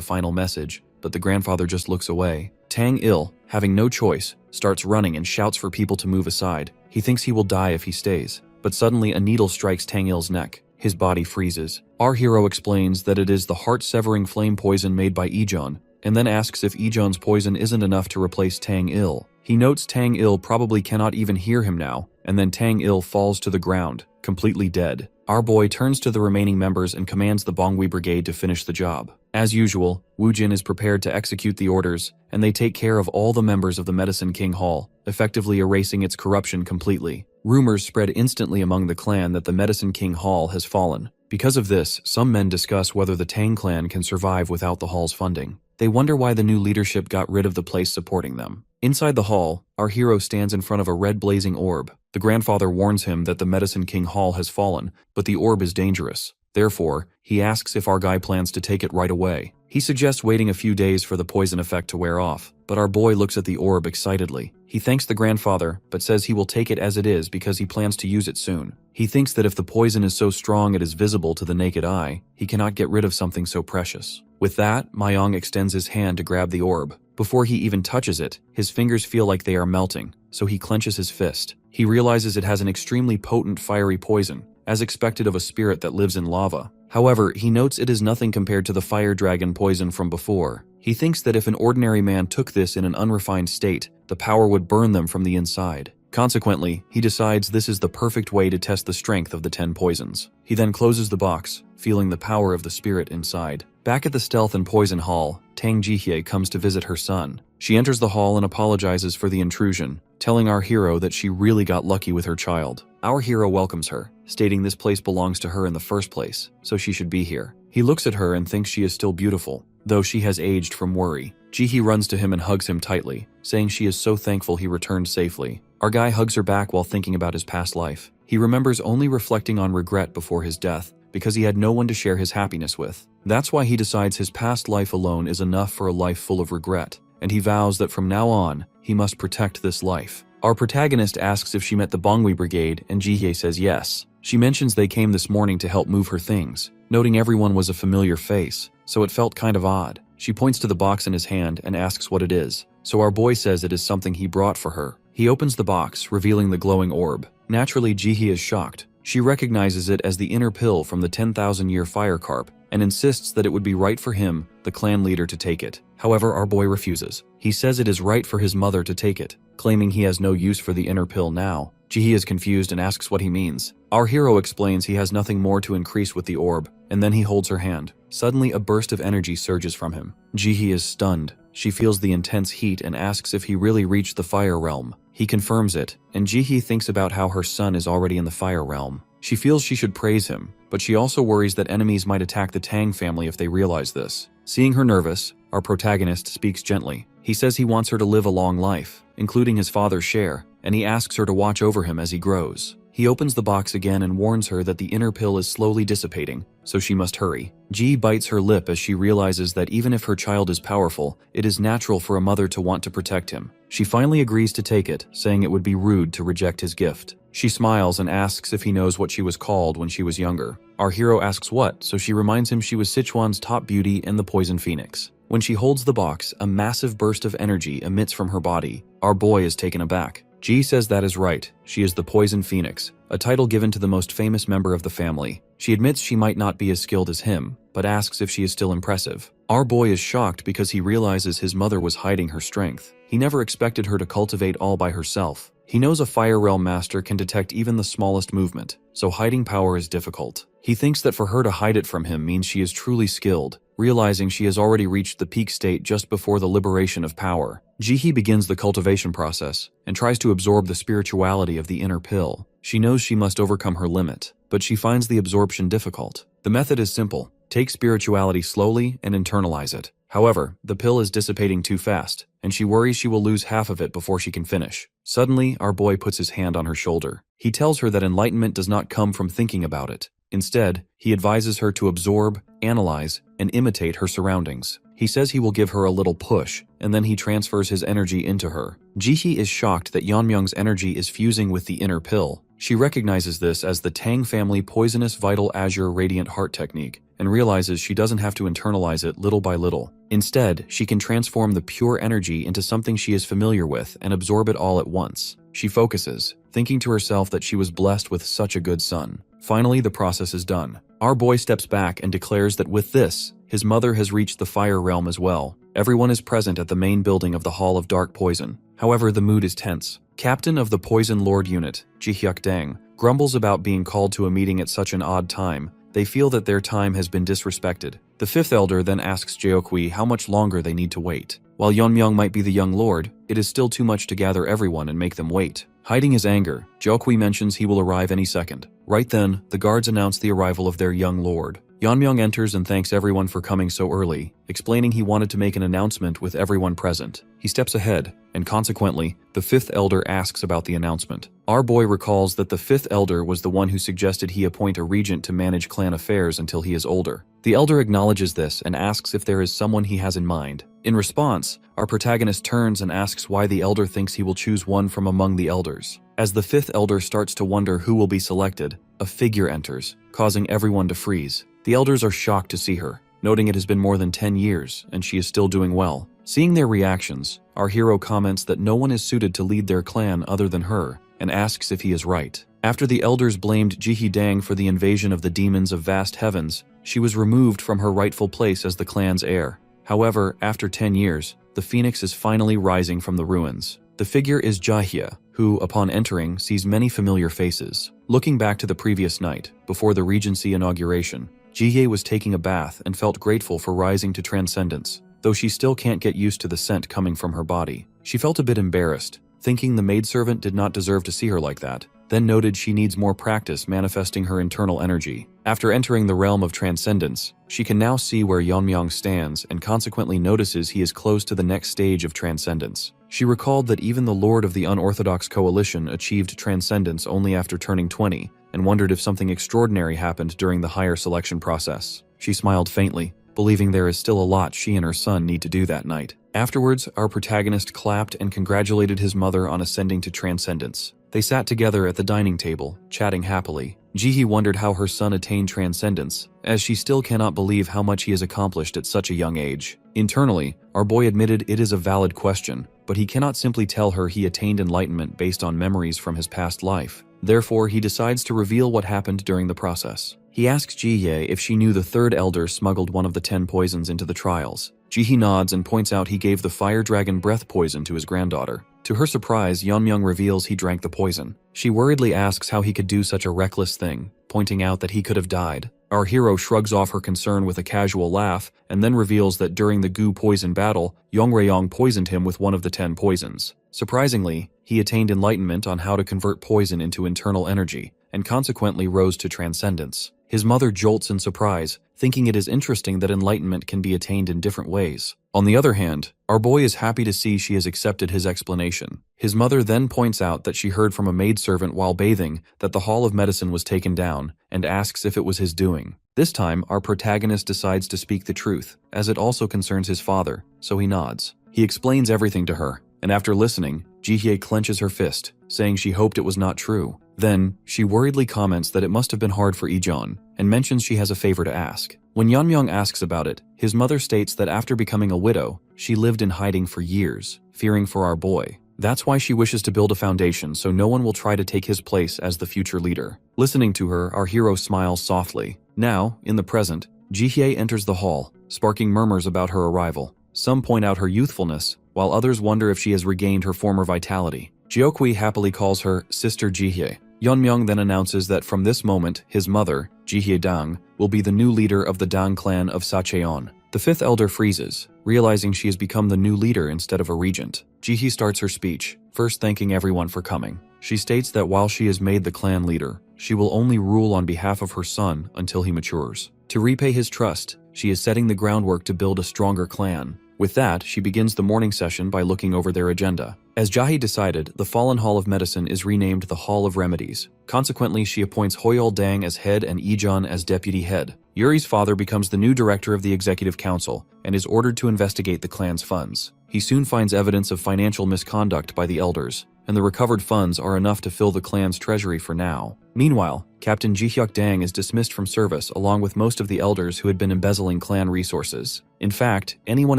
final message, but the grandfather just looks away. Tang-il, having no choice, starts running and shouts for people to move aside. He thinks he will die if he stays, but suddenly a needle strikes Tang-il's neck. His body freezes. Our hero explains that it is the heart-severing flame poison made by Ijon, and then asks if Ijon's poison isn't enough to replace Tang-il. He notes Tang-il probably cannot even hear him now, and then Tang-il falls to the ground, completely dead. Our boy turns to the remaining members and commands the Bongui Brigade to finish the job. As usual, Woojin is prepared to execute the orders, and they take care of all the members of the Medicine King Hall, effectively erasing its corruption completely. Rumors spread instantly among the clan that the Medicine King Hall has fallen. Because of this, some men discuss whether the Tang clan can survive without the hall's funding. They wonder why the new leadership got rid of the place supporting them. Inside the hall, our hero stands in front of a red blazing orb. The grandfather warns him that the Medicine King Hall has fallen, but the orb is dangerous. Therefore, he asks if our guy plans to take it right away. He suggests waiting a few days for the poison effect to wear off, but our boy looks at the orb excitedly. He thanks the grandfather, but says he will take it as it is because he plans to use it soon. He thinks that if the poison is so strong it is visible to the naked eye, he cannot get rid of something so precious. With that, Mayong extends his hand to grab the orb. Before he even touches it, his fingers feel like they are melting, so he clenches his fist. He realizes it has an extremely potent fiery poison, as expected of a spirit that lives in lava. However, he notes it is nothing compared to the fire dragon poison from before. He thinks that if an ordinary man took this in an unrefined state, the power would burn them from the inside. Consequently, he decides this is the perfect way to test the strength of the 10 poisons. He then closes the box, feeling the power of the spirit inside. Back at the Stealth and Poison Hall, Tang Jihye comes to visit her son. She enters the hall and apologizes for the intrusion, telling our hero that she really got lucky with her child. Our hero welcomes her, stating this place belongs to her in the first place, so she should be here. He looks at her and thinks she is still beautiful, though she has aged from worry. Jihye runs to him and hugs him tightly, saying she is so thankful he returned safely. Our guy hugs her back while thinking about his past life. He remembers only reflecting on regret before his death, because he had no one to share his happiness with. That's why he decides his past life alone is enough for a life full of regret, and he vows that from now on, he must protect this life. Our protagonist asks if she met the Bongui Brigade, and Jihye says yes. She mentions they came this morning to help move her things, noting everyone was a familiar face, so it felt kind of odd. She points to the box in his hand and asks what it is, so our boy says it is something he brought for her. He opens the box, revealing the glowing orb. Naturally, Jihye is shocked. She recognizes it as the inner pill from the 10,000-year fire carp, and insists that it would be right for him, the clan leader, to take it. However, our boy refuses. He says it is right for his mother to take it, claiming he has no use for the inner pill now. Jihye is confused and asks what he means. Our hero explains he has nothing more to increase with the orb, and then he holds her hand. Suddenly, a burst of energy surges from him. Jihee is stunned. She feels the intense heat and asks if he really reached the fire realm. He confirms it, and Jihee thinks about how her son is already in the fire realm. She feels she should praise him, but she also worries that enemies might attack the Tang family if they realize this. Seeing her nervous, our protagonist speaks gently. He says he wants her to live a long life, including his father's share, and he asks her to watch over him as he grows. He opens the box again and warns her that the inner pill is slowly dissipating, so she must hurry. Ji bites her lip as she realizes that even if her child is powerful, it is natural for a mother to want to protect him. She finally agrees to take it, saying it would be rude to reject his gift. She smiles and asks if he knows what she was called when she was younger. Our hero asks what, so she reminds him she was Sichuan's top beauty and the poison phoenix. When she holds the box, a massive burst of energy emits from her body. Our boy is taken aback. Ji says that is right. She is the Poison Phoenix, a title given to the most famous member of the family. She admits she might not be as skilled as him, but asks if she is still impressive. Our boy is shocked because he realizes his mother was hiding her strength. He never expected her to cultivate all by herself. He knows a Fire Realm master can detect even the smallest movement, so hiding power is difficult. He thinks that for her to hide it from him means she is truly skilled, realizing she has already reached the peak state just before the liberation of power. Jihee begins the cultivation process and tries to absorb the spirituality of the inner pill. She knows she must overcome her limit, but she finds the absorption difficult. The method is simple. Take spirituality slowly and internalize it. However, the pill is dissipating too fast, and she worries she will lose half of it before she can finish. Suddenly, our boy puts his hand on her shoulder. He tells her that enlightenment does not come from thinking about it. Instead, he advises her to absorb, analyze, and imitate her surroundings. He says he will give her a little push, and then he transfers his energy into her. Jihee is shocked that Yeonmyung's energy is fusing with the inner pill. She recognizes this as the Tang family poisonous vital azure radiant heart technique, and realizes she doesn't have to internalize it little by little. Instead, she can transform the pure energy into something she is familiar with and absorb it all at once. She focuses, thinking to herself that she was blessed with such a good son. Finally, the process is done. Our boy steps back and declares that with this, his mother has reached the fire realm as well. Everyone is present at the main building of the Hall of Dark Poison. However, the mood is tense. Captain of the Poison Lord Unit, Ji Hyuk Dang, grumbles about being called to a meeting at such an odd time. They feel that their time has been disrespected. The fifth elder then asks Jeokwi how much longer they need to wait. While Yeonmyung might be the young lord, it is still too much to gather everyone and make them wait. Hiding his anger, Jeokwi mentions he will arrive any second. Right then, the guards announce the arrival of their young lord. Yeonmyung enters and thanks everyone for coming so early, explaining he wanted to make an announcement with everyone present. He steps ahead, and consequently, the fifth elder asks about the announcement. Our boy recalls that the fifth elder was the one who suggested he appoint a regent to manage clan affairs until he is older. The elder acknowledges this and asks if there is someone he has in mind. In response, our protagonist turns and asks why the elder thinks he will choose one from among the elders. As the fifth elder starts to wonder who will be selected, a figure enters, causing everyone to freeze. The elders are shocked to see her, noting it has been more than 10 years and she is still doing well. Seeing their reactions, our hero comments that no one is suited to lead their clan other than her, and asks if he is right. After the elders blamed Jihee Dang for the invasion of the demons of vast heavens, she was removed from her rightful place as the clan's heir. However, after 10 years, the phoenix is finally rising from the ruins. The figure is Jahye, who, upon entering, sees many familiar faces. Looking back to the previous night, before the Regency inauguration, Jihye was taking a bath and felt grateful for rising to transcendence, though she still can't get used to the scent coming from her body. She felt a bit embarrassed, thinking the maidservant did not deserve to see her like that, then noted she needs more practice manifesting her internal energy. After entering the realm of transcendence, she can now see where Yeonmyung stands and consequently notices he is close to the next stage of transcendence. She recalled that even the Lord of the Unorthodox Coalition achieved transcendence only after turning 20, and wondered if something extraordinary happened during the higher selection process. She smiled faintly, believing there is still a lot she and her son need to do that night. Afterwards, our protagonist clapped and congratulated his mother on ascending to transcendence. They sat together at the dining table, chatting happily. Jihee wondered how her son attained transcendence, as she still cannot believe how much he has accomplished at such a young age. Internally, our boy admitted it is a valid question, but he cannot simply tell her he attained enlightenment based on memories from his past life. Therefore, he decides to reveal what happened during the process. He asks Jihye if she knew the third elder smuggled one of the 10 poisons into the trials. Jihee nods and points out he gave the fire dragon breath poison to his granddaughter. To her surprise, Yeonmyung reveals he drank the poison. She worriedly asks how he could do such a reckless thing, pointing out that he could have died. Our hero shrugs off her concern with a casual laugh and then reveals that during the goo poison battle, Yongrayong poisoned him with one of the 10 poisons. Surprisingly, he attained enlightenment on how to convert poison into internal energy, and consequently rose to transcendence. His mother jolts in surprise, thinking it is interesting that enlightenment can be attained in different ways. On the other hand, our boy is happy to see she has accepted his explanation. His mother then points out that she heard from a maidservant while bathing that the Hall of Medicine was taken down, and asks if it was his doing. This time, our protagonist decides to speak the truth, as it also concerns his father, so he nods. He explains everything to her, and after listening, Jihye clenches her fist, saying she hoped it was not true. Then, she worriedly comments that it must have been hard for Ijeon, and mentions she has a favor to ask. When Yeonmyoung asks about it, his mother states that after becoming a widow, she lived in hiding for years, fearing for our boy. That's why she wishes to build a foundation so no one will try to take his place as the future leader. Listening to her, our hero smiles softly. Now, in the present, Jihye enters the hall, sparking murmurs about her arrival. Some point out her youthfulness, while others wonder if she has regained her former vitality. Jeokwi happily calls her Sister Jihye. Yeonmyoung then announces that from this moment, his mother, Jihye Dang, will be the new leader of the Dang clan of Sacheon. The fifth elder freezes, realizing she has become the new leader instead of a regent. Jihye starts her speech, first thanking everyone for coming. She states that while she is made the clan leader, she will only rule on behalf of her son until he matures. To repay his trust, she is setting the groundwork to build a stronger clan. With that, she begins the morning session by looking over their agenda. As Jahi decided, the Fallen Hall of Medicine is renamed the Hall of Remedies. Consequently, she appoints Hoyol Dang as head and Ijeon as deputy head. Yuri's father becomes the new director of the Executive Council and is ordered to investigate the clan's funds. He soon finds evidence of financial misconduct by the elders, and the recovered funds are enough to fill the clan's treasury for now. Meanwhile, Captain Jihyuk Dang is dismissed from service along with most of the elders who had been embezzling clan resources. In fact, anyone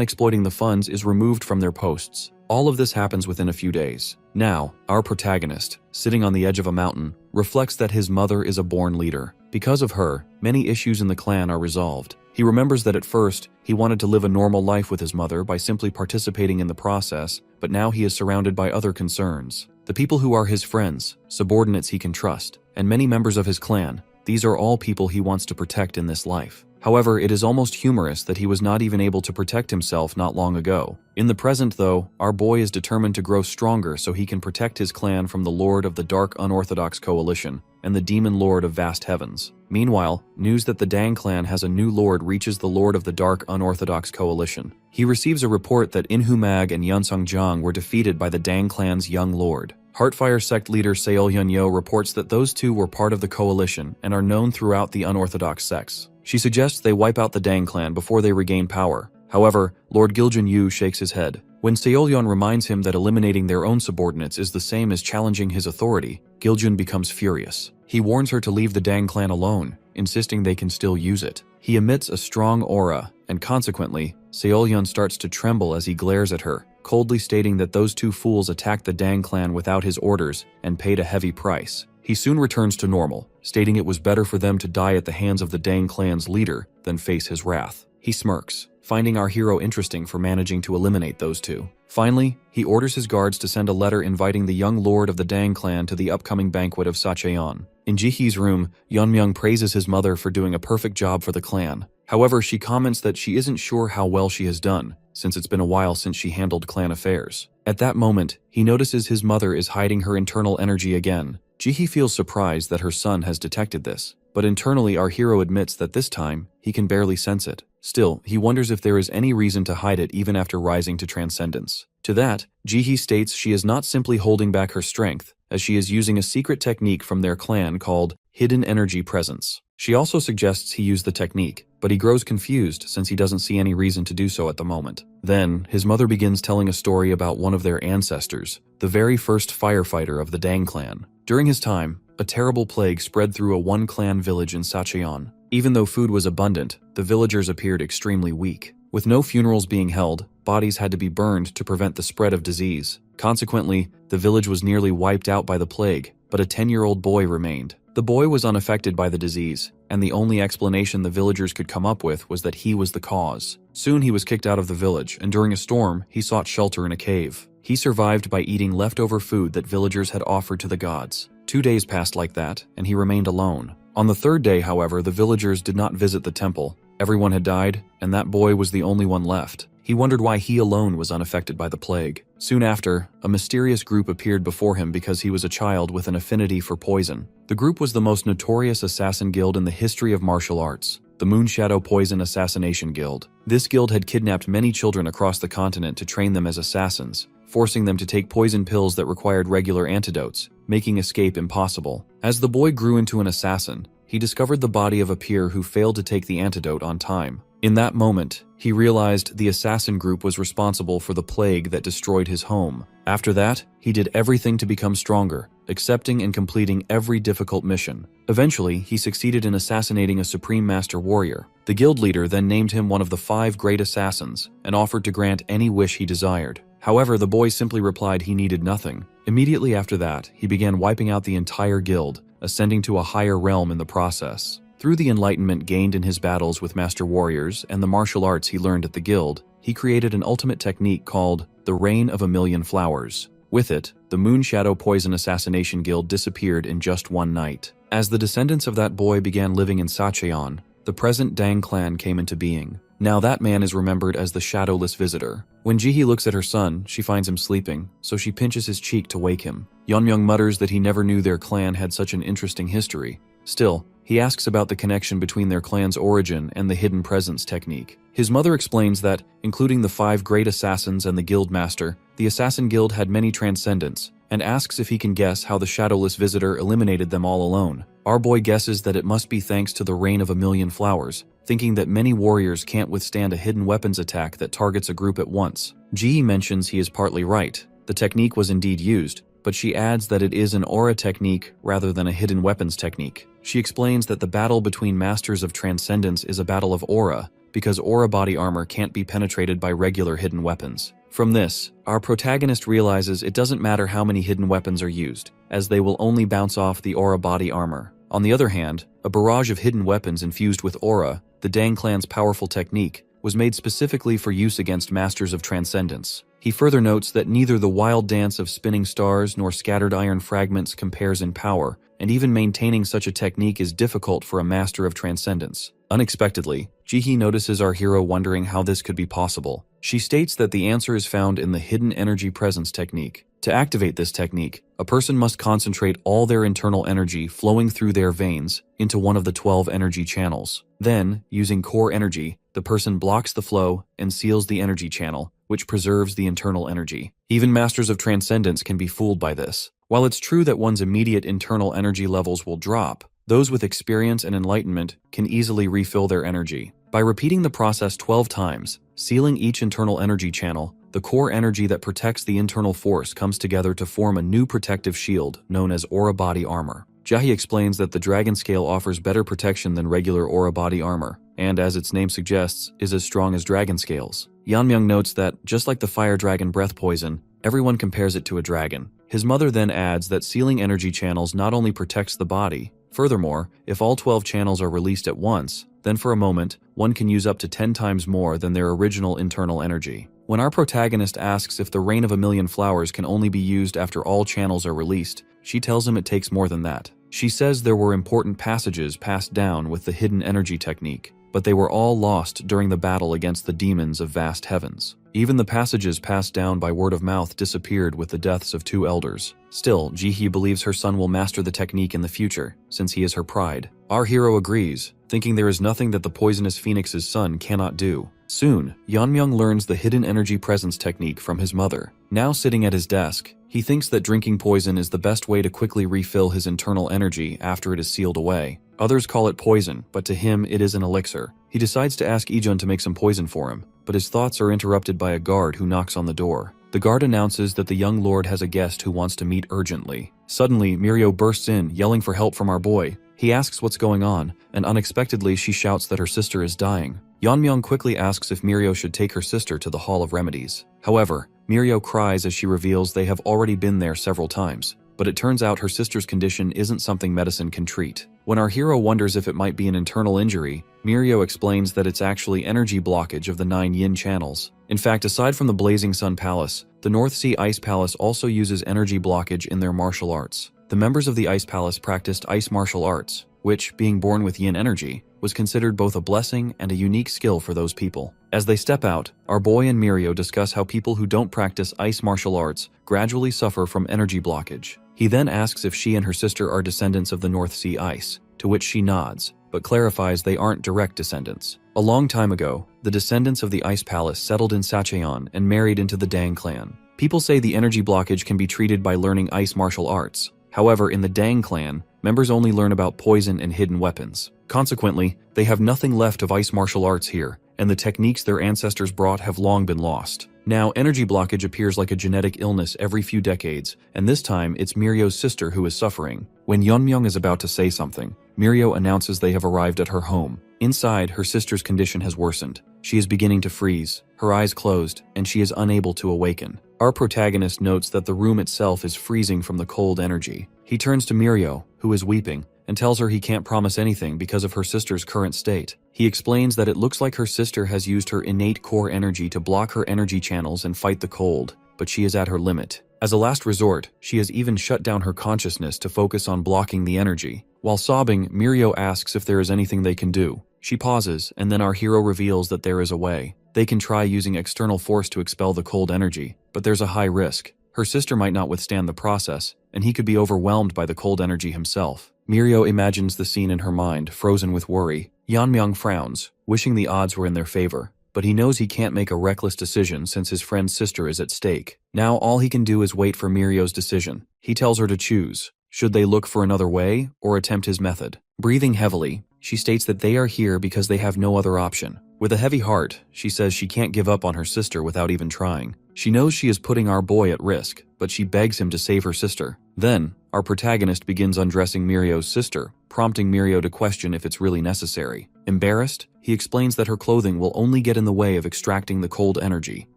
exploiting the funds is removed from their posts. All of this happens within a few days. Now, our protagonist, sitting on the edge of a mountain, reflects that his mother is a born leader. Because of her, many issues in the clan are resolved. He remembers that at first, he wanted to live a normal life with his mother by simply participating in the process, but now he is surrounded by other concerns. The people who are his friends, subordinates he can trust, and many members of his clan, these are all people he wants to protect in this life. However, it is almost humorous that he was not even able to protect himself not long ago. In the present, though, our boy is determined to grow stronger so he can protect his clan from the Lord of the Dark Unorthodox Coalition and the Demon Lord of Vast Heavens. Meanwhile, news that the Dang clan has a new lord reaches the Lord of the Dark Unorthodox Coalition. He receives a report that Inhumag and Yunsung Jang were defeated by the Dang clan's young lord. Heartfire sect leader Seol Hyun-yo reports that those two were part of the coalition and are known throughout the unorthodox sects. She suggests they wipe out the Dang clan before they regain power. However, Lord Giljun-yu shakes his head. When Seolyeon reminds him that eliminating their own subordinates is the same as challenging his authority, Giljun becomes furious. He warns her to leave the Dang clan alone, insisting they can still use it. He emits a strong aura, and consequently, Seolyeon starts to tremble as he glares at her, coldly stating that those two fools attacked the Dang clan without his orders and paid a heavy price. He soon returns to normal, stating it was better for them to die at the hands of the Dang clan's leader than face his wrath. He smirks, finding our hero interesting for managing to eliminate those two. Finally, he orders his guards to send a letter inviting the young lord of the Dang clan to the upcoming banquet of Sacheon. In Jihee's room, Yeonmyoung praises his mother for doing a perfect job for the clan. However, she comments that she isn't sure how well she has done, since it's been a while since she handled clan affairs. At that moment, he notices his mother is hiding her internal energy again. Jihee feels surprised that her son has detected this, but internally our hero admits that this time, he can barely sense it. Still, he wonders if there is any reason to hide it even after rising to transcendence. To that, Jihee states she is not simply holding back her strength, as she is using a secret technique from their clan called Hidden Energy Presence. She also suggests he use the technique, but he grows confused since he doesn't see any reason to do so at the moment. Then, his mother begins telling a story about one of their ancestors, the very first firefighter of the Dang clan. During his time, a terrible plague spread through a one-clan village in Sacheon. Even though food was abundant, the villagers appeared extremely weak. With no funerals being held, bodies had to be burned to prevent the spread of disease. Consequently, the village was nearly wiped out by the plague, but a 10-year-old boy remained. The boy was unaffected by the disease, and the only explanation the villagers could come up with was that he was the cause. Soon he was kicked out of the village, and during a storm, he sought shelter in a cave. He survived by eating leftover food that villagers had offered to the gods. 2 days passed like that, and he remained alone. On the third day, however, the villagers did not visit the temple. Everyone had died, and that boy was the only one left. He wondered why he alone was unaffected by the plague. Soon after, a mysterious group appeared before him because he was a child with an affinity for poison. The group was the most notorious assassin guild in the history of martial arts, the Moonshadow Poison Assassination Guild. This guild had kidnapped many children across the continent to train them as assassins, forcing them to take poison pills that required regular antidotes, making escape impossible. As the boy grew into an assassin, he discovered the body of a peer who failed to take the antidote on time. In that moment, he realized the assassin group was responsible for the plague that destroyed his home. After that, he did everything to become stronger, accepting and completing every difficult mission. Eventually, he succeeded in assassinating a Supreme Master Warrior. The guild leader then named him one of the 5 great assassins and offered to grant any wish he desired. However, the boy simply replied he needed nothing. Immediately after that, he began wiping out the entire guild, ascending to a higher realm in the process. Through the enlightenment gained in his battles with master warriors and the martial arts he learned at the guild, he created an ultimate technique called the Reign of a Million Flowers. With it, the Moonshadow Poison Assassination Guild disappeared in just one night. As the descendants of that boy began living in Sacheon, the present Dang clan came into being. Now that man is remembered as the Shadowless Visitor. When Jihee looks at her son, she finds him sleeping, so she pinches his cheek to wake him. Yeonmyoung mutters that he never knew their clan had such an interesting history. Still, he asks about the connection between their clan's origin and the hidden presence technique. His mother explains that, including the 5 great assassins and the guild master, the assassin guild had many transcendents, and asks if he can guess how the Shadowless Visitor eliminated them all alone. Our boy guesses that it must be thanks to the Reign of a Million Flowers, thinking that many warriors can't withstand a hidden weapons attack that targets a group at once. Jihee mentions he is partly right. The technique was indeed used, but she adds that it is an aura technique rather than a hidden weapons technique. She explains that the battle between Masters of Transcendence is a battle of aura, because aura body armor can't be penetrated by regular hidden weapons. From this, our protagonist realizes it doesn't matter how many hidden weapons are used, as they will only bounce off the aura body armor. On the other hand, a barrage of hidden weapons infused with aura, the Dang clan's powerful technique, was made specifically for use against Masters of Transcendence. He further notes that neither the wild dance of spinning stars nor scattered iron fragments compares in power, and even maintaining such a technique is difficult for a Master of Transcendence. Unexpectedly, Jihee notices our hero wondering how this could be possible. She states that the answer is found in the Hidden Energy Presence technique. To activate this technique, a person must concentrate all their internal energy flowing through their veins into one of the 12 energy channels. Then, using core energy, the person blocks the flow and seals the energy channel, which preserves the internal energy. Even Masters of Transcendence can be fooled by this. While it's true that one's immediate internal energy levels will drop, those with experience and enlightenment can easily refill their energy. By repeating the process 12 times, sealing each internal energy channel, the core energy that protects the internal force comes together to form a new protective shield known as aura body armor. Jihee explains that the dragon scale offers better protection than regular aura body armor, and as its name suggests, is as strong as dragon scales. Yeonmyoung notes that, just like the fire dragon breath poison, everyone compares it to a dragon. His mother then adds that sealing energy channels not only protects the body, furthermore, if all 12 channels are released at once, then for a moment, one can use up to 10 times more than their original internal energy. When our protagonist asks if the Reign of a Million Flowers can only be used after all channels are released, she tells him it takes more than that. She says there were important passages passed down with the hidden energy technique, but they were all lost during the battle against the demons of vast heavens. Even the passages passed down by word of mouth disappeared with the deaths of 2 elders. Still, Jihee believes her son will master the technique in the future, since he is her pride. Our hero agrees, thinking there is nothing that the poisonous phoenix's son cannot do. Soon, Yeonmyoung learns the hidden energy presence technique from his mother. Now sitting at his desk, he thinks that drinking poison is the best way to quickly refill his internal energy after it is sealed away. Others call it poison, but to him it is an elixir. He decides to ask Ijun to make some poison for him, but his thoughts are interrupted by a guard who knocks on the door. The guard announces that the young lord has a guest who wants to meet urgently. Suddenly, Mirio bursts in, yelling for help from our boy. He asks what's going on, and unexpectedly she shouts that her sister is dying. Yeonmyoung quickly asks if Mirio should take her sister to the Hall of Remedies. However, Mirio cries as she reveals they have already been there several times, but it turns out her sister's condition isn't something medicine can treat. When our hero wonders if it might be an internal injury, Mirio explains that it's actually energy blockage of the 9 yin channels. In fact, aside from the Blazing Sun Palace, the North Sea Ice Palace also uses energy blockage in their martial arts. The members of the Ice Palace practiced ice martial arts, which, being born with yin energy, was considered both a blessing and a unique skill for those people. As they step out, our boy and Mirio discuss how people who don't practice ice martial arts gradually suffer from energy blockage. He then asks if she and her sister are descendants of the North Sea ice, to which she nods, but clarifies they aren't direct descendants. A long time ago, the descendants of the Ice Palace settled in Sacheon and married into the Dang clan. People say the energy blockage can be treated by learning ice martial arts. However, in the Dang clan, members only learn about poison and hidden weapons. Consequently, they have nothing left of ice martial arts here, and the techniques their ancestors brought have long been lost. Now, energy blockage appears like a genetic illness every few decades, and this time it's Mirio's sister who is suffering. When Yeonmyeong is about to say something, Mirio announces they have arrived at her home. Inside, her sister's condition has worsened. She is beginning to freeze, her eyes closed, and she is unable to awaken. Our protagonist notes that the room itself is freezing from the cold energy. He turns to Mirio, who is weeping, and tells her he can't promise anything because of her sister's current state. He explains that it looks like her sister has used her innate core energy to block her energy channels and fight the cold, but she is at her limit. As a last resort, she has even shut down her consciousness to focus on blocking the energy. While sobbing, Mirio asks if there is anything they can do. She pauses, and then our hero reveals that there is a way. They can try using external force to expel the cold energy, but there's a high risk. Her sister might not withstand the process, and he could be overwhelmed by the cold energy himself. Mirio imagines the scene in her mind, frozen with worry. Yeonmyeong frowns, wishing the odds were in their favor, but he knows he can't make a reckless decision since his friend's sister is at stake. Now all he can do is wait for Mirio's decision. He tells her to choose. Should they look for another way, or attempt his method? Breathing heavily, she states that they are here because they have no other option. With a heavy heart, she says she can't give up on her sister without even trying. She knows she is putting our boy at risk, but she begs him to save her sister. Then, our protagonist begins undressing Mirio's sister, prompting Mirio to question if it's really necessary. Embarrassed, he explains that her clothing will only get in the way of extracting the cold energy,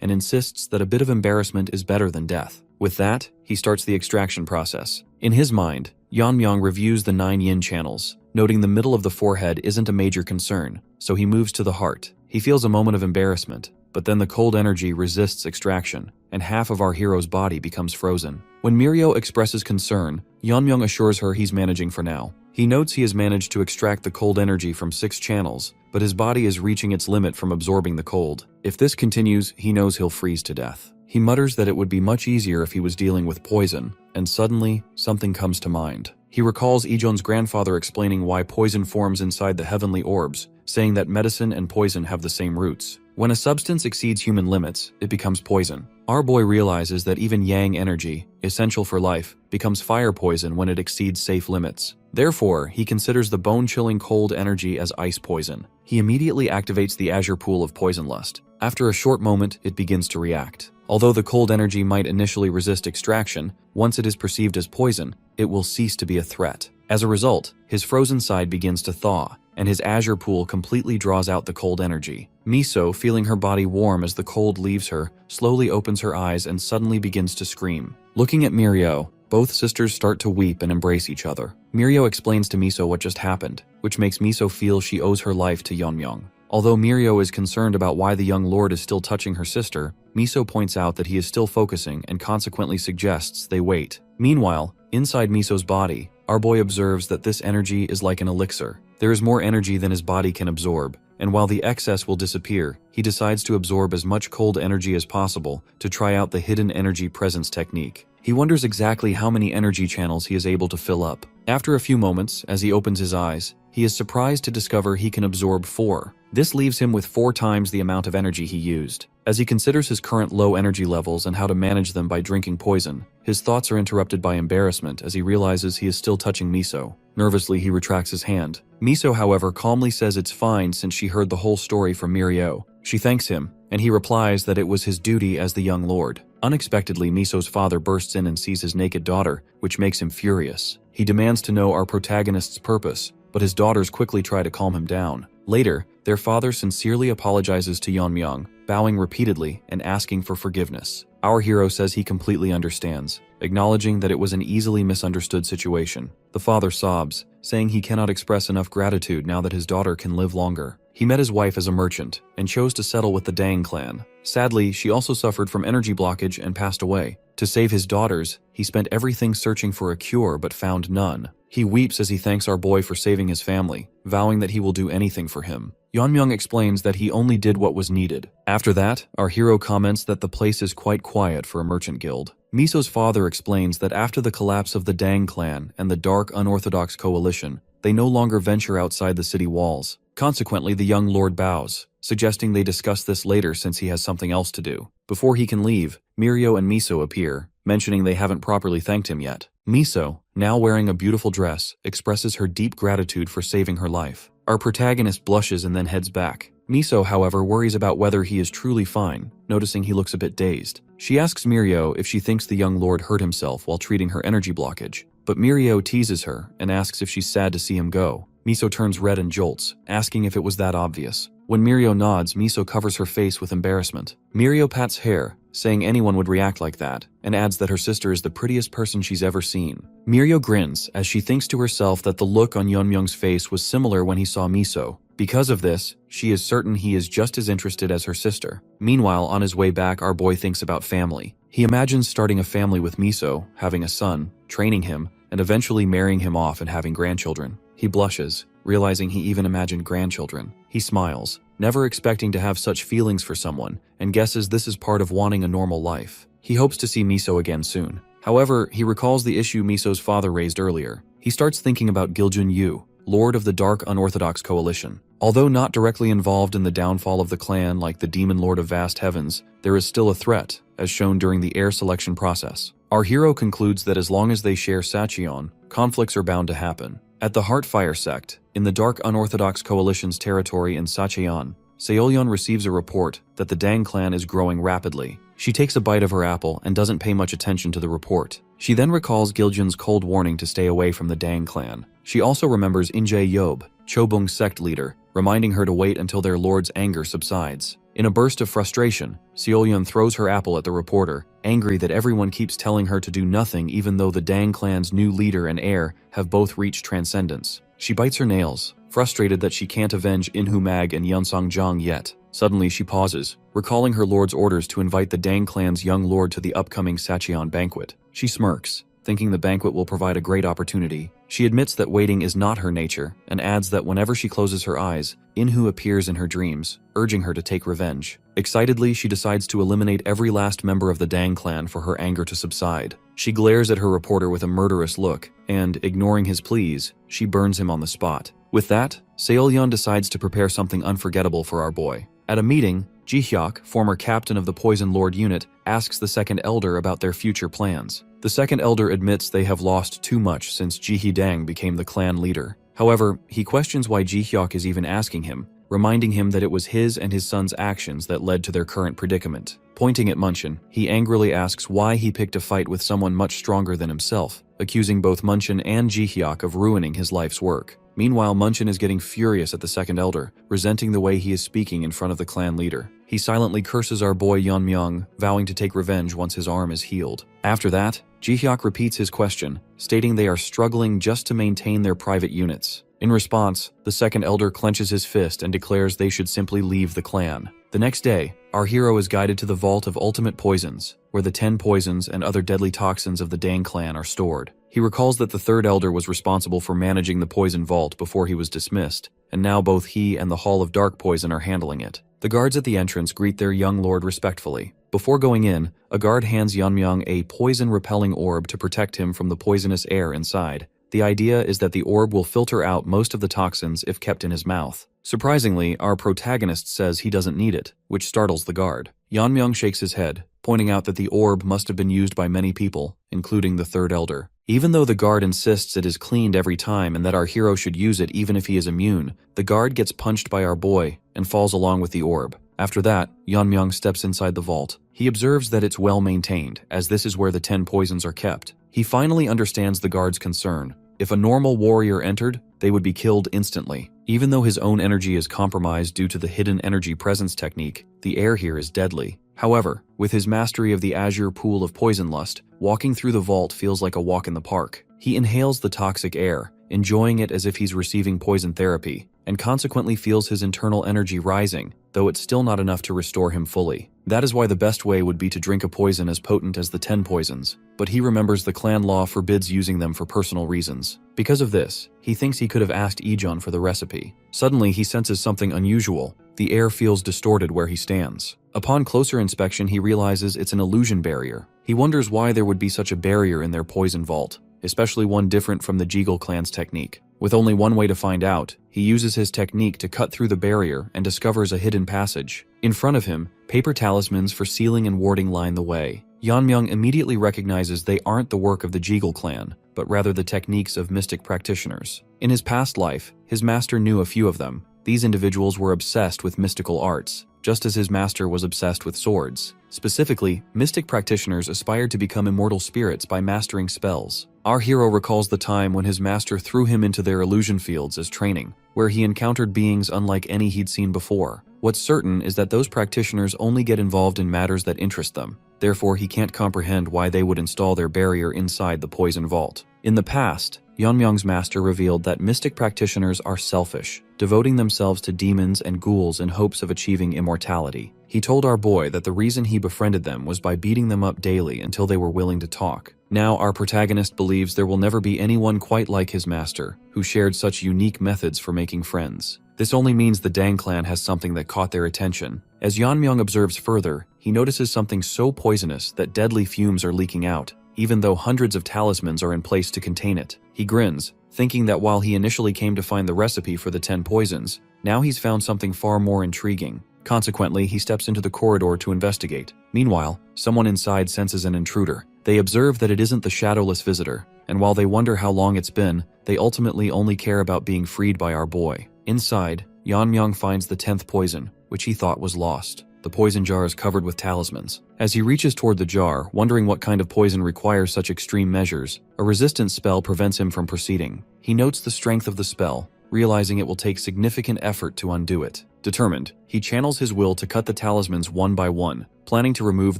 and insists that a bit of embarrassment is better than death. With that, he starts the extraction process. In his mind, Yeonmyeong reviews the 9 yin channels, noting the middle of the forehead isn't a major concern, so he moves to the heart. He feels a moment of embarrassment, but then the cold energy resists extraction, and half of our hero's body becomes frozen. When Mirio expresses concern, Yeonmyeong assures her he's managing for now. He notes he has managed to extract the cold energy from 6 channels, but his body is reaching its limit from absorbing the cold. If this continues, he knows he'll freeze to death. He mutters that it would be much easier if he was dealing with poison, and suddenly, something comes to mind. He recalls Ijon's grandfather explaining why poison forms inside the heavenly orbs, saying that medicine and poison have the same roots. When a substance exceeds human limits, it becomes poison. Our boy realizes that even yang energy, essential for life, becomes fire poison when it exceeds safe limits. Therefore, he considers the bone-chilling cold energy as ice poison. He immediately activates the azure pool of poison lust. After a short moment, it begins to react. Although the cold energy might initially resist extraction, once it is perceived as poison, it will cease to be a threat. As a result, his frozen side begins to thaw, and his azure pool completely draws out the cold energy. Miso, feeling her body warm as the cold leaves her, slowly opens her eyes and suddenly begins to scream. Looking at Mirio, both sisters start to weep and embrace each other. Mirio explains to Miso what just happened, which makes Miso feel she owes her life to Yeonmyeong. Although Mirio is concerned about why the young lord is still touching her sister, Miso points out that he is still focusing and consequently suggests they wait. Meanwhile, inside Miso's body, our boy observes that this energy is like an elixir. There is more energy than his body can absorb, and while the excess will disappear, he decides to absorb as much cold energy as possible to try out the hidden energy presence technique. He wonders exactly how many energy channels he is able to fill up. After a few moments, as he opens his eyes, he is surprised to discover he can absorb 4. This leaves him with 4 times the amount of energy he used. As he considers his current low energy levels and how to manage them by drinking poison, his thoughts are interrupted by embarrassment as he realizes he is still touching Miso. Nervously, he retracts his hand. Miso, however, calmly says it's fine since she heard the whole story from Mirio. She thanks him, and he replies that it was his duty as the young lord. Unexpectedly, Miso's father bursts in and sees his naked daughter, which makes him furious. He demands to know our protagonist's purpose, but his daughters quickly try to calm him down. Later, their father sincerely apologizes to Yeonmyeong, bowing repeatedly and asking for forgiveness. Our hero says he completely understands, acknowledging that it was an easily misunderstood situation. The father sobs, saying he cannot express enough gratitude now that his daughter can live longer. He met his wife as a merchant and chose to settle with the Dang clan. Sadly, she also suffered from energy blockage and passed away. To save his daughters, he spent everything searching for a cure but found none. He weeps as he thanks our boy for saving his family, vowing that he will do anything for him. Yeonmyoung explains that he only did what was needed. After that, our hero comments that the place is quite quiet for a merchant guild. Miso's father explains that after the collapse of the Dang clan and the dark unorthodox coalition, they no longer venture outside the city walls. Consequently, the young lord bows, suggesting they discuss this later since he has something else to do. Before he can leave, Mirio and Miso appear, mentioning they haven't properly thanked him yet. Miso, now wearing a beautiful dress, expresses her deep gratitude for saving her life. Our protagonist blushes and then heads back. Miso, however, worries about whether he is truly fine, noticing he looks a bit dazed. She asks Mirio if she thinks the young lord hurt himself while treating her energy blockage, but Mirio teases her and asks if she's sad to see him go. Miso turns red and jolts, asking if it was that obvious. When Mirio nods, Miso covers her face with embarrassment. Mirio pats hair, saying anyone would react like that, and adds that her sister is the prettiest person she's ever seen. Mirio grins as she thinks to herself that the look on Yeonmyoung's face was similar when he saw Miso. Because of this, she is certain he is just as interested as her sister. Meanwhile, on his way back, our boy thinks about family. He imagines starting a family with Miso, having a son, training him, and eventually marrying him off and having grandchildren. He blushes, realizing he even imagined grandchildren. He smiles, never expecting to have such feelings for someone, and guesses this is part of wanting a normal life. He hopes to see Miso again soon. However, he recalls the issue Miso's father raised earlier. He starts thinking about Giljun Yu, Lord of the Dark Unorthodox Coalition. Although not directly involved in the downfall of the clan like the Demon Lord of Vast Heavens, there is still a threat, as shown during the heir selection process. Our hero concludes that as long as they share Sacheon, conflicts are bound to happen. At the Heartfire sect, in the Dark Unorthodox Coalition's territory in Sacheon, Seolyeon receives a report that the Dang clan is growing rapidly. She takes a bite of her apple and doesn't pay much attention to the report. She then recalls Giljun's cold warning to stay away from the Dang clan. She also remembers Injae Yob, Chobung's sect leader, reminding her to wait until their lord's anger subsides. In a burst of frustration, Seolyeon throws her apple at the reporter, angry that everyone keeps telling her to do nothing even though the Dang clan's new leader and heir have both reached transcendence. She bites her nails, frustrated that she can't avenge Inhu Mag and Yeonsang Jang yet. Suddenly she pauses, recalling her lord's orders to invite the Dang clan's young lord to the upcoming Sacheon banquet. She smirks, thinking the banquet will provide a great opportunity. She admits that waiting is not her nature, and adds that whenever she closes her eyes, Inhu appears in her dreams, urging her to take revenge. Excitedly, she decides to eliminate every last member of the Dang clan for her anger to subside. She glares at her reporter with a murderous look, and, ignoring his pleas, she burns him on the spot. With that, Seolyeon decides to prepare something unforgettable for our boy. At a meeting, Ji-hyuk, former captain of the Poison Lord unit, asks the second elder about their future plans. The second elder admits they have lost too much since Ji-hee-dang became the clan leader. However, he questions why Ji-hyuk is even asking him, reminding him that it was his and his son's actions that led to their current predicament. Pointing at Munchin, he angrily asks why he picked a fight with someone much stronger than himself, accusing both Munchin and Ji-hyuk of ruining his life's work. Meanwhile, Munchin is getting furious at the second elder, resenting the way he is speaking in front of the clan leader. He silently curses our boy Yeonmyoung, vowing to take revenge once his arm is healed. After that, Ji-hyuk repeats his question, stating they are struggling just to maintain their private units. In response, the second elder clenches his fist and declares they should simply leave the clan. The next day, our hero is guided to the Vault of Ultimate Poisons, where the 10 poisons and other deadly toxins of the Dang clan are stored. He recalls that the third elder was responsible for managing the poison vault before he was dismissed, and now both he and the Hall of Dark Poison are handling it. The guards at the entrance greet their young lord respectfully. Before going in, a guard hands Yeonmyoung a poison-repelling orb to protect him from the poisonous air inside. The idea is that the orb will filter out most of the toxins if kept in his mouth. Surprisingly, our protagonist says he doesn't need it, which startles the guard. Yeonmyoung shakes his head, pointing out that the orb must have been used by many people, including the third elder. Even though the guard insists it is cleaned every time and that our hero should use it even if he is immune, the guard gets punched by our boy and falls along with the orb. After that, Yeonmyoung steps inside the vault. He observes that it's well maintained, as this is where the 10 poisons are kept. He finally understands the guard's concern. If a normal warrior entered, they would be killed instantly. Even though his own energy is compromised due to the hidden energy presence technique, the air here is deadly. However, with his mastery of the azure pool of poison lust, walking through the vault feels like a walk in the park. He inhales the toxic air, enjoying it as if he's receiving poison therapy, and consequently feels his internal energy rising, though it's still not enough to restore him fully. That is why the best way would be to drink a poison as potent as the 10 poisons, but he remembers the clan law forbids using them for personal reasons. Because of this, he thinks he could have asked Ijeon for the recipe. Suddenly, he senses something unusual. The air feels distorted where he stands. Upon closer inspection, he realizes it's an illusion barrier. He wonders why there would be such a barrier in their poison vault, especially one different from the Jeagle clan's technique. With only one way to find out, he uses his technique to cut through the barrier and discovers a hidden passage. In front of him, paper talismans for sealing and warding line the way. Yeonmyoung immediately recognizes they aren't the work of the Jeagle clan, but rather the techniques of mystic practitioners. In his past life, his master knew a few of them. These individuals were obsessed with mystical arts, just as his master was obsessed with swords. Specifically, mystic practitioners aspired to become immortal spirits by mastering spells. Our hero recalls the time when his master threw him into their illusion fields as training, where he encountered beings unlike any he'd seen before. What's certain is that those practitioners only get involved in matters that interest them. Therefore, he can't comprehend why they would install their barrier inside the poison vault. In the past, Yeonmyoung's master revealed that mystic practitioners are selfish, devoting themselves to demons and ghouls in hopes of achieving immortality. He told our boy that the reason he befriended them was by beating them up daily until they were willing to talk. Now our protagonist believes there will never be anyone quite like his master, who shared such unique methods for making friends. This only means the Dang clan has something that caught their attention. As Yeonmyoung observes further, he notices something so poisonous that deadly fumes are leaking out, even though hundreds of talismans are in place to contain it. He grins, thinking that while he initially came to find the recipe for the 10 poisons, now he's found something far more intriguing. Consequently, he steps into the corridor to investigate. Meanwhile, someone inside senses an intruder. They observe that it isn't the shadowless visitor, and while they wonder how long it's been, they ultimately only care about being freed by our boy. Inside, Yeonmyoung finds the 10th poison, which he thought was lost. The poison jar is covered with talismans. As he reaches toward the jar, wondering what kind of poison requires such extreme measures, a resistance spell prevents him from proceeding. He notes the strength of the spell, realizing it will take significant effort to undo it. Determined, he channels his will to cut the talismans one by one, planning to remove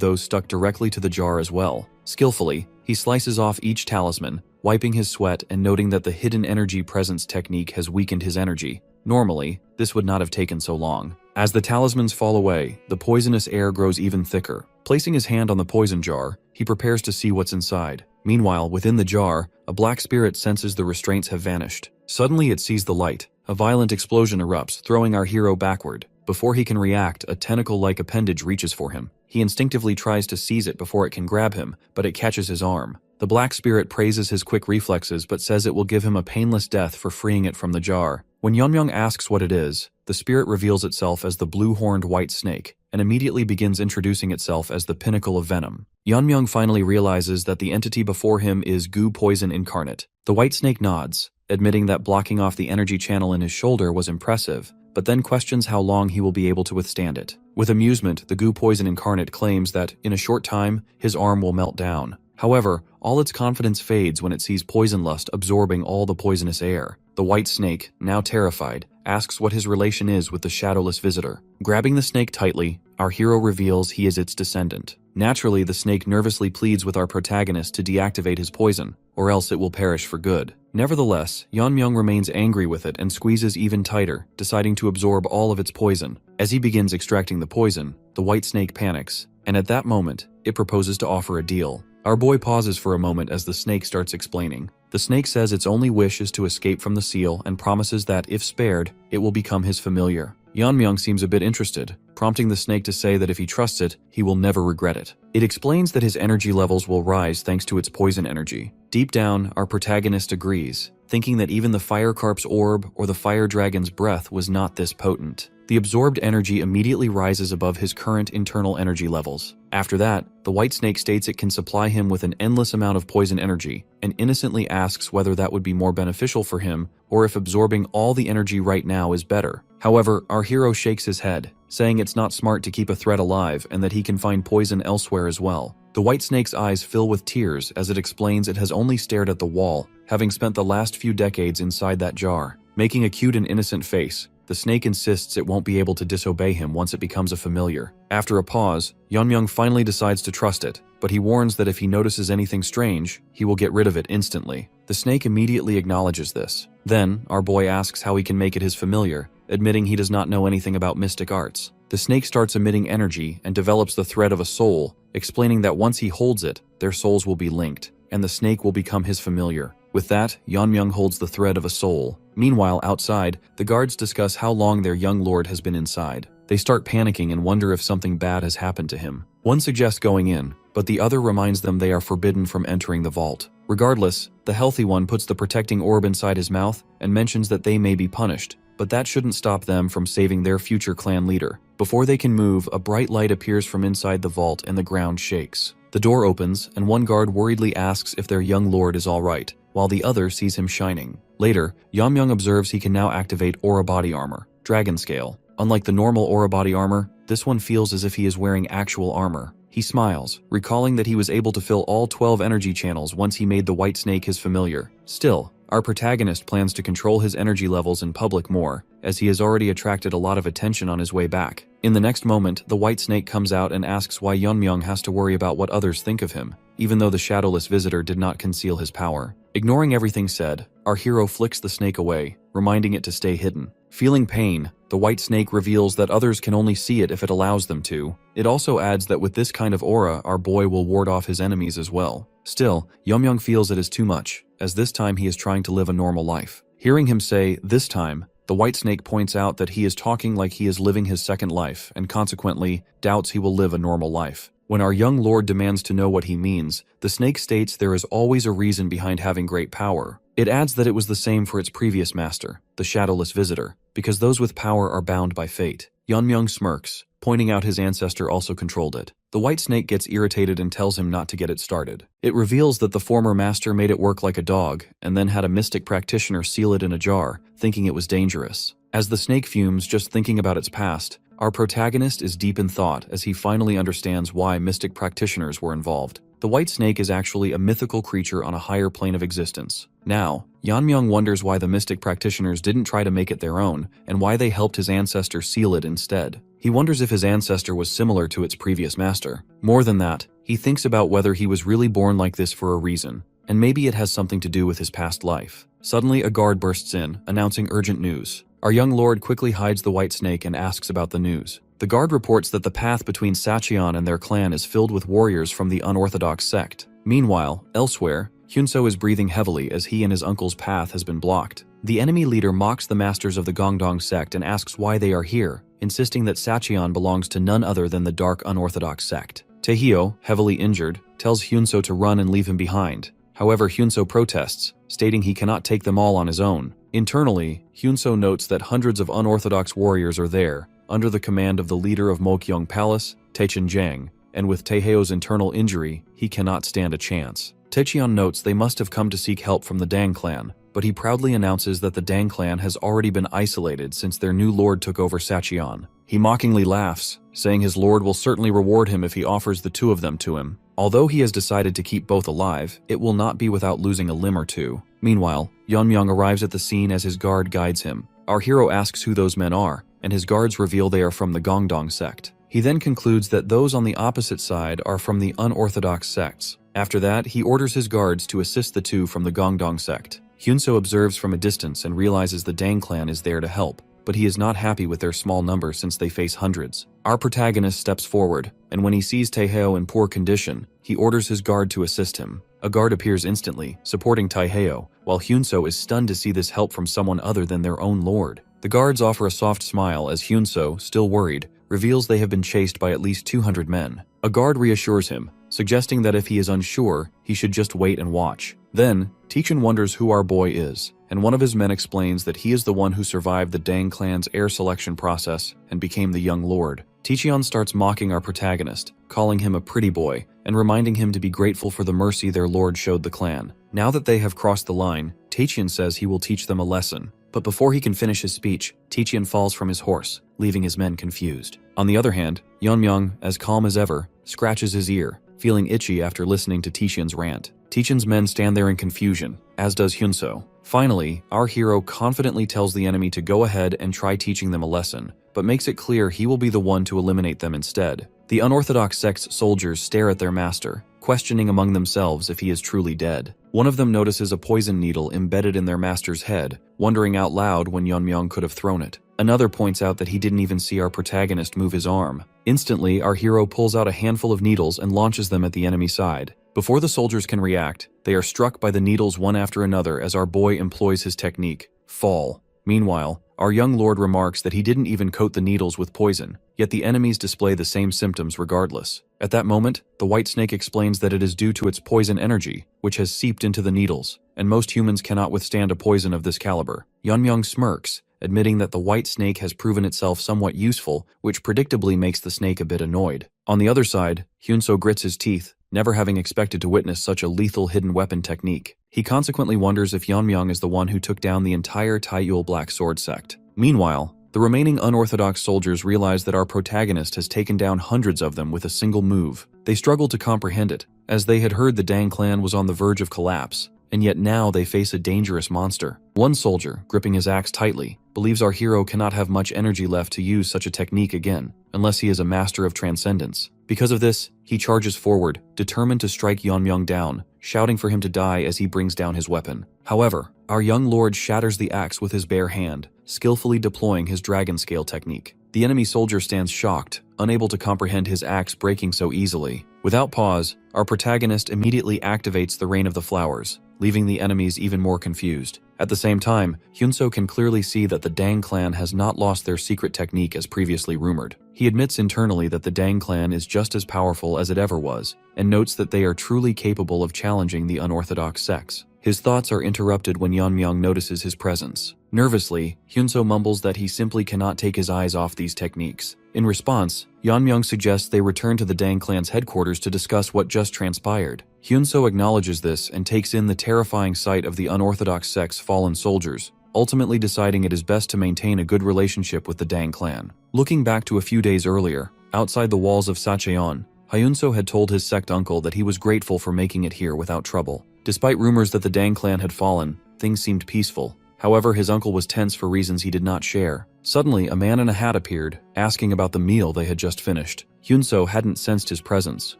those stuck directly to the jar as well. Skillfully, he slices off each talisman, wiping his sweat and noting that the hidden energy presence technique has weakened his energy. Normally, this would not have taken so long. As the talismans fall away, the poisonous air grows even thicker. Placing his hand on the poison jar, he prepares to see what's inside. Meanwhile, within the jar, a black spirit senses the restraints have vanished. Suddenly it sees the light. A violent explosion erupts, throwing our hero backward. Before he can react, a tentacle-like appendage reaches for him. He instinctively tries to seize it before it can grab him, but it catches his arm. The black spirit praises his quick reflexes but says it will give him a painless death for freeing it from the jar. When Yeonmyoung asks what it is, the spirit reveals itself as the blue-horned white snake, and immediately begins introducing itself as the pinnacle of venom. Yeonmyoung finally realizes that the entity before him is goo poison incarnate. The white snake nods, admitting that blocking off the energy channel in his shoulder was impressive, but then questions how long he will be able to withstand it. With amusement, the goo poison incarnate claims that, in a short time, his arm will melt down. However, all its confidence fades when it sees poison lust absorbing all the poisonous air. The white snake, now terrified, asks what his relation is with the shadowless visitor. Grabbing the snake tightly, our hero reveals he is its descendant. Naturally, the snake nervously pleads with our protagonist to deactivate his poison, or else it will perish for good. Nevertheless, Yeonmyoung remains angry with it and squeezes even tighter, deciding to absorb all of its poison. As he begins extracting the poison, the white snake panics, and at that moment, it proposes to offer a deal. Our boy pauses for a moment as the snake starts explaining. The snake says its only wish is to escape from the seal and promises that, if spared, it will become his familiar. Yeonmyoung seems a bit interested, prompting the snake to say that if he trusts it, he will never regret it. It explains that his energy levels will rise thanks to its poison energy. Deep down, our protagonist agrees, thinking that even the fire carp's orb or the fire dragon's breath was not this potent. The absorbed energy immediately rises above his current internal energy levels. After that, the white snake states it can supply him with an endless amount of poison energy, and innocently asks whether that would be more beneficial for him or if absorbing all the energy right now is better. However, our hero shakes his head, saying it's not smart to keep a threat alive and that he can find poison elsewhere as well. The white snake's eyes fill with tears as it explains it has only stared at the wall, having spent the last few decades inside that jar. Making a cute and innocent face, the snake insists it won't be able to disobey him once it becomes a familiar. After a pause, Yeonmyoung finally decides to trust it, but he warns that if he notices anything strange, he will get rid of it instantly. The snake immediately acknowledges this. Then, our boy asks how he can make it his familiar, admitting he does not know anything about mystic arts. The snake starts emitting energy and develops the thread of a soul, explaining that once he holds it, their souls will be linked, and the snake will become his familiar. With that, Yeonmyoung holds the thread of a soul. Meanwhile, outside, the guards discuss how long their young lord has been inside. They start panicking and wonder if something bad has happened to him. One suggests going in, but the other reminds them they are forbidden from entering the vault. Regardless, the healthy one puts the protecting orb inside his mouth and mentions that they may be punished, but that shouldn't stop them from saving their future clan leader. Before they can move, a bright light appears from inside the vault and the ground shakes. The door opens, and one guard worriedly asks if their young lord is all right, while the other sees him shining. Later, Yeonmyoung observes he can now activate aura body armor, dragon scale. Unlike the normal aura body armor, this one feels as if he is wearing actual armor. He smiles, recalling that he was able to fill all 12 energy channels once he made the white snake his familiar. Still, our protagonist plans to control his energy levels in public more, as he has already attracted a lot of attention on his way back. In the next moment, the white snake comes out and asks why Yeonmyoung has to worry about what others think of him, even though the shadowless visitor did not conceal his power. Ignoring everything said, our hero flicks the snake away, reminding it to stay hidden. Feeling pain, the white snake reveals that others can only see it if it allows them to. It also adds that with this kind of aura, our boy will ward off his enemies as well. Still, Yeonmyoung feels it is too much, as this time he is trying to live a normal life. Hearing him say, this time, the white snake points out that he is talking like he is living his second life, and consequently, doubts he will live a normal life. When our young lord demands to know what he means, the snake states there is always a reason behind having great power. It adds that it was the same for its previous master, the shadowless visitor, because those with power are bound by fate. Yeonmyoung smirks, pointing out his ancestor also controlled it. The white snake gets irritated and tells him not to get it started. It reveals that the former master made it work like a dog, and then had a mystic practitioner seal it in a jar, thinking it was dangerous. As the snake fumes just thinking about its past, our protagonist is deep in thought as he finally understands why mystic practitioners were involved. The white snake is actually a mythical creature on a higher plane of existence. Now, Yeonmyoung wonders why the mystic practitioners didn't try to make it their own, and why they helped his ancestor seal it instead. He wonders if his ancestor was similar to its previous master. More than that, he thinks about whether he was really born like this for a reason, and maybe it has something to do with his past life. Suddenly, a guard bursts in, announcing urgent news. Our young lord quickly hides the white snake and asks about the news. The guard reports that the path between Sacheon and their clan is filled with warriors from the unorthodox sect. Meanwhile, elsewhere, Hyunso is breathing heavily as he and his uncle's path has been blocked. The enemy leader mocks the masters of the Gongdong sect and asks why they are here, insisting that Sacheon belongs to none other than the dark unorthodox sect. Taehyo, heavily injured, tells Hyunso to run and leave him behind. However, Hyunso protests, stating he cannot take them all on his own. Internally, Hyunso notes that hundreds of unorthodox warriors are there, under the command of the leader of Mokyong Palace, Taechin Jang, and with Taehyo's internal injury, he cannot stand a chance. Taecheon notes they must have come to seek help from the Dang clan, but he proudly announces that the Dang clan has already been isolated since their new lord took over Sacheon. He mockingly laughs, saying his lord will certainly reward him if he offers the two of them to him. Although he has decided to keep both alive, it will not be without losing a limb or two. Meanwhile, Yeonmyoung arrives at the scene as his guard guides him. Our hero asks who those men are, and his guards reveal they are from the Gongdong sect. He then concludes that those on the opposite side are from the unorthodox sects. After that, he orders his guards to assist the two from the Gongdong sect. Hyunso observes from a distance and realizes the Dang clan is there to help, but he is not happy with their small number since they face hundreds. Our protagonist steps forward, and when he sees Taehyo in poor condition, he orders his guard to assist him. A guard appears instantly, supporting Taehyo, while Hyunso is stunned to see this help from someone other than their own lord. The guards offer a soft smile as Hyunso, still worried, reveals they have been chased by at least 200 men. A guard reassures him, suggesting that if he is unsure, he should just wait and watch. Then, Taechin wonders who our boy is, and one of his men explains that he is the one who survived the Dang clan's heir selection process and became the young lord. Taecheon starts mocking our protagonist, calling him a pretty boy, and reminding him to be grateful for the mercy their lord showed the clan. Now that they have crossed the line, Taecheon says he will teach them a lesson. But before he can finish his speech, Taecheon falls from his horse, leaving his men confused. On the other hand, Yeonmyoung, as calm as ever, scratches his ear, feeling itchy after listening to Taecheon's rant. Tichin's men stand there in confusion, as does Hyunso. Finally, our hero confidently tells the enemy to go ahead and try teaching them a lesson, but makes it clear he will be the one to eliminate them instead. The unorthodox sect's soldiers stare at their master, questioning among themselves if he is truly dead. One of them notices a poison needle embedded in their master's head, wondering out loud when Yeonmyeong could have thrown it. Another points out that he didn't even see our protagonist move his arm. Instantly, our hero pulls out a handful of needles and launches them at the enemy side. Before the soldiers can react, they are struck by the needles one after another as our boy employs his technique, fall. Meanwhile, our young lord remarks that he didn't even coat the needles with poison, yet the enemies display the same symptoms regardless. At that moment, the white snake explains that it is due to its poison energy, which has seeped into the needles, and most humans cannot withstand a poison of this caliber. Yeonmyeong smirks, admitting that the white snake has proven itself somewhat useful, which predictably makes the snake a bit annoyed. On the other side, Hyunso grits his teeth, never having expected to witness such a lethal hidden weapon technique. He consequently wonders if Yeonmyeong is the one who took down the entire Taeyul Black Sword sect. Meanwhile, the remaining unorthodox soldiers realize that our protagonist has taken down hundreds of them with a single move. They struggle to comprehend it, as they had heard the Dang clan was on the verge of collapse, and yet now they face a dangerous monster. One soldier, gripping his axe tightly, believes our hero cannot have much energy left to use such a technique again, unless he is a master of transcendence. Because of this, he charges forward, determined to strike Yeonmyeong down, shouting for him to die as he brings down his weapon. However, our young lord shatters the axe with his bare hand, skillfully deploying his dragon scale technique. The enemy soldier stands shocked, unable to comprehend his axe breaking so easily. Without pause, our protagonist immediately activates the Rain of the Flowers, leaving the enemies even more confused. At the same time, Hyunso can clearly see that the Dang clan has not lost their secret technique as previously rumored. He admits internally that the Dang clan is just as powerful as it ever was, and notes that they are truly capable of challenging the unorthodox sects. His thoughts are interrupted when Yeonmyeong notices his presence. Nervously, Hyunso mumbles that he simply cannot take his eyes off these techniques. In response, Yeonmyeong suggests they return to the Dang clan's headquarters to discuss what just transpired. Hyunso acknowledges this and takes in the terrifying sight of the unorthodox sect's fallen soldiers, ultimately deciding it is best to maintain a good relationship with the Dang clan. Looking back to a few days earlier, outside the walls of Sacheon, Hyunso had told his sect uncle that he was grateful for making it here without trouble. Despite rumors that the Dang clan had fallen, things seemed peaceful. However, his uncle was tense for reasons he did not share. Suddenly, a man in a hat appeared, asking about the meal they had just finished. Hyunso hadn't sensed his presence,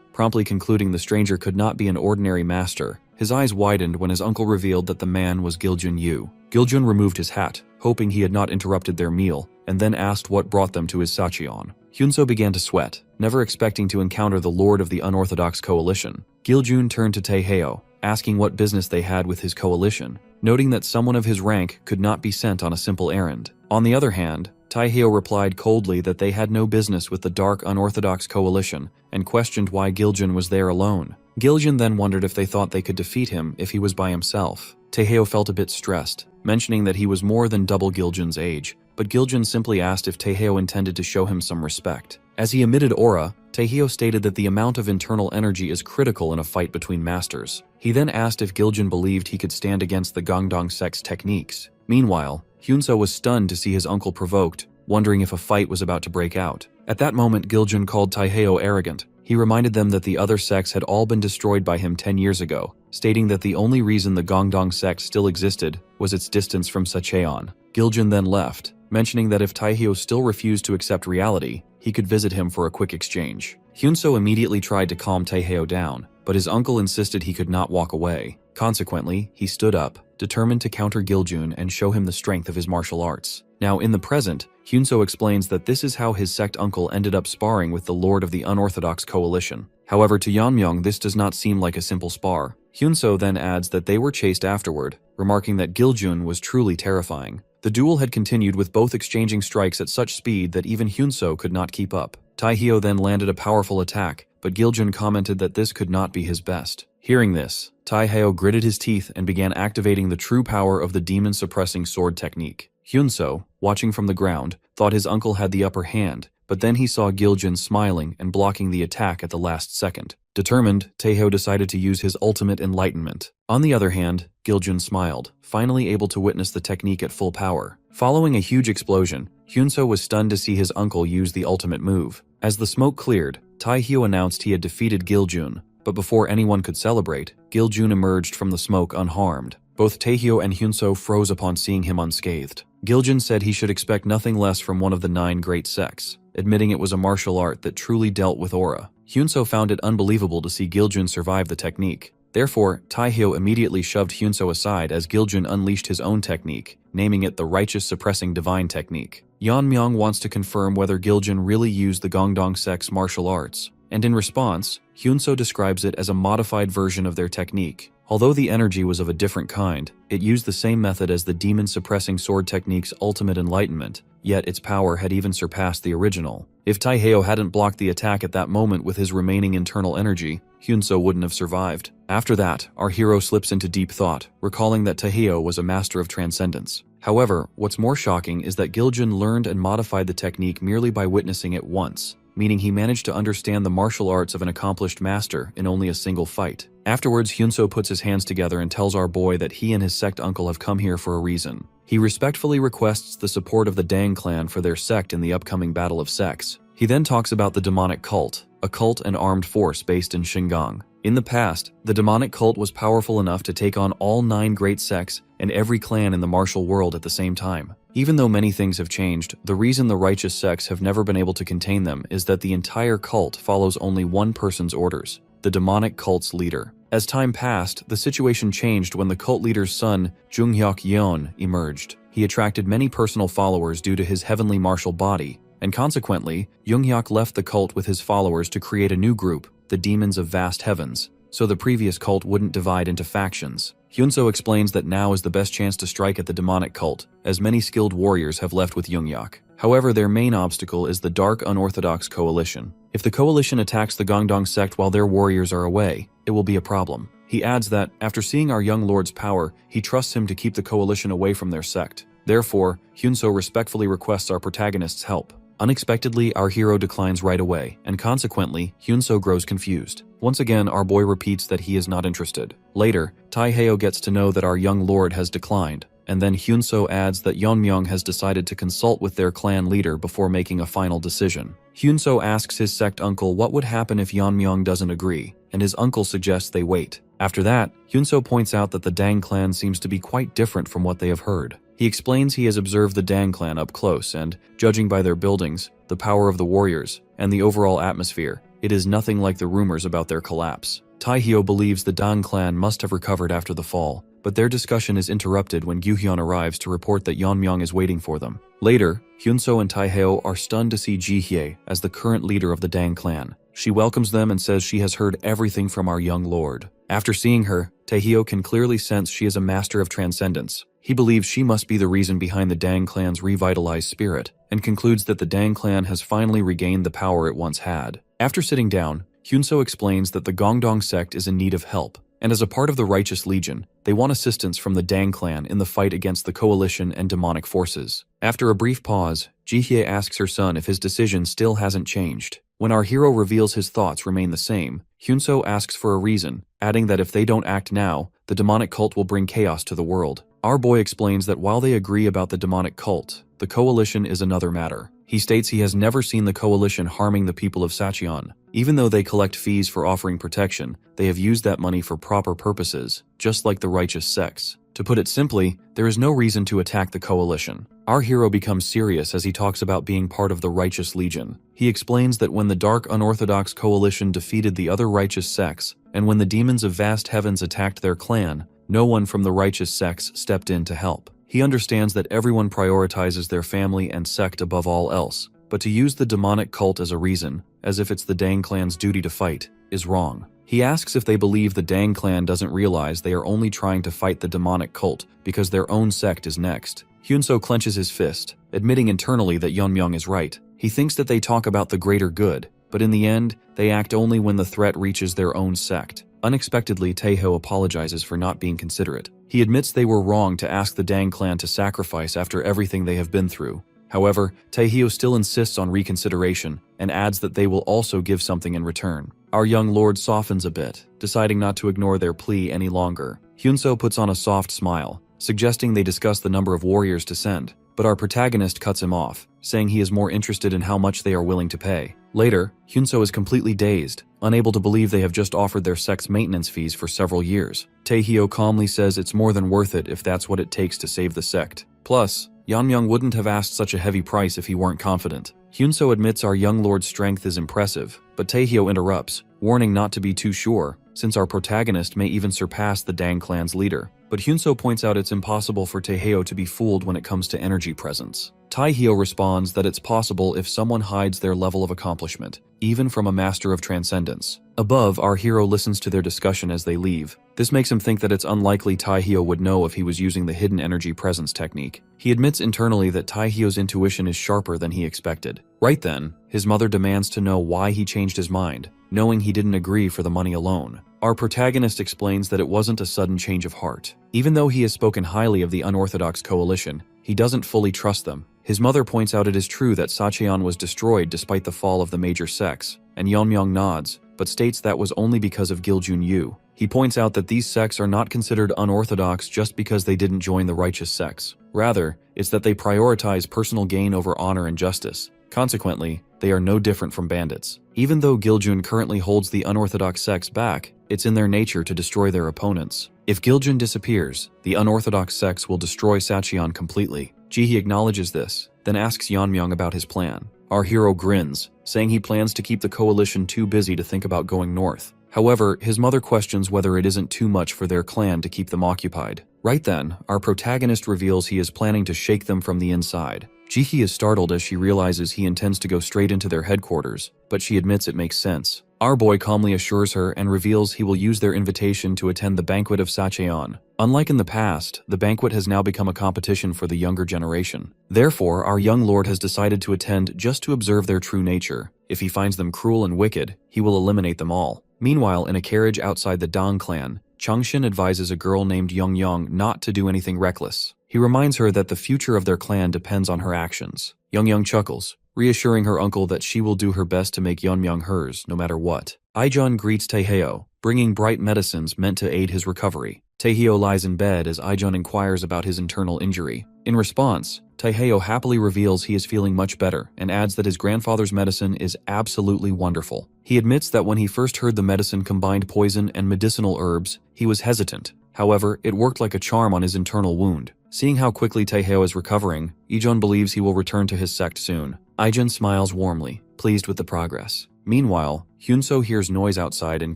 promptly concluding the stranger could not be an ordinary master. His eyes widened when his uncle revealed that the man was Giljun Yu. Giljun removed his hat, hoping he had not interrupted their meal, and then asked what brought them to his Sacheon. Hyunso began to sweat, never expecting to encounter the lord of the unorthodox coalition. Giljun turned to Taeheo, asking what business they had with his coalition, noting that someone of his rank could not be sent on a simple errand. On the other hand, Taeheo replied coldly that they had no business with the dark unorthodox coalition and questioned why Giljun was there alone. Giljun then wondered if they thought they could defeat him if he was by himself. Taeheo felt a bit stressed, mentioning that he was more than double Giljun's age, but Giljun simply asked if Taeheo intended to show him some respect. As he emitted aura, Taeheo stated that the amount of internal energy is critical in a fight between masters. He then asked if Giljun believed he could stand against the Gangdong sect's techniques. Meanwhile, Hyunso was stunned to see his uncle provoked, wondering if a fight was about to break out. At that moment, Giljun called Taeheo arrogant. He reminded them that the other sects had all been destroyed by him 10 years ago, stating that the only reason the Gangdong sect still existed was its distance from Sacheon. Giljun then left, mentioning that if Taeheo still refused to accept reality, he could visit him for a quick exchange. Hyunso immediately tried to calm Taeheo down, but his uncle insisted he could not walk away. Consequently, he stood up, determined to counter Giljun and show him the strength of his martial arts. Now, in the present, Hyunso explains that this is how his sect uncle ended up sparring with the lord of the unorthodox coalition. However, to Yeonmyeong, this does not seem like a simple spar. Hyunso then adds that they were chased afterward, remarking that Giljun was truly terrifying. The duel had continued with both exchanging strikes at such speed that even Hyunso could not keep up. Taeheo then landed a powerful attack, but Giljun commented that this could not be his best. Hearing this, Taeheo gritted his teeth and began activating the true power of the demon-suppressing sword technique. Hyunso, watching from the ground, thought his uncle had the upper hand, but then he saw Giljun smiling and blocking the attack at the last second. Determined, Taeheo decided to use his ultimate enlightenment. On the other hand, Giljun smiled, finally able to witness the technique at full power. Following a huge explosion, Hyunso was stunned to see his uncle use the ultimate move. As the smoke cleared, Taeheo announced he had defeated Giljun, But before anyone could celebrate, Giljun emerged from the smoke unharmed. Both Taehyo and Hyunso froze upon seeing him unscathed. Giljun said he should expect nothing less from one of the 9 great sects, admitting it was a martial art that truly dealt with aura. Hyunso found it unbelievable to see Giljun survive the technique. Therefore, Taehyo immediately shoved Hyunso aside as Giljun unleashed his own technique, naming it the Righteous Suppressing Divine Technique. Yeonmyung wants to confirm whether Giljun really used the Gongdong sect's martial arts, and in response, Hyunso describes it as a modified version of their technique. Although the energy was of a different kind, it used the same method as the demon-suppressing sword technique's ultimate enlightenment, yet its power had even surpassed the original. If Taehyo hadn't blocked the attack at that moment with his remaining internal energy, Hyunso wouldn't have survived. After that, our hero slips into deep thought, recalling that Taehyo was a master of transcendence. However, what's more shocking is that Giljun learned and modified the technique merely by witnessing it once, meaning he managed to understand the martial arts of an accomplished master in only a single fight. Afterwards, Hyunso puts his hands together and tells our boy that he and his sect uncle have come here for a reason. He respectfully requests the support of the Dang clan for their sect in the upcoming Battle of Sects. He then talks about the demonic cult, a cult and armed force based in Shingang. In the past, the demonic cult was powerful enough to take on all 9 great sects and every clan in the martial world at the same time. Even though many things have changed, the reason the righteous sects have never been able to contain them is that the entire cult follows only one person's orders, the demonic cult's leader. As time passed, the situation changed when the cult leader's son, Junghyuk Yeon, emerged. He attracted many personal followers due to his heavenly martial body, and consequently, Junghyuk left the cult with his followers to create a new group, the Demons of Vast Heavens, so the previous cult wouldn't divide into factions. Hyunso explains that now is the best chance to strike at the demonic cult, as many skilled warriors have left with Junghyuk. However, their main obstacle is the Dark Unorthodox Coalition. If the coalition attacks the Gongdong sect while their warriors are away, it will be a problem. He adds that, after seeing our young lord's power, he trusts him to keep the coalition away from their sect. Therefore, Hyunso respectfully requests our protagonist's help. Unexpectedly, our hero declines right away, and consequently, Hyunso grows confused. Once again, our boy repeats that he is not interested. Later, Taehyo gets to know that our young lord has declined, and then Hyunso adds that Yeonmyung has decided to consult with their clan leader before making a final decision. Hyunso asks his sect uncle what would happen if Yeonmyung doesn't agree, and his uncle suggests they wait. After that, Hyunso points out that the Dang clan seems to be quite different from what they have heard. He explains he has observed the Dang clan up close and, judging by their buildings, the power of the warriors, and the overall atmosphere, it is nothing like the rumors about their collapse. Taehyo believes the Dang clan must have recovered after the fall, but their discussion is interrupted when Gyuhyun arrives to report that Yeonmyung is waiting for them. Later, Hyunso and Taehyo are stunned to see Jihye as the current leader of the Dang clan. She welcomes them and says she has heard everything from our young lord. After seeing her, Taehyo can clearly sense she is a master of transcendence. He believes she must be the reason behind the Dang clan's revitalized spirit, and concludes that the Dang clan has finally regained the power it once had. After sitting down, Hyunso explains that the Gongdong sect is in need of help, and as a part of the Righteous Legion, they want assistance from the Dang clan in the fight against the coalition and demonic forces. After a brief pause, Jihye asks her son if his decision still hasn't changed. When our hero reveals his thoughts remain the same, Hyunso asks for a reason, adding that if they don't act now, the demonic cult will bring chaos to the world. Our boy explains that while they agree about the demonic cult, the coalition is another matter. He states he has never seen the coalition harming the people of Sacheon. Even though they collect fees for offering protection, they have used that money for proper purposes, just like the righteous sects. To put it simply, there is no reason to attack the coalition. Our hero becomes serious as he talks about being part of the Righteous Legion. He explains that when the Dark Unorthodox Coalition defeated the other righteous sects, and when the Demons of Vast Heavens attacked their clan, no one from the righteous sects stepped in to help. He understands that everyone prioritizes their family and sect above all else, but to use the demonic cult as a reason, as if it's the Dang clan's duty to fight, is wrong. He asks if they believe the Dang clan doesn't realize they are only trying to fight the demonic cult because their own sect is next. Hyunso clenches his fist, admitting internally that Yeonmyung is right. He thinks that they talk about the greater good, but in the end, they act only when the threat reaches their own sect. Unexpectedly, Taehyo apologizes for not being considerate. He admits they were wrong to ask the Dang clan to sacrifice after everything they have been through. However, Taehyo still insists on reconsideration and adds that they will also give something in return. Our young lord softens a bit, deciding not to ignore their plea any longer. Hyunso puts on a soft smile, suggesting they discuss the number of warriors to send, but our protagonist cuts him off, saying he is more interested in how much they are willing to pay. Later, Hyunso is completely dazed, unable to believe they have just offered their sex maintenance fees for several years. Taehyo calmly says it's more than worth it if that's what it takes to save the sect. Plus, Yeonmyoung wouldn't have asked such a heavy price if he weren't confident. Hyunso admits our young lord's strength is impressive, but Taehyo interrupts, warning not to be too sure, since our protagonist may even surpass the Dang clan's leader. But Hyunso points out it's impossible for Taehyo to be fooled when it comes to energy presence. Taehyo responds that it's possible if someone hides their level of accomplishment, even from a master of transcendence. Above, our hero listens to their discussion as they leave. This makes him think that it's unlikely Taehyo would know if he was using the hidden energy presence technique. He admits internally that Taehyo's intuition is sharper than he expected. Right then, his mother demands to know why he changed his mind, knowing he didn't agree for the money alone. Our protagonist explains that it wasn't a sudden change of heart. Even though he has spoken highly of the unorthodox coalition, he doesn't fully trust them. His mother points out it is true that Sacheon was destroyed despite the fall of the major sects, and Yeonmyoung nods, but states that was only because of Giljun-yu. He points out that these sects are not considered unorthodox just because they didn't join the righteous sects. Rather, it's that they prioritize personal gain over honor and justice. Consequently, they are no different from bandits. Even though Giljun currently holds the unorthodox sects back, it's in their nature to destroy their opponents. If Giljun disappears, the unorthodox sects will destroy Sacheon completely. Jihee acknowledges this, then asks Yeonmyoung about his plan. Our hero grins, saying he plans to keep the coalition too busy to think about going north. However, his mother questions whether it isn't too much for their clan to keep them occupied. Right then, our protagonist reveals he is planning to shake them from the inside. Jihee is startled as she realizes he intends to go straight into their headquarters, but she admits it makes sense. Our boy calmly assures her and reveals he will use their invitation to attend the banquet of Sacheon. Unlike in the past, the banquet has now become a competition for the younger generation. Therefore, our young lord has decided to attend just to observe their true nature. If he finds them cruel and wicked, he will eliminate them all. Meanwhile, in a carriage outside the Dong clan, Changshin advises a girl named Yeonmyoung not to do anything reckless. He reminds her that the future of their clan depends on her actions. Yeonmyoung chuckles, reassuring her uncle that she will do her best to make Yeonmyoung hers, no matter what. Ijeon greets Taehyo, bringing bright medicines meant to aid his recovery. Taehyo lies in bed as Ijeon inquires about his internal injury. In response, Taehyo happily reveals he is feeling much better and adds that his grandfather's medicine is absolutely wonderful. He admits that when he first heard the medicine combined poison and medicinal herbs, he was hesitant. However, it worked like a charm on his internal wound. Seeing how quickly Taehyo is recovering, Ijeon believes he will return to his sect soon. Ijeon smiles warmly, pleased with the progress. Meanwhile, Hyunso hears noise outside and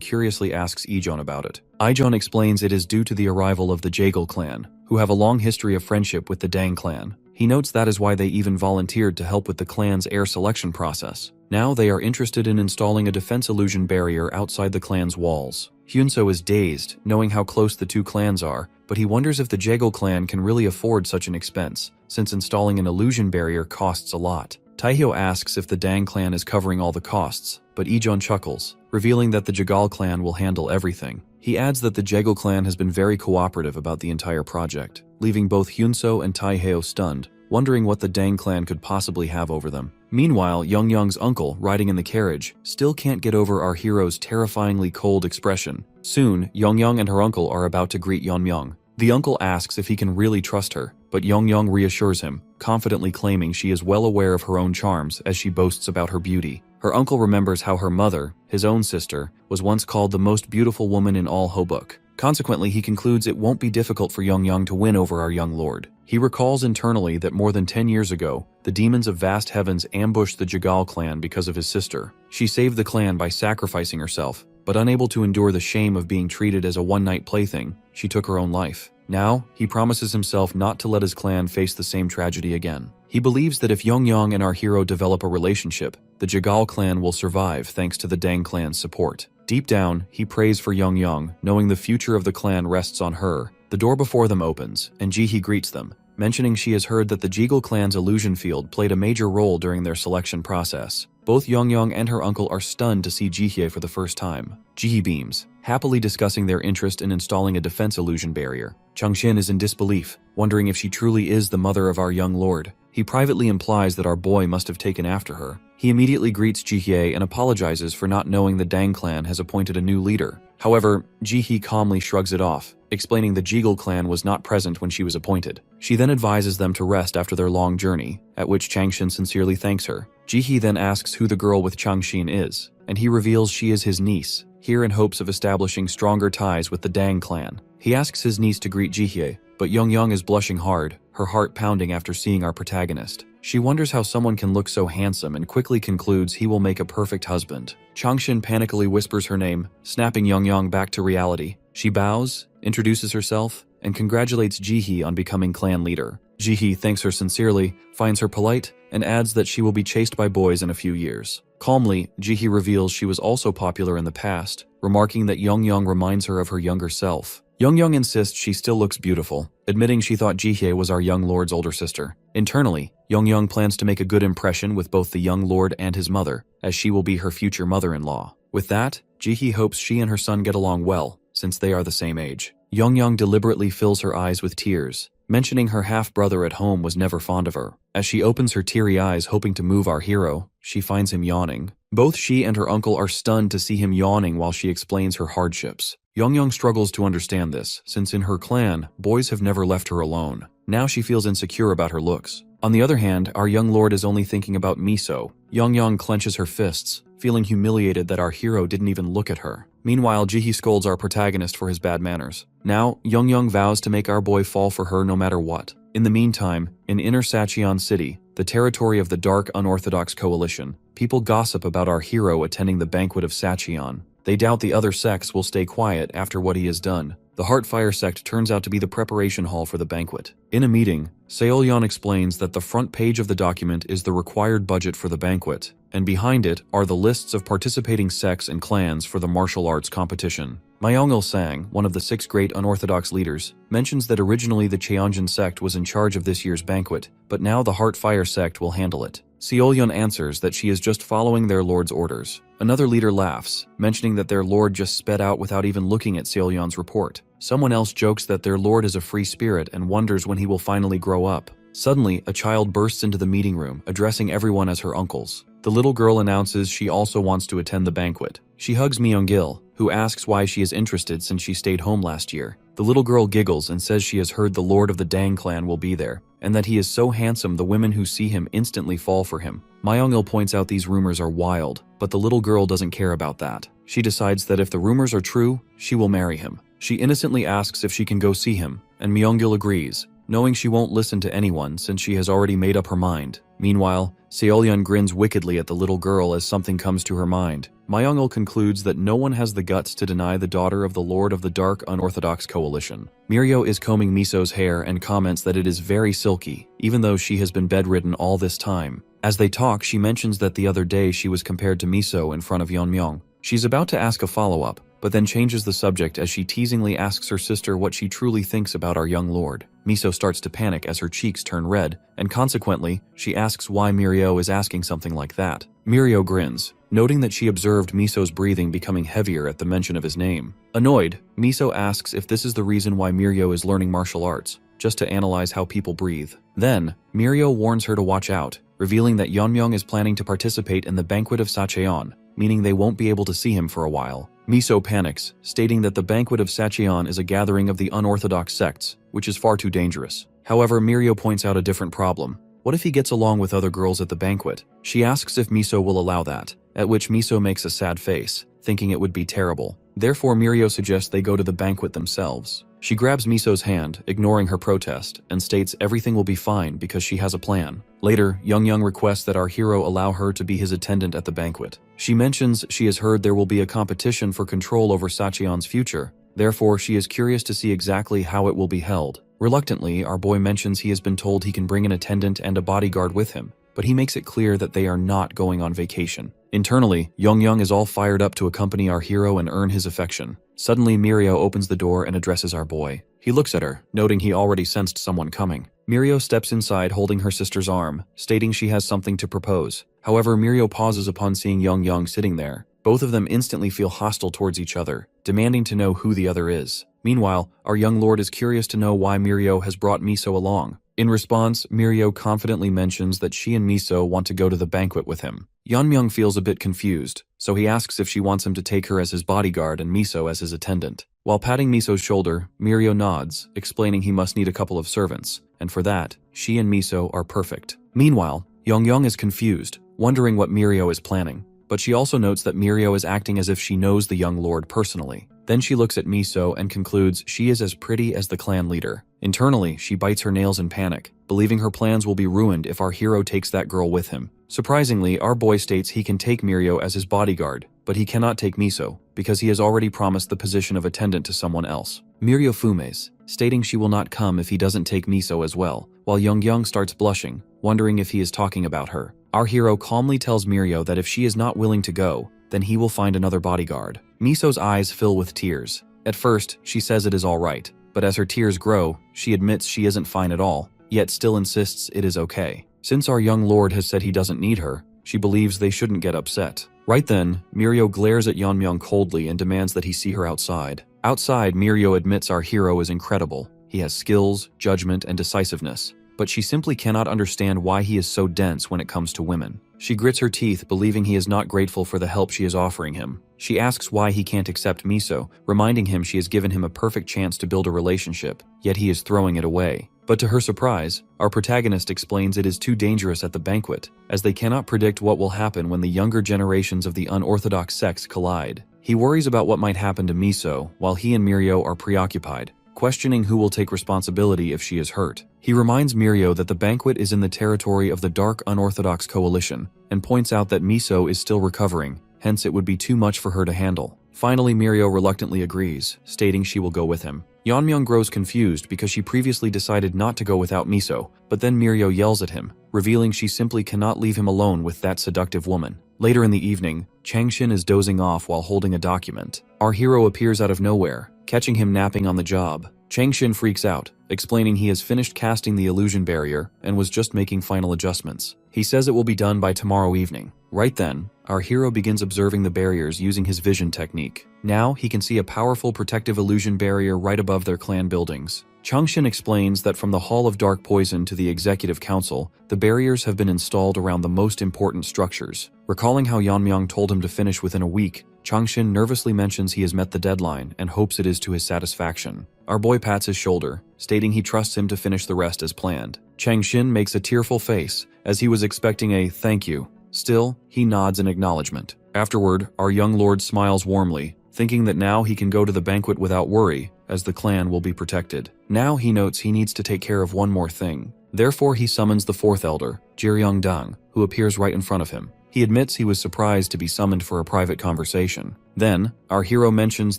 curiously asks Ijeon about it. Ijeon explains it is due to the arrival of the Jaegul clan, who have a long history of friendship with the Dang clan. He notes that is why they even volunteered to help with the clan's heir selection process. Now they are interested in installing a defense illusion barrier outside the clan's walls. Hyunso is dazed, knowing how close the two clans are, but he wonders if the Jaegul clan can really afford such an expense, since installing an illusion barrier costs a lot. Taehyo asks if the Dang clan is covering all the costs, but Ijeon chuckles, revealing that the Jagal clan will handle everything. He adds that the Jaegul clan has been very cooperative about the entire project, leaving both Hyunso and Taehyo stunned, wondering what the Dang clan could possibly have over them. Meanwhile, Yeonmyoung's uncle, riding in the carriage, still can't get over our hero's terrifyingly cold expression. Soon, Yeonmyoung and her uncle are about to greet Yeonmyoung. The uncle asks if he can really trust her, but Yeonmyoung reassures him, confidently claiming she is well aware of her own charms as she boasts about her beauty. Her uncle remembers how her mother, his own sister, was once called the most beautiful woman in all Hobuk. Consequently, he concludes it won't be difficult for Yeonmyoung to win over our young lord. He recalls internally that more than 10 years ago, the demons of vast heavens ambushed the Jagal clan because of his sister. She saved the clan by sacrificing herself, but unable to endure the shame of being treated as a one-night plaything, she took her own life. Now, he promises himself not to let his clan face the same tragedy again. He believes that if Yeonmyoung and our hero develop a relationship, the Jagal clan will survive thanks to the Dang clan's support. Deep down, he prays for Yeonmyoung, knowing the future of the clan rests on her. The door before them opens, and Jihee greets them, mentioning she has heard that the Jaegul clan's illusion field played a major role during their selection process. Both Yeonmyoung and her uncle are stunned to see Jihye for the first time. Jihee beams, happily discussing their interest in installing a defense illusion barrier. Changshin is in disbelief, wondering if she truly is the mother of our young lord. He privately implies that our boy must have taken after her. He immediately greets Jihye and apologizes for not knowing the Dang clan has appointed a new leader. However, Jihee calmly shrugs it off, explaining the Jeagle clan was not present when she was appointed. She then advises them to rest after their long journey, at which Changshin sincerely thanks her. Jihee then asks who the girl with Changshin is, and he reveals she is his niece, here in hopes of establishing stronger ties with the Dang clan. He asks his niece to greet Jihee, but Young is blushing hard, her heart pounding after seeing our protagonist. She wonders how someone can look so handsome and quickly concludes he will make a perfect husband. Changshin panically whispers her name, snapping Young back to reality. She bows, introduces herself, and congratulates Jihee on becoming clan leader. Jihee thanks her sincerely, finds her polite, and adds that she will be chased by boys in a few years. Calmly, Jihee reveals she was also popular in the past, remarking that Young reminds her of her younger self. Young insists she still looks beautiful, admitting she thought Jihee was our young lord's older sister. Internally, Young plans to make a good impression with both the young lord and his mother, as she will be her future mother-in-law. With that, Jihee hopes she and her son get along well, since they are the same age. Young deliberately fills her eyes with tears, mentioning her half-brother at home was never fond of her. As she opens her teary eyes hoping to move our hero, she finds him yawning. Both she and her uncle are stunned to see him yawning while she explains her hardships. Young struggles to understand this, since in her clan, boys have never left her alone. Now she feels insecure about her looks. On the other hand, our young lord is only thinking about Miso. Young clenches her fists, feeling humiliated that our hero didn't even look at her. Meanwhile, Jihee scolds our protagonist for his bad manners. Now, Young vows to make our boy fall for her no matter what. In the meantime, in Inner Sacheon City, the territory of the Dark Unorthodox Coalition, people gossip about our hero attending the banquet of Sacheon. They doubt the other sects will stay quiet after what he has done. The Heartfire sect turns out to be the preparation hall for the banquet. In a meeting, Seolyeon explains that the front page of the document is the required budget for the banquet, and behind it are the lists of participating sects and clans for the martial arts competition. Myung-il-sang, one of the 6 great unorthodox leaders, mentions that originally the Cheonjin sect was in charge of this year's banquet, but now the Heartfire sect will handle it. Seolyeon answers that she is just following their lord's orders. Another leader laughs, mentioning that their lord just sped out without even looking at Seolyeon's report. Someone else jokes that their lord is a free spirit and wonders when he will finally grow up. Suddenly, a child bursts into the meeting room, addressing everyone as her uncles. The little girl announces she also wants to attend the banquet. She hugs Myung-il, who asks why she is interested since she stayed home last year. The little girl giggles and says she has heard the lord of the Dang clan will be there, and that he is so handsome the women who see him instantly fall for him. Myung-il points out these rumors are wild, but the little girl doesn't care about that. She decides that if the rumors are true, she will marry him. She innocently asks if she can go see him, and Myung-il agrees, knowing she won't listen to anyone since she has already made up her mind. Meanwhile, Seolyeon grins wickedly at the little girl as something comes to her mind. Myung-il concludes that no one has the guts to deny the daughter of the Lord of the Dark Unorthodox Coalition. Mirio is combing Miso's hair and comments that it is very silky, even though she has been bedridden all this time. As they talk, she mentions that the other day she was compared to Miso in front of Yeonmyeong. She's about to ask a follow-up, but then changes the subject as she teasingly asks her sister what she truly thinks about our young lord. Miso starts to panic as her cheeks turn red, and consequently, she asks why Mirio is asking something like that. Mirio grins, noting that she observed Miso's breathing becoming heavier at the mention of his name. Annoyed, Miso asks if this is the reason why Mirio is learning martial arts, just to analyze how people breathe. Then, Mirio warns her to watch out, revealing that Yeonmyeong is planning to participate in the banquet of Sacheon, meaning they won't be able to see him for a while. Miso panics, stating that the banquet of Sacheon is a gathering of the unorthodox sects, which is far too dangerous. However, Mirio points out a different problem. What if he gets along with other girls at the banquet? She asks if Miso will allow that, at which Miso makes a sad face, thinking it would be terrible. Therefore, Mirio suggests they go to the banquet themselves. She grabs Miso's hand, ignoring her protest, and states everything will be fine because she has a plan. Later, Young requests that our hero allow her to be his attendant at the banquet. She mentions she has heard there will be a competition for control over Sacheon's future, therefore she is curious to see exactly how it will be held. Reluctantly, our boy mentions he has been told he can bring an attendant and a bodyguard with him, but he makes it clear that they are not going on vacation. Internally, Young is all fired up to accompany our hero and earn his affection. Suddenly, Mirio opens the door and addresses our boy. He looks at her, noting he already sensed someone coming. Mirio steps inside holding her sister's arm, stating she has something to propose. However, Mirio pauses upon seeing Young sitting there. Both of them instantly feel hostile towards each other, demanding to know who the other is. Meanwhile, our young lord is curious to know why Mirio has brought Miso along. In response, Mirio confidently mentions that she and Miso want to go to the banquet with him. Yeonmyeong feels a bit confused, so he asks if she wants him to take her as his bodyguard and Miso as his attendant. While patting Miso's shoulder, Mirio nods, explaining he must need a couple of servants, and for that, she and Miso are perfect. Meanwhile, Yongyong is confused, wondering what Mirio is planning, but she also notes that Mirio is acting as if she knows the young lord personally. Then she looks at Miso and concludes she is as pretty as the clan leader. Internally, she bites her nails in panic, believing her plans will be ruined if our hero takes that girl with him. Surprisingly, our boy states he can take Mirio as his bodyguard, but he cannot take Miso, because he has already promised the position of attendant to someone else. Mirio fumes, stating she will not come if he doesn't take Miso as well, while Yongyong starts blushing, wondering if he is talking about her. Our hero calmly tells Mirio that if she is not willing to go, then he will find another bodyguard. Miso's eyes fill with tears. At first, she says it is all right, but as her tears grow, she admits she isn't fine at all, yet still insists it is okay. Since our young lord has said he doesn't need her, she believes they shouldn't get upset. Right then, Mirio glares at Yeonmyeong coldly and demands that he see her outside. Outside, Mirio admits our hero is incredible. He has skills, judgment, and decisiveness, but she simply cannot understand why he is so dense when it comes to women. She grits her teeth, believing he is not grateful for the help she is offering him. She asks why he can't accept Miso, reminding him she has given him a perfect chance to build a relationship, yet he is throwing it away. But to her surprise, our protagonist explains it is too dangerous at the banquet, as they cannot predict what will happen when the younger generations of the unorthodox sects collide. He worries about what might happen to Miso, while he and Mirio are preoccupied, questioning who will take responsibility if she is hurt. He reminds Mirio that the banquet is in the territory of the Dark Unorthodox Coalition, and points out that Miso is still recovering, hence it would be too much for her to handle. Finally, Mirio reluctantly agrees, stating she will go with him. Yeonmyeong grows confused because she previously decided not to go without Miso, but then Mirio yells at him, revealing she simply cannot leave him alone with that seductive woman. Later in the evening, Changshin is dozing off while holding a document. Our hero appears out of nowhere, catching him napping on the job. Changshin freaks out, explaining he has finished casting the illusion barrier and was just making final adjustments. He says it will be done by tomorrow evening. Right then, our hero begins observing the barriers using his vision technique. Now he can see a powerful protective illusion barrier right above their clan buildings. Changshin explains that from the Hall of Dark Poison to the Executive Council, the barriers have been installed around the most important structures. Recalling how Yeonmyeong told him to finish within a week, Changshin nervously mentions he has met the deadline and hopes it is to his satisfaction. Our boy pats his shoulder, stating he trusts him to finish the rest as planned. Changshin makes a tearful face, as he was expecting a thank you. Still, he nods in acknowledgement. Afterward, our young lord smiles warmly, thinking that now he can go to the banquet without worry, as the clan will be protected. Now he notes he needs to take care of one more thing. Therefore he summons the fourth elder, Jiryong-dang, who appears right in front of him. He admits he was surprised to be summoned for a private conversation. Then, our hero mentions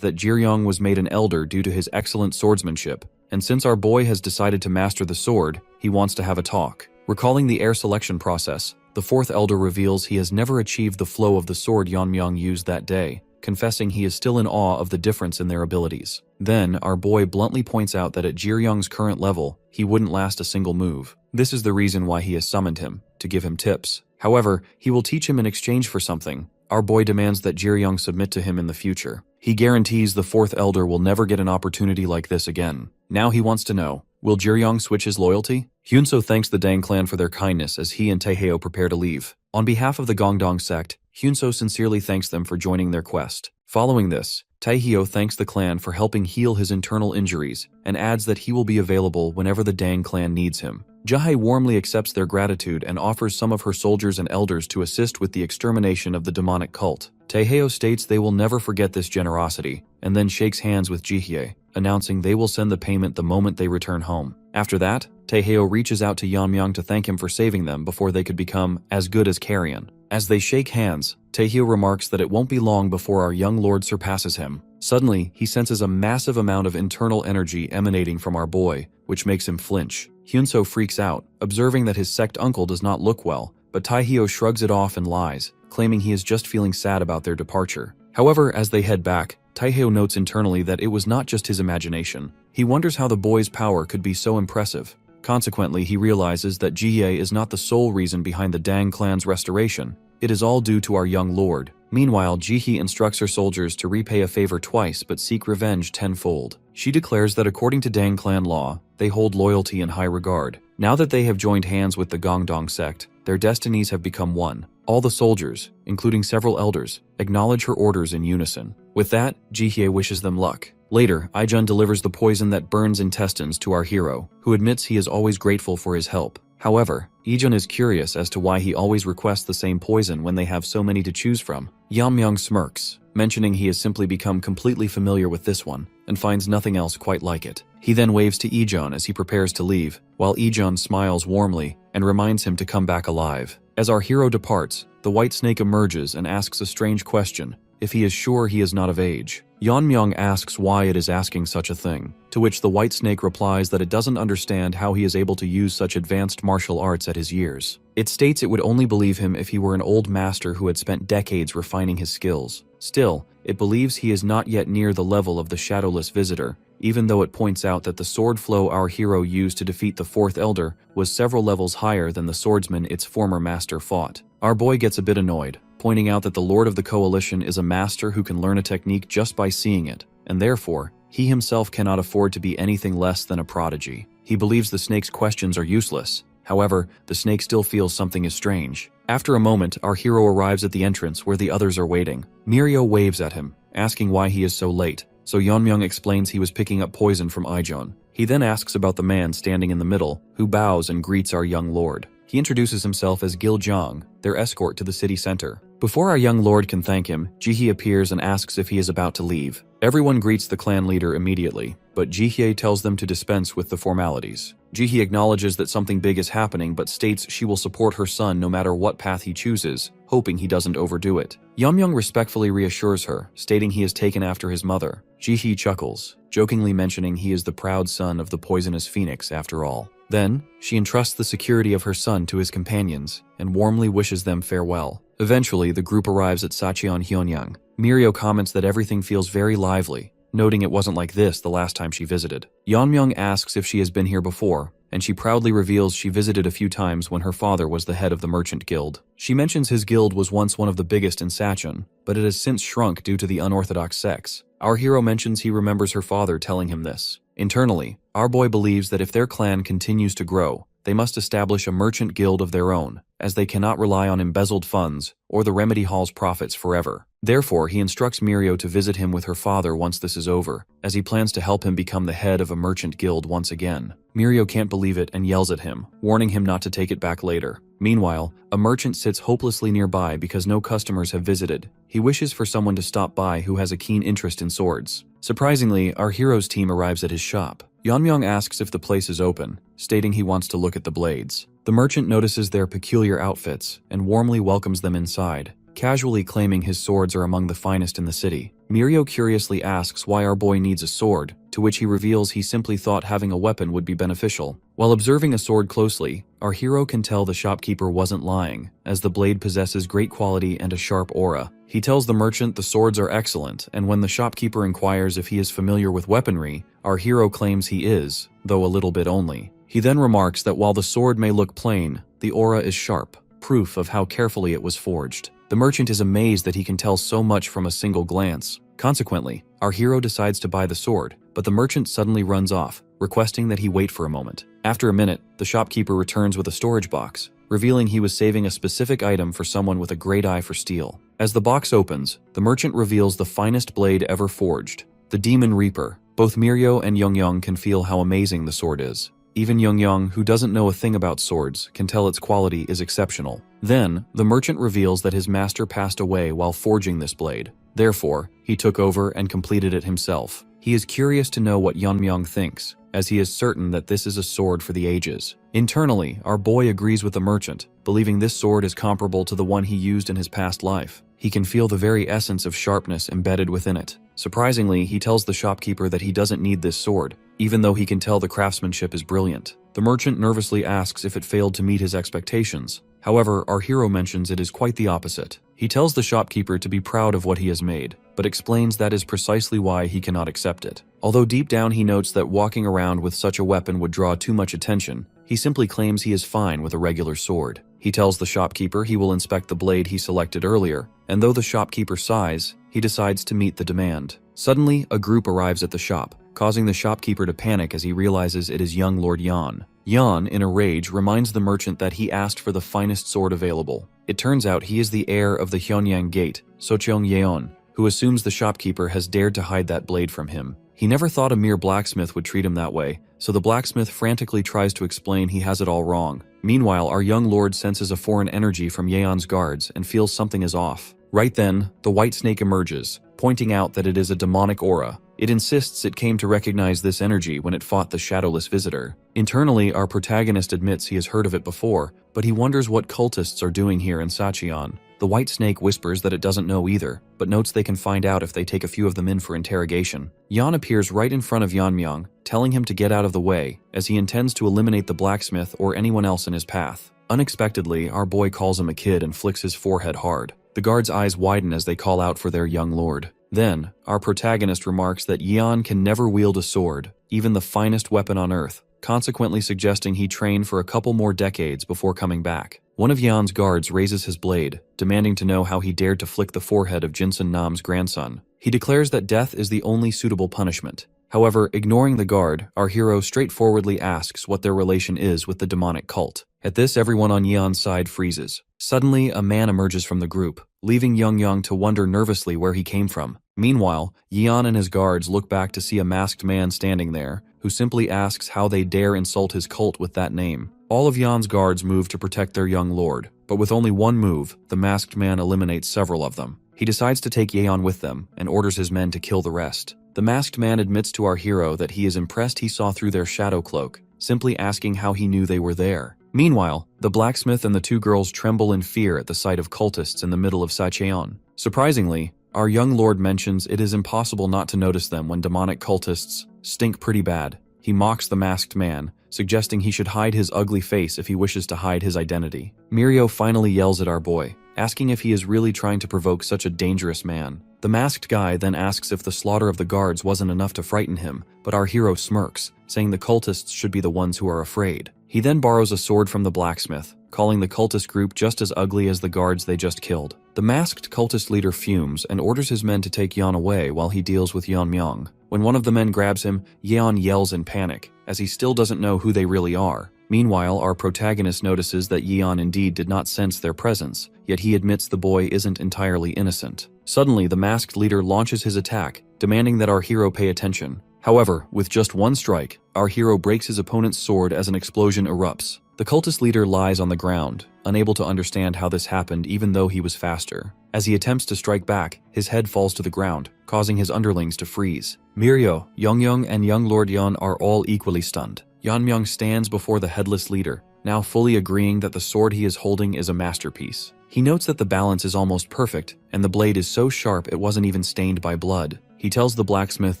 that Jiryong was made an elder due to his excellent swordsmanship, and since our boy has decided to master the sword, he wants to have a talk. Recalling the heir selection process, the fourth elder reveals he has never achieved the flow of the sword Yeonmyeong used that day, confessing he is still in awe of the difference in their abilities. Then, our boy bluntly points out that at Jiryong's current level, he wouldn't last a single move. This is the reason why he has summoned him, to give him tips. However, he will teach him in exchange for something. Our boy demands that Jiryong submit to him in the future. He guarantees the fourth elder will never get an opportunity like this again. Now he wants to know, will Jiryong switch his loyalty? Hyunso thanks the Dang clan for their kindness as he and Taehyo prepare to leave. On behalf of the Gongdong sect, Hyunso sincerely thanks them for joining their quest. Following this, Taehyo thanks the clan for helping heal his internal injuries and adds that he will be available whenever the Dang clan needs him. Jae warmly accepts their gratitude and offers some of her soldiers and elders to assist with the extermination of the demonic cult. Taehyo states they will never forget this generosity, and then shakes hands with Jihye, announcing they will send the payment the moment they return home. After that, Taehyo reaches out to Yeonmyeong to thank him for saving them before they could become as good as Carrion. As they shake hands, Taehyo remarks that it won't be long before our young lord surpasses him. Suddenly, he senses a massive amount of internal energy emanating from our boy, which makes him flinch. Hyunso freaks out, observing that his sect uncle does not look well, but Taehyo shrugs it off and lies, claiming he is just feeling sad about their departure. However, as they head back, Taehyo notes internally that it was not just his imagination. He wonders how the boy's power could be so impressive. Consequently, he realizes that Jihye is not the sole reason behind the Dang clan's restoration. It is all due to our young lord. Meanwhile, Jihye instructs her soldiers to repay a favor twice but seek revenge tenfold. She declares that according to Dang clan law, they hold loyalty in high regard. Now that they have joined hands with the Gongdong sect, their destinies have become one. All the soldiers, including several elders, acknowledge her orders in unison. With that, Jihye wishes them luck. Later, Ijun delivers the poison that burns intestines to our hero, who admits he is always grateful for his help. However, Ijun is curious as to why he always requests the same poison when they have so many to choose from. Yamyang smirks, mentioning he has simply become completely familiar with this one, and finds nothing else quite like it. He then waves to Ijun as he prepares to leave, while Ijun smiles warmly and reminds him to come back alive. As our hero departs, the white snake emerges and asks a strange question, if he is sure he is not of age. Yeonmyung asks why it is asking such a thing, to which the white snake replies that it doesn't understand how he is able to use such advanced martial arts at his years. It states it would only believe him if he were an old master who had spent decades refining his skills. Still, it believes he is not yet near the level of the shadowless visitor, even though it points out that the sword flow our hero used to defeat the fourth elder was several levels higher than the swordsman its former master fought. Our boy gets a bit annoyed, pointing out that the Lord of the Coalition is a master who can learn a technique just by seeing it, and therefore, he himself cannot afford to be anything less than a prodigy. He believes the snake's questions are useless. However, the snake still feels something is strange. After a moment, our hero arrives at the entrance where the others are waiting. Mirio waves at him, asking why he is so late, so Yeonmyung explains he was picking up poison from Ijun. He then asks about the man standing in the middle, who bows and greets our young lord. He introduces himself as Gil Jiang, their escort to the city center. Before our young lord can thank him, Jihye appears and asks if he is about to leave. Everyone greets the clan leader immediately, but Jihye tells them to dispense with the formalities. Jihye acknowledges that something big is happening but states she will support her son no matter what path he chooses, hoping he doesn't overdo it. Yeonmyung respectfully reassures her, stating he is taken after his mother. Jihye chuckles, jokingly mentioning he is the proud son of the poisonous phoenix after all. Then, she entrusts the security of her son to his companions and warmly wishes them farewell. Eventually, the group arrives at Sacheon Hyonyang. Mirio comments that everything feels very lively, noting it wasn't like this the last time she visited. Yeonmyung asks if she has been here before, and she proudly reveals she visited a few times when her father was the head of the merchant guild. She mentions his guild was once one of the biggest in Sacheon, but it has since shrunk due to the unorthodox sects. Our hero mentions he remembers her father telling him this. Internally, our boy believes that if their clan continues to grow, they must establish a merchant guild of their own, as they cannot rely on embezzled funds or the remedy hall's profits forever. Therefore, he instructs Mirio to visit him with her father once this is over, as he plans to help him become the head of a merchant guild once again. Mirio can't believe it and yells at him, warning him not to take it back later. Meanwhile, a merchant sits hopelessly nearby because no customers have visited. He wishes for someone to stop by who has a keen interest in swords. Surprisingly, our hero's team arrives at his shop. Yeonmyung asks if the place is open, stating he wants to look at the blades. The merchant notices their peculiar outfits and warmly welcomes them inside, casually claiming his swords are among the finest in the city. Mirio curiously asks why our boy needs a sword, to which he reveals he simply thought having a weapon would be beneficial. While observing a sword closely, our hero can tell the shopkeeper wasn't lying, as the blade possesses great quality and a sharp aura. He tells the merchant the swords are excellent, and when the shopkeeper inquires if he is familiar with weaponry, our hero claims he is, though a little bit only. He then remarks that while the sword may look plain, the aura is sharp, proof of how carefully it was forged. The merchant is amazed that he can tell so much from a single glance. Consequently, our hero decides to buy the sword, but the merchant suddenly runs off, requesting that he wait for a moment. After a minute, the shopkeeper returns with a storage box, revealing he was saving a specific item for someone with a great eye for steel. As the box opens, the merchant reveals the finest blade ever forged, the Demon Reaper. Both Mirio and Yeonmyung can feel how amazing the sword is. Even Yeonmyung, who doesn't know a thing about swords, can tell its quality is exceptional. Then, the merchant reveals that his master passed away while forging this blade. Therefore, he took over and completed it himself. He is curious to know what Yeonmyung thinks, as he is certain that this is a sword for the ages. Internally, our boy agrees with the merchant, believing this sword is comparable to the one he used in his past life. He can feel the very essence of sharpness embedded within it. Surprisingly, he tells the shopkeeper that he doesn't need this sword, even though he can tell the craftsmanship is brilliant. The merchant nervously asks if it failed to meet his expectations. However, our hero mentions it is quite the opposite. He tells the shopkeeper to be proud of what he has made, but explains that is precisely why he cannot accept it. Although deep down he notes that walking around with such a weapon would draw too much attention, he simply claims he is fine with a regular sword. He tells the shopkeeper he will inspect the blade he selected earlier, and though the shopkeeper sighs, he decides to meet the demand. Suddenly, a group arrives at the shop, causing the shopkeeper to panic as he realizes it is young Lord Yan. Yan, in a rage, reminds the merchant that he asked for the finest sword available. It turns out he is the heir of the Hyonyang Gate, Socheong Yeon, who assumes the shopkeeper has dared to hide that blade from him. He never thought a mere blacksmith would treat him that way, so the blacksmith frantically tries to explain he has it all wrong. Meanwhile, our young lord senses a foreign energy from Yeon's guards and feels something is off. Right then, the white snake emerges, pointing out that it is a demonic aura. It insists it came to recognize this energy when it fought the shadowless visitor. Internally, our protagonist admits he has heard of it before, but he wonders what cultists are doing here in Sacheon. The white snake whispers that it doesn't know either, but notes they can find out if they take a few of them in for interrogation. Yan appears right in front of Yeonmyeong, telling him to get out of the way, as he intends to eliminate the blacksmith or anyone else in his path. Unexpectedly, our boy calls him a kid and flicks his forehead hard. The guards' eyes widen as they call out for their young lord. Then, our protagonist remarks that Yeon can never wield a sword, even the finest weapon on earth, consequently suggesting he train for a couple more decades before coming back. One of Yeon's guards raises his blade, demanding to know how he dared to flick the forehead of Jinsun Nam's grandson. He declares that death is the only suitable punishment. However, ignoring the guard, our hero straightforwardly asks what their relation is with the demonic cult. At this, everyone on Yeon's side freezes. Suddenly, a man emerges from the group, leaving Yeonmyeong to wonder nervously where he came from. Meanwhile, Yeon and his guards look back to see a masked man standing there, who simply asks how they dare insult his cult with that name. All of Yeon's guards move to protect their young lord, but with only one move, the masked man eliminates several of them. He decides to take Yeon with them, and orders his men to kill the rest. The masked man admits to our hero that he is impressed he saw through their shadow cloak, simply asking how he knew they were there. Meanwhile, the blacksmith and the two girls tremble in fear at the sight of cultists in the middle of Sacheon. Surprisingly, our young lord mentions it is impossible not to notice them when demonic cultists stink pretty bad. He mocks the masked man, suggesting he should hide his ugly face if he wishes to hide his identity. Mirio finally yells at our boy, asking if he is really trying to provoke such a dangerous man. The masked guy then asks if the slaughter of the guards wasn't enough to frighten him, but our hero smirks, saying the cultists should be the ones who are afraid. He then borrows a sword from the blacksmith, calling the cultist group just as ugly as the guards they just killed. The masked cultist leader fumes and orders his men to take Yeon away while he deals with Yeonmyeong. When one of the men grabs him, Yeon yells in panic, as he still doesn't know who they really are. Meanwhile, our protagonist notices that Yeon indeed did not sense their presence, yet he admits the boy isn't entirely innocent. Suddenly, the masked leader launches his attack, demanding that our hero pay attention. However, with just one strike, our hero breaks his opponent's sword as an explosion erupts. The cultist leader lies on the ground, unable to understand how this happened even though he was faster. As he attempts to strike back, his head falls to the ground, causing his underlings to freeze. Mirio, Yeonmyeong, and young Lord Yeon are all equally stunned. Yeonmyeong stands before the headless leader, now fully agreeing that the sword he is holding is a masterpiece. He notes that the balance is almost perfect, and the blade is so sharp it wasn't even stained by blood. He tells the blacksmith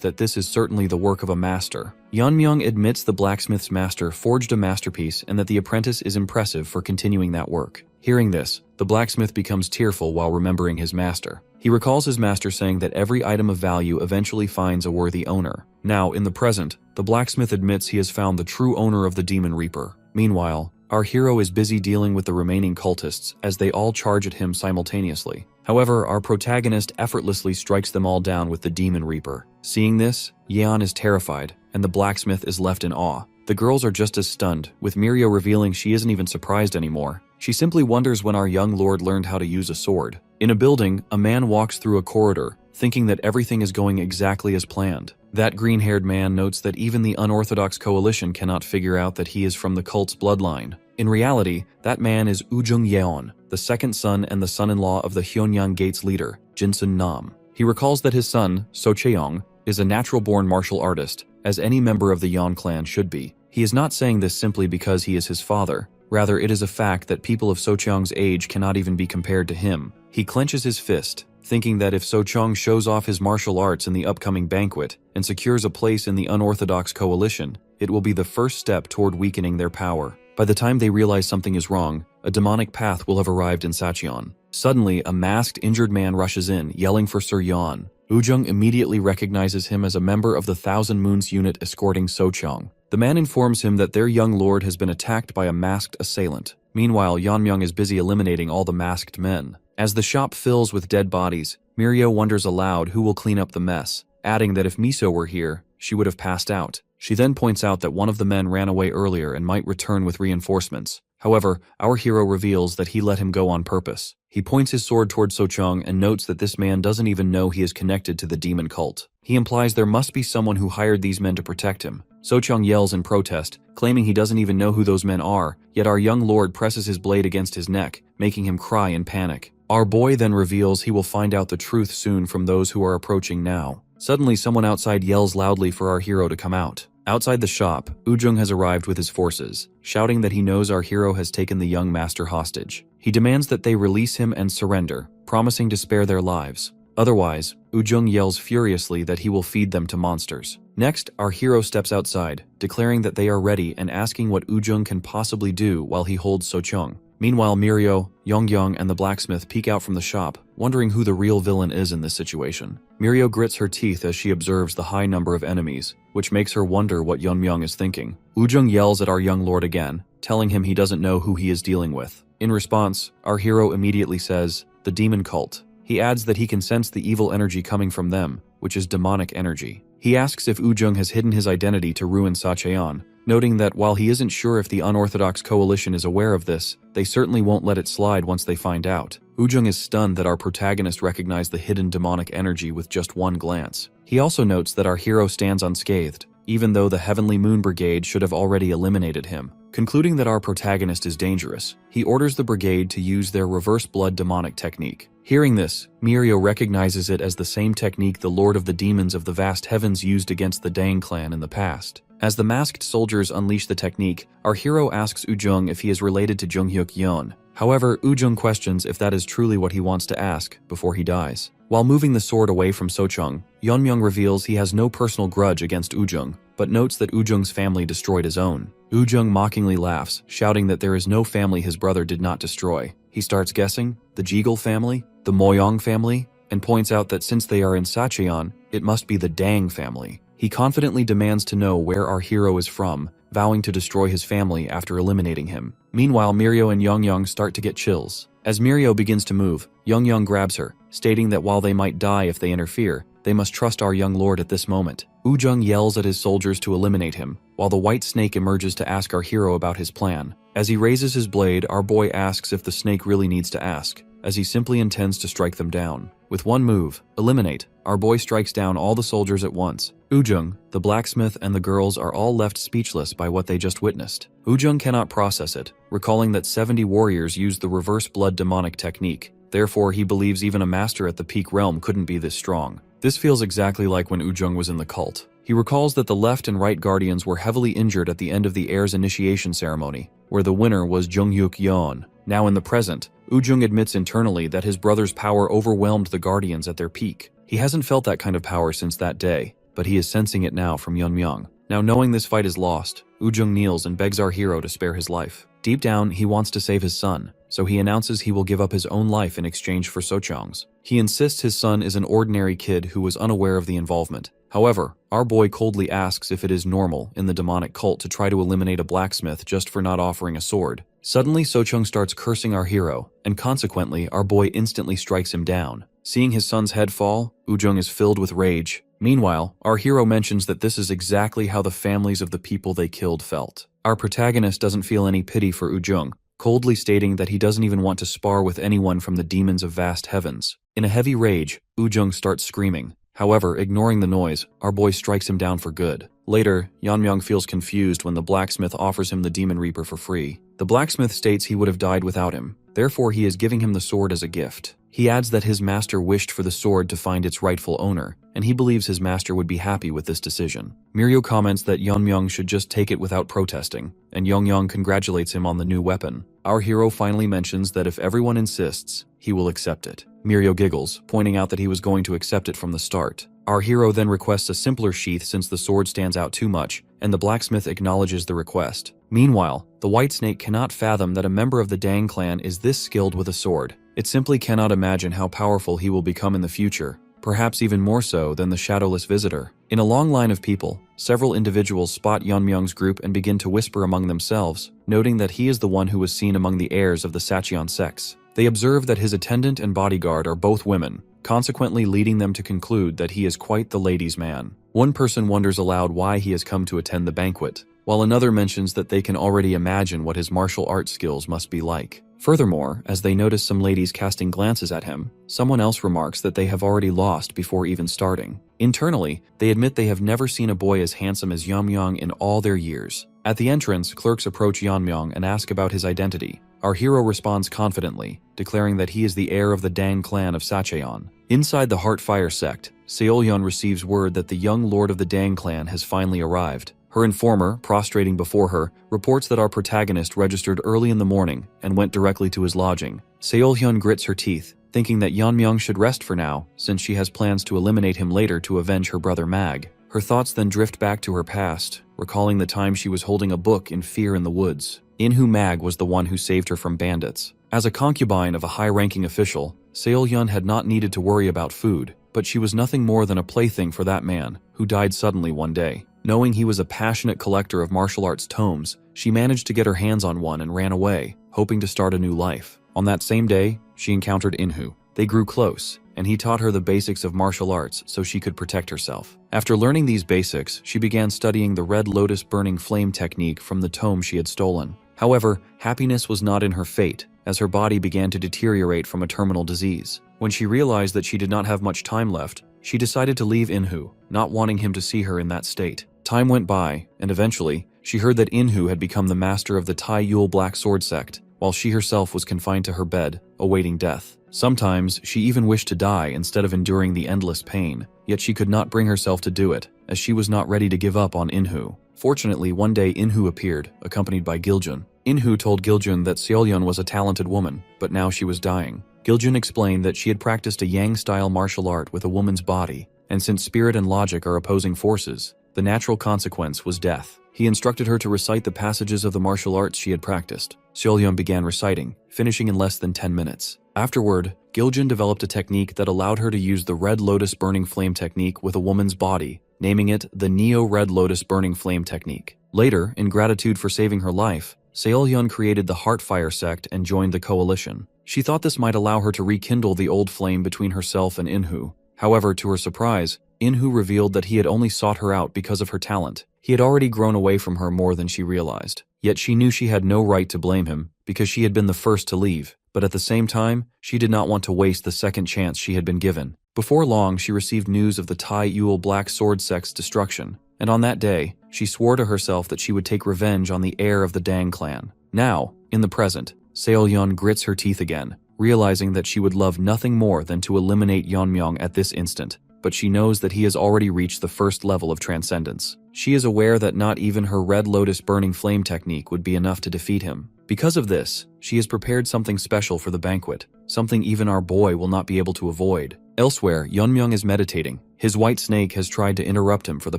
that this is certainly the work of a master. Yeonmyeong admits the blacksmith's master forged a masterpiece and that the apprentice is impressive for continuing that work. Hearing this, the blacksmith becomes tearful while remembering his master. He recalls his master saying that every item of value eventually finds a worthy owner. Now, in the present, the blacksmith admits he has found the true owner of the Demon Reaper. Meanwhile, our hero is busy dealing with the remaining cultists as they all charge at him simultaneously. However, our protagonist effortlessly strikes them all down with the Demon Reaper. Seeing this, Yeon is terrified, and the blacksmith is left in awe. The girls are just as stunned, with Mirio revealing she isn't even surprised anymore. She simply wonders when our young lord learned how to use a sword. In a building, a man walks through a corridor, thinking that everything is going exactly as planned. That green-haired man notes that even the unorthodox coalition cannot figure out that he is from the cult's bloodline. In reality, that man is Ujung Yeon, the second son and the son-in-law of the Hyonyang Gate's leader, Jinsun Nam. He recalls that his son, Socheong, is a natural-born martial artist, as any member of the Yeon clan should be. He is not saying this simply because he is his father. Rather, it is a fact that people of Socheong's age cannot even be compared to him. He clenches his fist, thinking that if Socheong shows off his martial arts in the upcoming banquet and secures a place in the unorthodox coalition, it will be the first step toward weakening their power. By the time they realize something is wrong, a demonic path will have arrived in Sacheon. Suddenly, a masked, injured man rushes in, yelling for Sir Yeon. Ujung immediately recognizes him as a member of the Thousand Moons unit escorting Socheong. The man informs him that their young lord has been attacked by a masked assailant. Meanwhile, Yeonmyeong is busy eliminating all the masked men. As the shop fills with dead bodies, Mirio wonders aloud who will clean up the mess, adding that if Miso were here, she would have passed out. She then points out that one of the men ran away earlier and might return with reinforcements. However, our hero reveals that he let him go on purpose. He points his sword toward So-chung and notes that this man doesn't even know he is connected to the demon cult. He implies there must be someone who hired these men to protect him. So-chung yells in protest, claiming he doesn't even know who those men are, yet our young lord presses his blade against his neck, making him cry in panic. Our boy then reveals he will find out the truth soon from those who are approaching now. Suddenly, someone outside yells loudly for our hero to come out. Outside the shop, Ujung has arrived with his forces, shouting that he knows our hero has taken the young master hostage. He demands that they release him and surrender, promising to spare their lives. Otherwise, Ujung yells furiously that he will feed them to monsters. Next, our hero steps outside, declaring that they are ready and asking what Ujung can possibly do while he holds So-chung. Meanwhile, Mirio, Yongyang, and the blacksmith peek out from the shop, wondering who the real villain is in this situation. Mirio grits her teeth as she observes the high number of enemies, which makes her wonder what Yeonmyeong is thinking. Ujung yells at our young lord again, telling him he doesn't know who he is dealing with. In response, our hero immediately says, "The demon cult." He adds that he can sense the evil energy coming from them, which is demonic energy. He asks if Ujung has hidden his identity to ruin Sacheon, noting that while he isn't sure if the unorthodox coalition is aware of this, they certainly won't let it slide once they find out. Ujung is stunned that our protagonist recognized the hidden demonic energy with just one glance. He also notes that our hero stands unscathed, even though the Heavenly Moon Brigade should have already eliminated him. Concluding that our protagonist is dangerous, he orders the brigade to use their reverse blood demonic technique. Hearing this, Mirio recognizes it as the same technique the Lord of the Demons of the Vast Heavens used against the Dang clan in the past. As the masked soldiers unleash the technique, our hero asks Ujung if he is related to Junghyuk Yeon. However, Ujung questions if that is truly what he wants to ask before he dies. While moving the sword away from So-chung, Yeonmyeong reveals he has no personal grudge against Ujung, but notes that Ujung's family destroyed his own. Ujung mockingly laughs, shouting that there is no family his brother did not destroy. He starts guessing, the Jegal family, the Moyong family, and points out that since they are in Sacheon, it must be the Dang family. He confidently demands to know where our hero is from, vowing to destroy his family after eliminating him. Meanwhile, Mirio and Yongyang start to get chills. As Mirio begins to move, Yongyang grabs her, stating that while they might die if they interfere, they must trust our young lord at this moment. Ujung yells at his soldiers to eliminate him, while the white snake emerges to ask our hero about his plan. As he raises his blade, our boy asks if the snake really needs to ask, as he simply intends to strike them down. With one move, eliminate, our boy strikes down all the soldiers at once. Ujung, the blacksmith, and the girls are all left speechless by what they just witnessed. Ujung cannot process it, recalling that 70 warriors used the reverse blood demonic technique. Therefore, he believes even a master at the peak realm couldn't be this strong. This feels exactly like when Ujung was in the cult. He recalls that the left and right guardians were heavily injured at the end of the heir's initiation ceremony, where the winner was Junghyuk Yeon. Now in the present, Ujung admits internally that his brother's power overwhelmed the guardians at their peak. He hasn't felt that kind of power since that day, but he is sensing it now from Yeonmyeong. Now knowing this fight is lost, Ujung kneels and begs our hero to spare his life. Deep down, he wants to save his son, so he announces he will give up his own life in exchange for So-chung's. He insists his son is an ordinary kid who was unaware of the involvement. However, our boy coldly asks if it is normal in the demonic cult to try to eliminate a blacksmith just for not offering a sword. Suddenly, So-chung starts cursing our hero, and consequently, our boy instantly strikes him down. Seeing his son's head fall, Ujung is filled with rage. Meanwhile, our hero mentions that this is exactly how the families of the people they killed felt. Our protagonist doesn't feel any pity for Ujung, coldly stating that he doesn't even want to spar with anyone from the demons of vast heavens. In a heavy rage, Ujung starts screaming. However, ignoring the noise, our boy strikes him down for good. Later, Yeonmyeong feels confused when the blacksmith offers him the Demon Reaper for free. The blacksmith states he would have died without him, therefore he is giving him the sword as a gift. He adds that his master wished for the sword to find its rightful owner, and he believes his master would be happy with this decision. Mirio comments that Yeonmyeong should just take it without protesting, and Yongyang congratulates him on the new weapon. Our hero finally mentions that if everyone insists, he will accept it. Mirio giggles, pointing out that he was going to accept it from the start. Our hero then requests a simpler sheath since the sword stands out too much, and the blacksmith acknowledges the request. Meanwhile, the White Snake cannot fathom that a member of the Dang clan is this skilled with a sword. It simply cannot imagine how powerful he will become in the future, perhaps even more so than the shadowless visitor. In a long line of people, several individuals spot Yeonmyeong's group and begin to whisper among themselves, noting that he is the one who was seen among the heirs of the Sacheon sex. They observe that his attendant and bodyguard are both women, consequently leading them to conclude that he is quite the ladies' man. One person wonders aloud why he has come to attend the banquet, while another mentions that they can already imagine what his martial arts skills must be like. Furthermore, as they notice some ladies casting glances at him, someone else remarks that they have already lost before even starting. Internally, they admit they have never seen a boy as handsome as Yeonmyeong in all their years. At the entrance, clerks approach Yeonmyeong and ask about his identity. Our hero responds confidently, declaring that he is the heir of the Dang clan of Sacheon. Inside the Heartfire sect, Seolyeon receives word that the young lord of the Dang clan has finally arrived. Her informer, prostrating before her, reports that our protagonist registered early in the morning and went directly to his lodging. Seolhyun grits her teeth, thinking that Yeonmyeong should rest for now, since she has plans to eliminate him later to avenge her brother Mag. Her thoughts then drift back to her past, recalling the time she was holding a book in fear in the woods. Inhu Mag was the one who saved her from bandits. As a concubine of a high-ranking official, Seolhyun had not needed to worry about food, but she was nothing more than a plaything for that man, who died suddenly one day. Knowing he was a passionate collector of martial arts tomes, she managed to get her hands on one and ran away, hoping to start a new life. On that same day, she encountered Inhu. They grew close, and he taught her the basics of martial arts so she could protect herself. After learning these basics, she began studying the Red Lotus Burning Flame technique from the tome she had stolen. However, happiness was not in her fate, as her body began to deteriorate from a terminal disease. When she realized that she did not have much time left, she decided to leave Inhu, not wanting him to see her in that state. Time went by, and eventually, she heard that Inhu had become the master of the Tai Yul Black Sword sect, while she herself was confined to her bed, awaiting death. Sometimes, she even wished to die instead of enduring the endless pain, yet she could not bring herself to do it, as she was not ready to give up on Inhu. Fortunately, one day Inhu appeared, accompanied by Giljun. Inhu told Giljun that Seolyeon was a talented woman, but now she was dying. Giljun explained that she had practiced a Yang-style martial art with a woman's body, and since spirit and logic are opposing forces, the natural consequence was death. He instructed her to recite the passages of the martial arts she had practiced. Seolyeon began reciting, finishing in less than 10 minutes. Afterward, Giljun developed a technique that allowed her to use the Red Lotus Burning Flame technique with a woman's body, naming it the Neo Red Lotus Burning Flame technique. Later, in gratitude for saving her life, Seolyeon created the Heartfire sect and joined the coalition. She thought this might allow her to rekindle the old flame between herself and Inhu. However, to her surprise, Inhu revealed that he had only sought her out because of her talent. He had already grown away from her more than she realized. Yet she knew she had no right to blame him, because she had been the first to leave. But at the same time, she did not want to waste the second chance she had been given. Before long, she received news of the Tai Yul Black Sword sect's destruction, and on that day, she swore to herself that she would take revenge on the heir of the Dang clan. Now, in the present, Seolyeon grits her teeth again, realizing that she would love nothing more than to eliminate Yeonmyeong at this instant. But she knows that he has already reached the first level of transcendence. She is aware that not even her Red Lotus Burning Flame technique would be enough to defeat him. Because of this, she has prepared something special for the banquet, something even our boy will not be able to avoid. Elsewhere, Yeonmyeong is meditating. His white snake has tried to interrupt him for the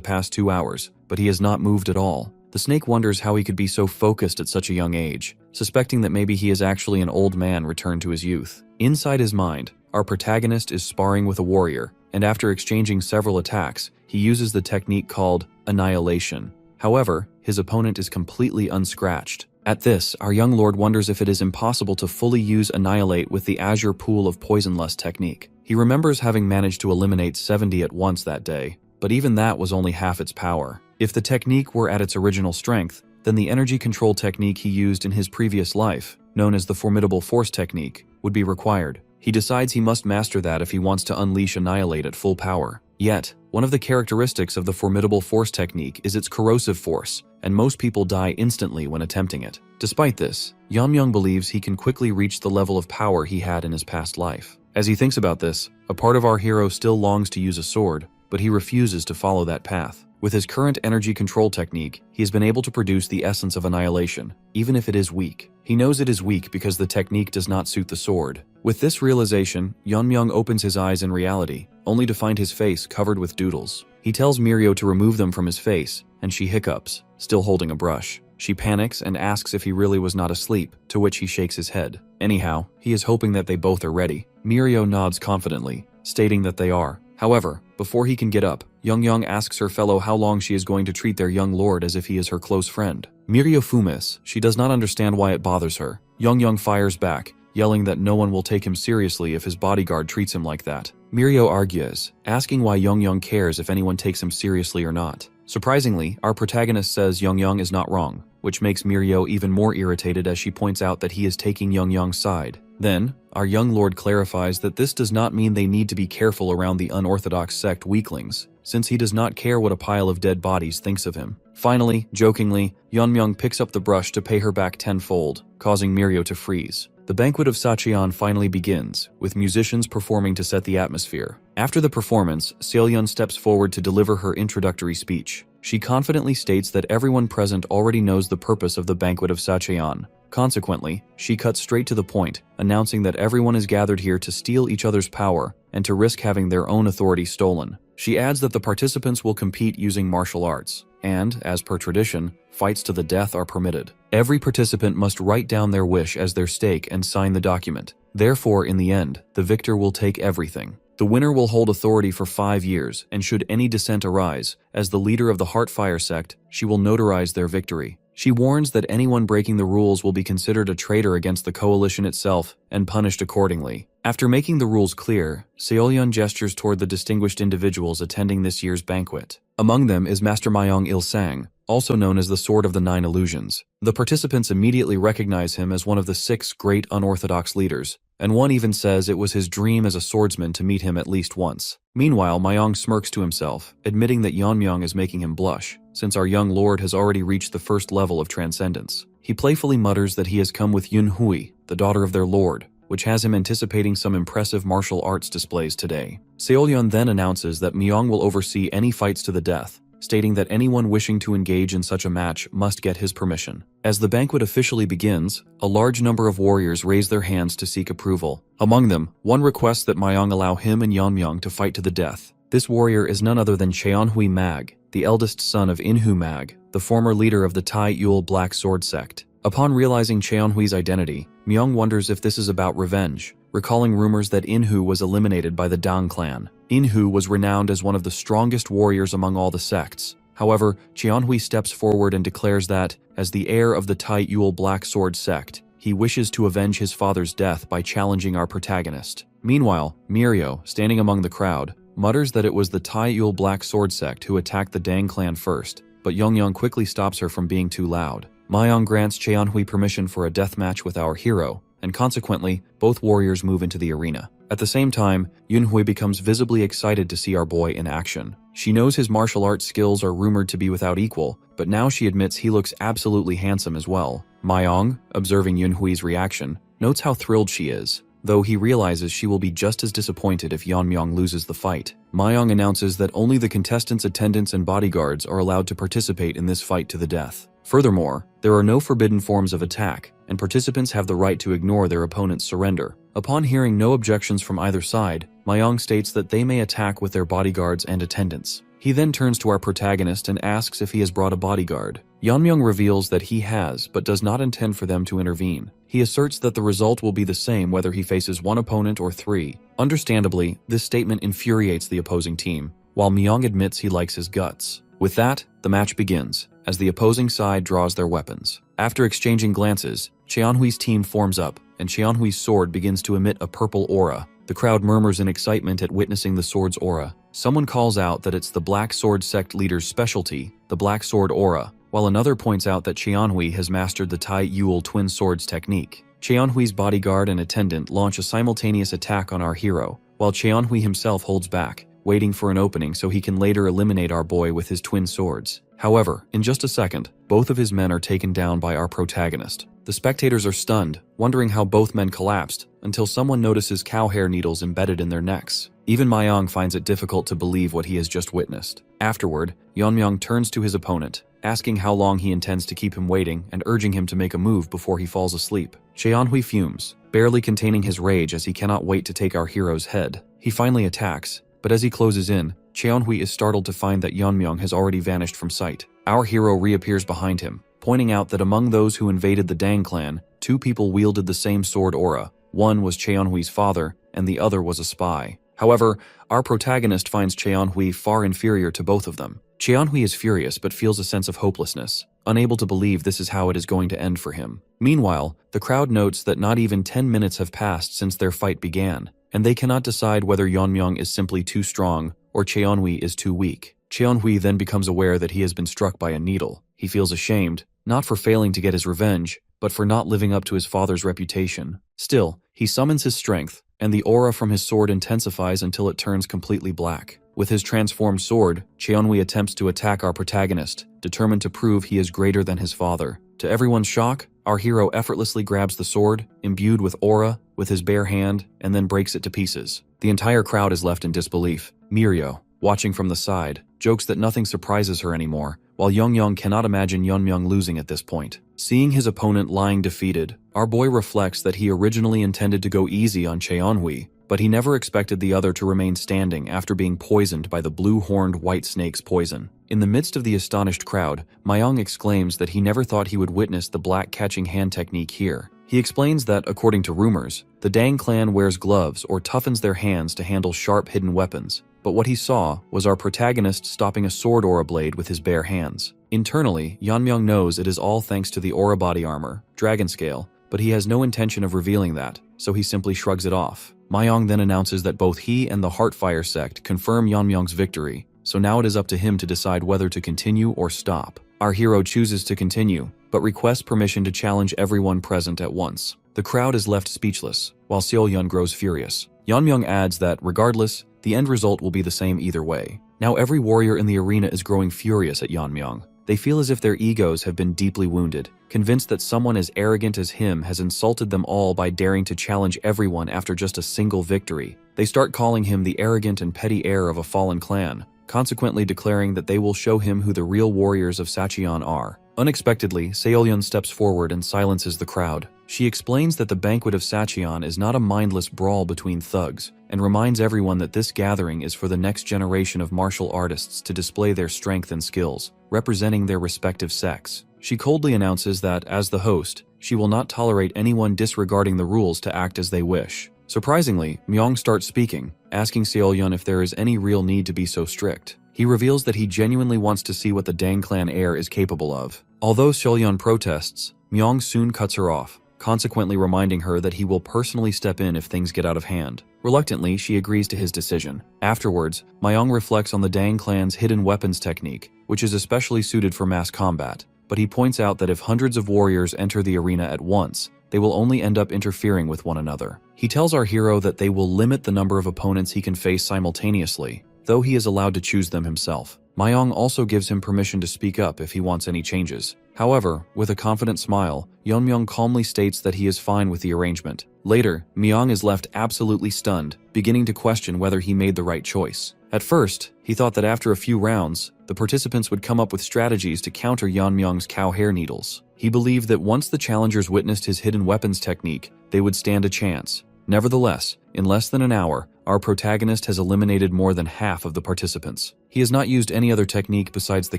past 2 hours, but he has not moved at all. The snake wonders how he could be so focused at such a young age, suspecting that maybe he is actually an old man returned to his youth. Inside his mind, our protagonist is sparring with a warrior, and after exchanging several attacks, he uses the technique called annihilation. However, his opponent is completely unscratched. At this, our young lord wonders if it is impossible to fully use annihilate with the Azure Pool of Poisonless technique. He remembers having managed to eliminate 70 at once that day, but even that was only half its power. If the technique were at its original strength, then the energy control technique he used in his previous life, known as the Formidable Force technique, would be required. He decides he must master that if he wants to unleash Annihilate at full power. Yet, one of the characteristics of the Formidable Force technique is its corrosive force, and most people die instantly when attempting it. Despite this, Yeonmyeong believes he can quickly reach the level of power he had in his past life. As he thinks about this, a part of our hero still longs to use a sword, but he refuses to follow that path. With his current energy control technique, he has been able to produce the essence of annihilation, even if it is weak. He knows it is weak because the technique does not suit the sword. With this realization, Yeonmyeong opens his eyes in reality, only to find his face covered with doodles. He tells Mirio to remove them from his face, and she hiccups, still holding a brush. She panics and asks if he really was not asleep, to which he shakes his head. Anyhow, he is hoping that they both are ready. Mirio nods confidently, stating that they are. However, before he can get up, Yeonmyeong asks her fellow how long she is going to treat their young lord as if he is her close friend. Mirio fumes. She does not understand why it bothers her. Yeonmyeong fires back, yelling that no one will take him seriously if his bodyguard treats him like that. Mirio argues, asking why Young cares if anyone takes him seriously or not. Surprisingly, our protagonist says Young is not wrong, which makes Mirio even more irritated as she points out that he is taking Young's side. Then, our young lord clarifies that this does not mean they need to be careful around the unorthodox sect weaklings, since he does not care what a pile of dead bodies thinks of him. Finally, jokingly, Young picks up the brush to pay her back tenfold, causing Mirio to freeze. The banquet of Sacheon finally begins, with musicians performing to set the atmosphere. After the performance, Seolyun steps forward to deliver her introductory speech. She confidently states that everyone present already knows the purpose of the banquet of Sacheon. Consequently, she cuts straight to the point, announcing that everyone is gathered here to steal each other's power and to risk having their own authority stolen. She adds that the participants will compete using martial arts, and, as per tradition, fights to the death are permitted. Every participant must write down their wish as their stake and sign the document. Therefore, in the end, the victor will take everything. The winner will hold authority for 5 years, and should any dissent arise, as the leader of the Heartfire sect, she will notarize their victory. She warns that anyone breaking the rules will be considered a traitor against the coalition itself and punished accordingly. After making the rules clear, Seolyun gestures toward the distinguished individuals attending this year's banquet. Among them is Master Mayong Il-sang, also known as the Sword of the Nine Illusions. The participants immediately recognize him as one of the 6 great unorthodox leaders, and one even says it was his dream as a swordsman to meet him at least once. Meanwhile, Mayong smirks to himself, admitting that Yeonmyeong is making him blush, since our young lord has already reached the first level of transcendence. He playfully mutters that he has come with Yunhui, the daughter of their lord, which has him anticipating some impressive martial arts displays today. Seolyun then announces that Myeong will oversee any fights to the death, stating that anyone wishing to engage in such a match must get his permission. As the banquet officially begins, a large number of warriors raise their hands to seek approval. Among them, one requests that Mayong allow him and Yeonmyeong to fight to the death. This warrior is none other than Cheonhui Mag, the eldest son of Inhu Mag, the former leader of the Tai Yul Black Sword sect. Upon realizing Cheonhui's identity, Myeong wonders if this is about revenge, recalling rumors that Inhu was eliminated by the Dang clan. Inhu was renowned as one of the strongest warriors among all the sects. However, Cheonhui steps forward and declares that, as the heir of the Tai Yul Black Sword sect, he wishes to avenge his father's death by challenging our protagonist. Meanwhile, Mirio, standing among the crowd, mutters that it was the Tai Yul Black Sword sect who attacked the Dang clan first, but Yeonmyeong quickly stops her from being too loud. Mayong grants Cheonhui permission for a deathmatch with our hero, and consequently, both warriors move into the arena. At the same time, Yunhui becomes visibly excited to see our boy in action. She knows his martial arts skills are rumored to be without equal, but now she admits he looks absolutely handsome as well. Mayong, observing Yunhui's reaction, notes how thrilled she is, though he realizes she will be just as disappointed if Yeonmyeong loses the fight. Mayong announces that only the contestants' attendants and bodyguards are allowed to participate in this fight to the death. Furthermore, there are no forbidden forms of attack, and participants have the right to ignore their opponent's surrender. Upon hearing no objections from either side, Mayong states that they may attack with their bodyguards and attendants. He then turns to our protagonist and asks if he has brought a bodyguard. Yeonmyeong reveals that he has, but does not intend for them to intervene. He asserts that the result will be the same whether he faces one opponent or 3. Understandably, this statement infuriates the opposing team, while Myeong admits he likes his guts. With that, the match begins, as the opposing side draws their weapons. After exchanging glances, Cheonhui's team forms up, and Cheonhui's sword begins to emit a purple aura. The crowd murmurs in excitement at witnessing the sword's aura. Someone calls out that it's the Black Sword sect leader's specialty, the Black Sword aura, while another points out that Cheonhui has mastered the Tai Yul twin swords technique. Cheonhui's bodyguard and attendant launch a simultaneous attack on our hero, while Cheonhui himself holds back, waiting for an opening so he can later eliminate our boy with his twin swords. However, in just a second, both of his men are taken down by our protagonist. The spectators are stunned, wondering how both men collapsed, until someone notices cow hair needles embedded in their necks. Even Mayong finds it difficult to believe what he has just witnessed. Afterward, Yeonmyeong turns to his opponent, asking how long he intends to keep him waiting and urging him to make a move before he falls asleep. Cheonhui fumes, barely containing his rage as he cannot wait to take our hero's head. He finally attacks, but as he closes in, Cheonhui is startled to find that Yeonmyeong has already vanished from sight. Our hero reappears behind him, pointing out that among those who invaded the Dang clan, 2 people wielded the same sword aura. One was Cheonhui's father, and the other was a spy. However, our protagonist finds Cheonhui far inferior to both of them. Cheonhui is furious but feels a sense of hopelessness, unable to believe this is how it is going to end for him. Meanwhile, the crowd notes that not even 10 minutes have passed since their fight began, and they cannot decide whether Yeonmyeong is simply too strong or Cheonhui is too weak. Cheonhui then becomes aware that he has been struck by a needle. He feels ashamed, not for failing to get his revenge, but for not living up to his father's reputation. Still, he summons his strength, and the aura from his sword intensifies until it turns completely black. With his transformed sword, Cheonhui attempts to attack our protagonist, determined to prove he is greater than his father. To everyone's shock, our hero effortlessly grabs the sword, imbued with aura, with his bare hand, and then breaks it to pieces. The entire crowd is left in disbelief. Mirio, watching from the side, jokes that nothing surprises her anymore, while Yeonmyeong cannot imagine Yeonmyeong losing at this point. Seeing his opponent lying defeated, our boy reflects that he originally intended to go easy on Cheonhui, but he never expected the other to remain standing after being poisoned by the blue-horned white snake's poison. In the midst of the astonished crowd, Myong exclaims that he never thought he would witness the black catching hand technique here. He explains that, according to rumors, the Dang clan wears gloves or toughens their hands to handle sharp hidden weapons, but what he saw was our protagonist stopping a sword aura blade with his bare hands. Internally, Yeonmyeong knows it is all thanks to the aura body armor, dragon scale, but he has no intention of revealing that, so he simply shrugs it off. Myong then announces that both he and the Heartfire sect confirm Yeonmyeong's victory, so now it is up to him to decide whether to continue or stop. Our hero chooses to continue, but requests permission to challenge everyone present at once. The crowd is left speechless, while Seolyun grows furious. Yeonmyeong adds that, regardless, the end result will be the same either way. Now every warrior in the arena is growing furious at Yeonmyeong. They feel as if their egos have been deeply wounded, convinced that someone as arrogant as him has insulted them all by daring to challenge everyone after just a single victory. They start calling him the arrogant and petty heir of a fallen clan, consequently declaring that they will show him who the real warriors of Sacheon are. Unexpectedly, Seolyun steps forward and silences the crowd. She explains that the banquet of Sacheon is not a mindless brawl between thugs, and reminds everyone that this gathering is for the next generation of martial artists to display their strength and skills, representing their respective sects. She coldly announces that, as the host, she will not tolerate anyone disregarding the rules to act as they wish. Surprisingly, Myong starts speaking, asking Seolyun if there is any real need to be so strict. He reveals that he genuinely wants to see what the Dang clan heir is capable of. Although Seolyun protests, Myong soon cuts her off, consequently reminding her that he will personally step in if things get out of hand. Reluctantly, she agrees to his decision. Afterwards, Myong reflects on the Dang clan's hidden weapons technique, which is especially suited for mass combat, but he points out that if hundreds of warriors enter the arena at once, they will only end up interfering with one another. He tells our hero that they will limit the number of opponents he can face simultaneously, though he is allowed to choose them himself. Myong also gives him permission to speak up if he wants any changes. However, with a confident smile, Yeonmyeong calmly states that he is fine with the arrangement. Later, Myong is left absolutely stunned, beginning to question whether he made the right choice. At first, he thought that after a few rounds, the participants would come up with strategies to counter Yeonmyeong's cow hair needles. He believed that once the challengers witnessed his hidden weapons technique, they would stand a chance. Nevertheless, in less than an hour, our protagonist has eliminated more than half of the participants. He has not used any other technique besides the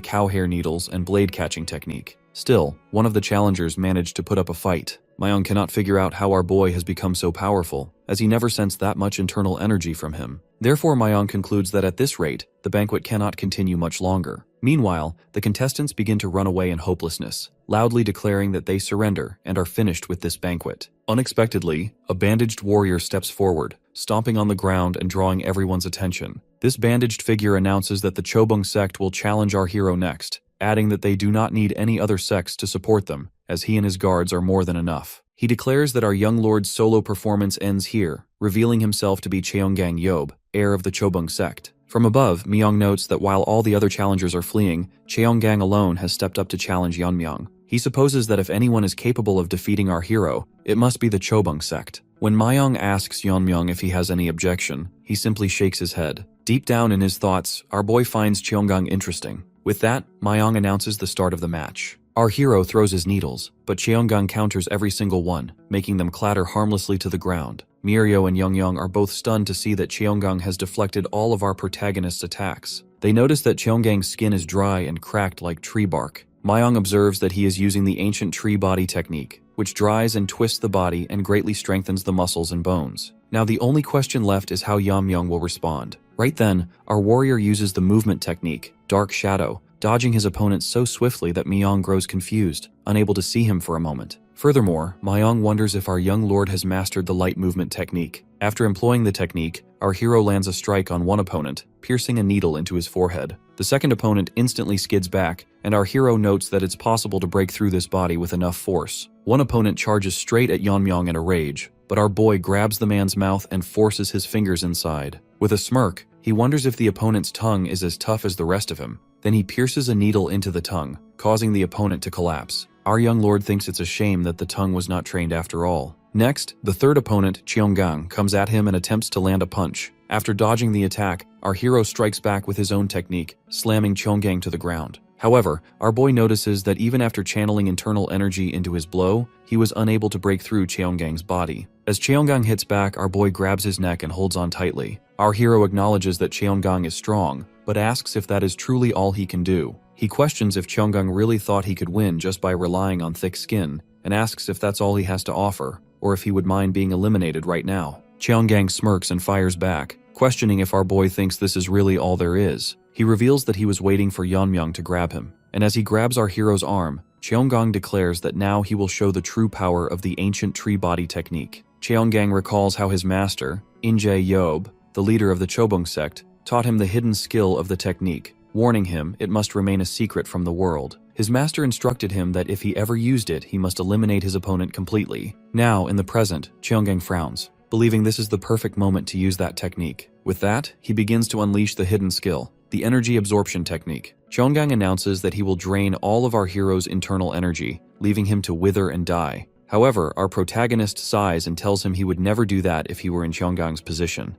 cow hair needles and blade catching technique. Still, one of the challengers managed to put up a fight. Myong cannot figure out how our boy has become so powerful, as he never sensed that much internal energy from him. Therefore, Myong concludes that at this rate, the banquet cannot continue much longer. Meanwhile, the contestants begin to run away in hopelessness, loudly declaring that they surrender and are finished with this banquet. Unexpectedly, a bandaged warrior steps forward, stomping on the ground and drawing everyone's attention. This bandaged figure announces that the Chobung sect will challenge our hero next, adding that they do not need any other sects to support them, as he and his guards are more than enough. He declares that our young lord's solo performance ends here, revealing himself to be Cheonggang Yob, heir of the Chobung sect. From above, Myong notes that while all the other challengers are fleeing, Cheonggang alone has stepped up to challenge Yeonmyeong. He supposes that if anyone is capable of defeating our hero, it must be the Chobung sect. When Myong asks Yeonmyeong if he has any objection, he simply shakes his head. Deep down in his thoughts, our boy finds Cheonggang interesting. With that, Myong announces the start of the match. Our hero throws his needles, but Cheonggang counters every single one, making them clatter harmlessly to the ground. Mirio and Yeonmyeong are both stunned to see that Cheonggang has deflected all of our protagonist's attacks. They notice that Cheonggang's skin is dry and cracked like tree bark. Myong observes that he is using the ancient tree body technique, which dries and twists the body and greatly strengthens the muscles and bones. Now the only question left is how Yeonmyeong will respond. Right then, our warrior uses the movement technique, Dark Shadow, dodging his opponent so swiftly that Myong grows confused, unable to see him for a moment. Furthermore, Myong wonders if our young lord has mastered the light movement technique. After employing the technique, our hero lands a strike on one opponent, piercing a needle into his forehead. The second opponent instantly skids back, and our hero notes that it's possible to break through this body with enough force. One opponent charges straight at Yeonmyong in a rage, but our boy grabs the man's mouth and forces his fingers inside. With a smirk, he wonders if the opponent's tongue is as tough as the rest of him. Then he pierces a needle into the tongue, causing the opponent to collapse. Our young lord thinks it's a shame that the tongue was not trained after all. Next, the third opponent, Cheonggang, comes at him and attempts to land a punch. After dodging the attack, our hero strikes back with his own technique, slamming Cheonggang to the ground. However, our boy notices that even after channeling internal energy into his blow, he was unable to break through Cheonggang's body. As Cheonggang hits back, our boy grabs his neck and holds on tightly. Our hero acknowledges that Cheonggang is strong, but asks if that is truly all he can do. He questions if Cheonggang really thought he could win just by relying on thick skin, and asks if that's all he has to offer, or if he would mind being eliminated right now. Cheonggang smirks and fires back, questioning if our boy thinks this is really all there is. He reveals that he was waiting for Yeonmyong to grab him, and as he grabs our hero's arm, Cheonggang declares that now he will show the true power of the ancient tree body technique. Cheonggang recalls how his master, Injae Yob, the leader of the Chobung sect, taught him the hidden skill of the technique, warning him it must remain a secret from the world. His master instructed him that if he ever used it, he must eliminate his opponent completely. Now, in the present, Cheonggang frowns, believing this is the perfect moment to use that technique. With that, he begins to unleash the hidden skill, the energy absorption technique. Cheonggang announces that he will drain all of our hero's internal energy, leaving him to wither and die. However, our protagonist sighs and tells him he would never do that if he were in Cheonggang's position.